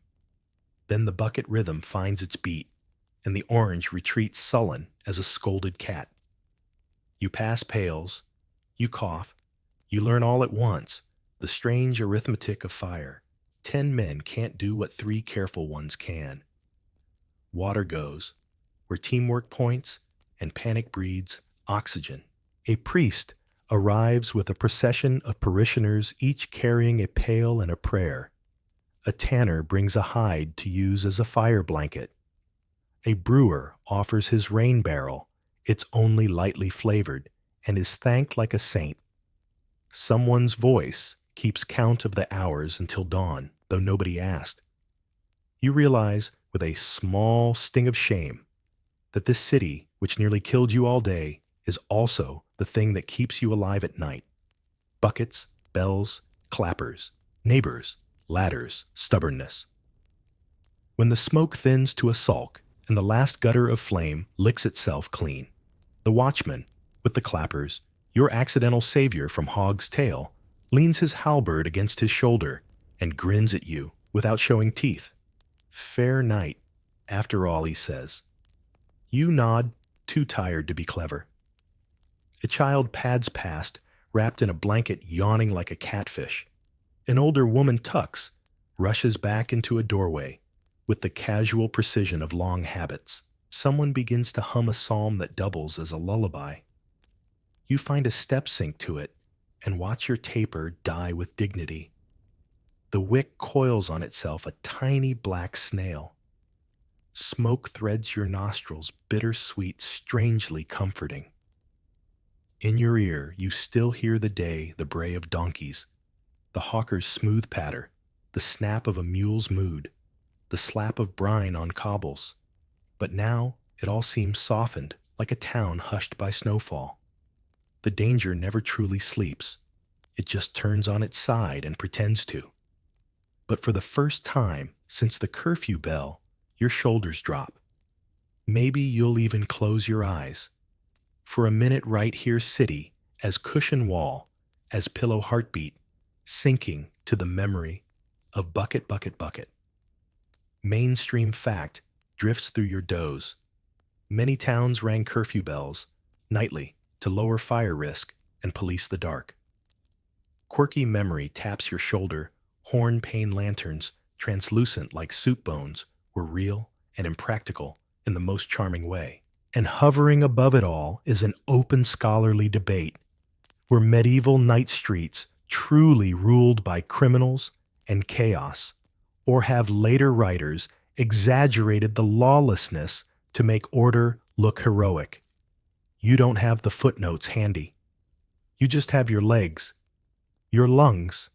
Then the bucket rhythm finds its beat, and the orange retreats sullen as a scolded cat. You pass pails, you cough, you learn all at once the strange arithmetic of fire. 10 men can't do what 3 careful ones can. Water goes, where teamwork points and panic breeds oxygen. A priest arrives with a procession of parishioners, each carrying a pail and a prayer. A tanner brings a hide to use as a fire blanket. A brewer offers his rain barrel. It's only lightly flavored and is thanked like a saint. Someone's voice keeps count of the hours until dawn, though nobody asked. You realize, with a small sting of shame, that this city, which nearly killed you all day, is also the thing that keeps you alive at night. Buckets, bells, clappers, neighbors, ladders, stubbornness. When the smoke thins to a sulk and the last gutter of flame licks itself clean, the watchman, with the clappers, your accidental savior from Hog's Tail, leans his halberd against his shoulder and grins at you without showing teeth. Fair night, after all, he says. You nod, too tired to be clever. A child pads past, wrapped in a blanket yawning like a catfish. An older woman tucks, rushes back into a doorway, with the casual precision of long habits. Someone begins to hum a psalm that doubles as a lullaby. You find a step sync to it and watch your taper die with dignity. The wick coils on itself a tiny black snail. Smoke threads your nostrils, bittersweet, strangely comforting. In your ear, you still hear the bray of donkeys, the hawker's smooth patter, the snap of a mule's mood, the slap of brine on cobbles. But now it all seems softened, like a town hushed by snowfall. The danger never truly sleeps. It just turns on its side and pretends to. But for the first time since the curfew bell, your shoulders drop. Maybe you'll even close your eyes. For a minute right here, city, as cushion wall, as pillow heartbeat, sinking to the memory of bucket, bucket, bucket. Mainstream fact drifts through your doze. Many towns rang curfew bells, nightly, to lower fire risk and police the dark. Quirky memory taps your shoulder. Horn pane lanterns, translucent like soup bones, were real and impractical in the most charming way. And hovering above it all is an open scholarly debate, where medieval night streets truly ruled by criminals and chaos, Or have later writers exaggerated the lawlessness to make order look heroic? You don't have the footnotes handy. You just have your legs, your lungs,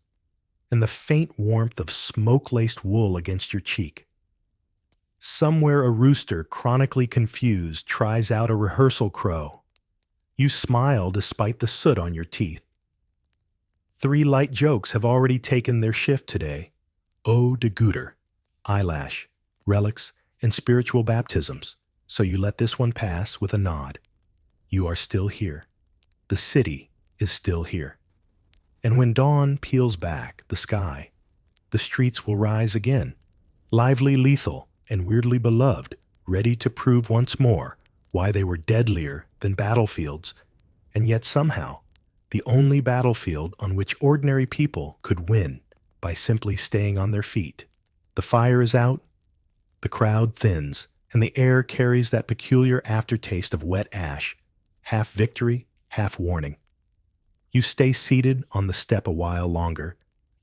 and the faint warmth of smoke-laced wool against your cheek. Somewhere a rooster, chronically confused, tries out a rehearsal crow. You smile despite the soot on your teeth. 3 light jokes have already taken their shift today. Eau de Gouter, eyelash, relics, and spiritual baptisms. So you let this one pass with a nod. You are still here. The city is still here. And when dawn peels back the sky, the streets will rise again, lively, lethal, and weirdly beloved, ready to prove once more why they were deadlier than battlefields, and yet somehow the only battlefield on which ordinary people could win by simply staying on their feet. The fire is out, the crowd thins, and the air carries that peculiar aftertaste of wet ash, half victory, half warning. You stay seated on the step a while longer,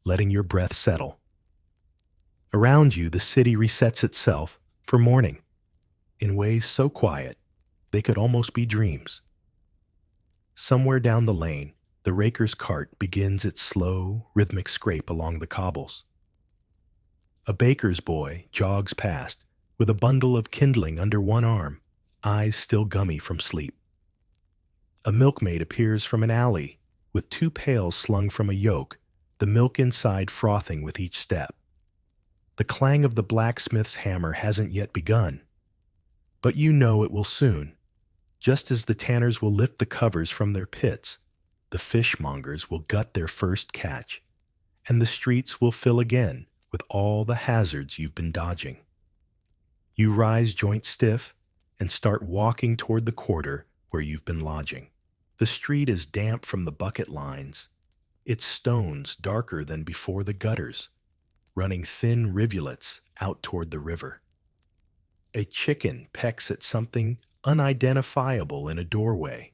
letting your breath settle. Around you, the city resets itself for morning, in ways so quiet they could almost be dreams. Somewhere down the lane, the raker's cart begins its slow, rhythmic scrape along the cobbles. A baker's boy jogs past with a bundle of kindling under one arm, eyes still gummy from sleep. A milkmaid appears from an alley with 2 pails slung from a yoke, the milk inside frothing with each step. The clang of the blacksmith's hammer hasn't yet begun, but you know it will soon. Just as the tanners will lift the covers from their pits, the fishmongers will gut their first catch, and the streets will fill again with all the hazards you've been dodging. You rise joint stiff and start walking toward the quarter where you've been lodging. The street is damp from the bucket lines, its stones darker than before the gutters, running thin rivulets out toward the river. A chicken pecks at something unidentifiable in a doorway.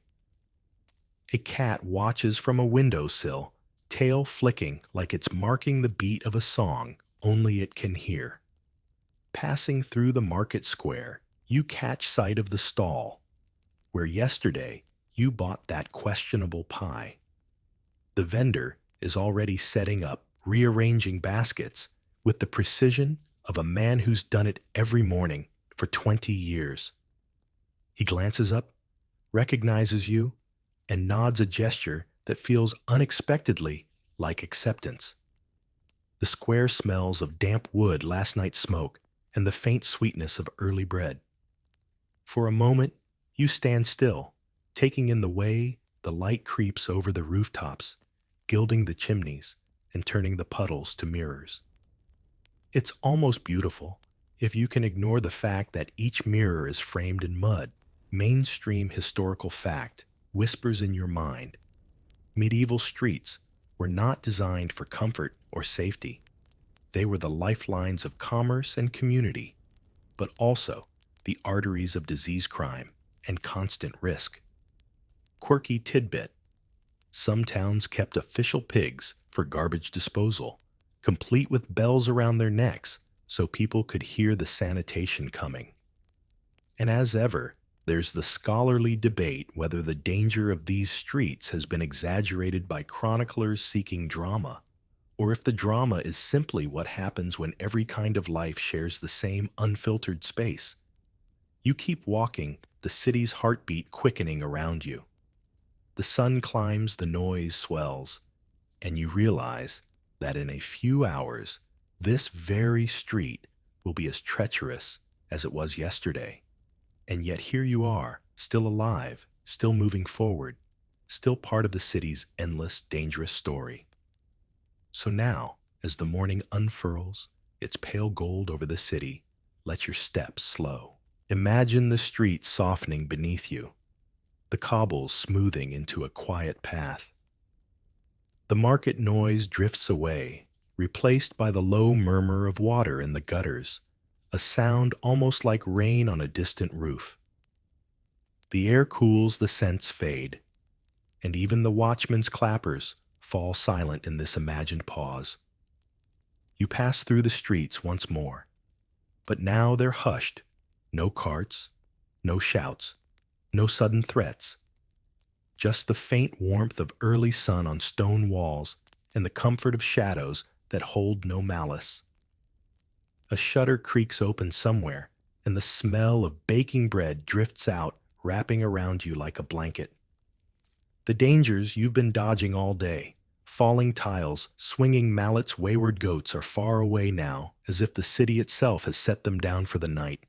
A cat watches from a windowsill, tail flicking like it's marking the beat of a song only it can hear. Passing through the market square, you catch sight of the stall where yesterday you bought that questionable pie. The vendor is already setting up, rearranging baskets with the precision of a man who's done it every morning for 20 years. He glances up, recognizes you, and nods a gesture that feels unexpectedly like acceptance. The square smells of damp wood, last night's smoke, and the faint sweetness of early bread. For a moment, you stand still, taking in the way the light creeps over the rooftops, gilding the chimneys and turning the puddles to mirrors. It's almost beautiful if you can ignore the fact that each mirror is framed in mud. Mainstream historical fact whispers in your mind. Medieval streets were not designed for comfort or safety. They were the lifelines of commerce and community, but also the arteries of disease, crime, and constant risk. Quirky tidbit: some towns kept official pigs for garbage disposal, complete with bells around their necks so people could hear the sanitation coming. And as ever, there's the scholarly debate whether the danger of these streets has been exaggerated by chroniclers seeking drama, or if the drama is simply what happens when every kind of life shares the same unfiltered space. You keep walking, the city's heartbeat quickening around you. The sun climbs, the noise swells, and you realize that in a few hours, this very street will be as treacherous as it was yesterday. And yet here you are, still alive, still moving forward, still part of the city's endless, dangerous story. So now, as the morning unfurls its pale gold over the city, let your steps slow. Imagine the street softening beneath you, the cobbles smoothing into a quiet path. The market noise drifts away, replaced by the low murmur of water in the gutters, a sound almost like rain on a distant roof. The air cools, the scents fade, and even the watchman's clappers fall silent in this imagined pause. You pass through the streets once more, but now they're hushed. No carts, no shouts, no sudden threats. Just the faint warmth of early sun on stone walls and the comfort of shadows that hold no malice. A shutter creaks open somewhere, and the smell of baking bread drifts out, wrapping around you like a blanket. The dangers you've been dodging all day, falling tiles, swinging mallets, wayward goats, are far away now, as if the city itself has set them down for the night.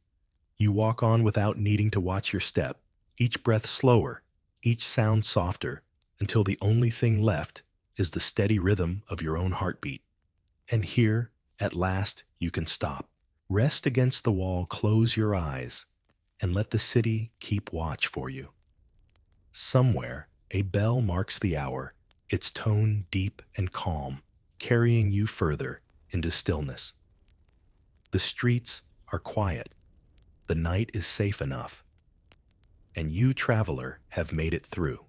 You walk on without needing to watch your step, each breath slower, each sound softer, until the only thing left is the steady rhythm of your own heartbeat. And here, at last, you can stop. Rest against the wall, close your eyes, and let the city keep watch for you. Somewhere, a bell marks the hour, its tone deep and calm, carrying you further into stillness. The streets are quiet. The night is safe enough. And you, traveler, have made it through.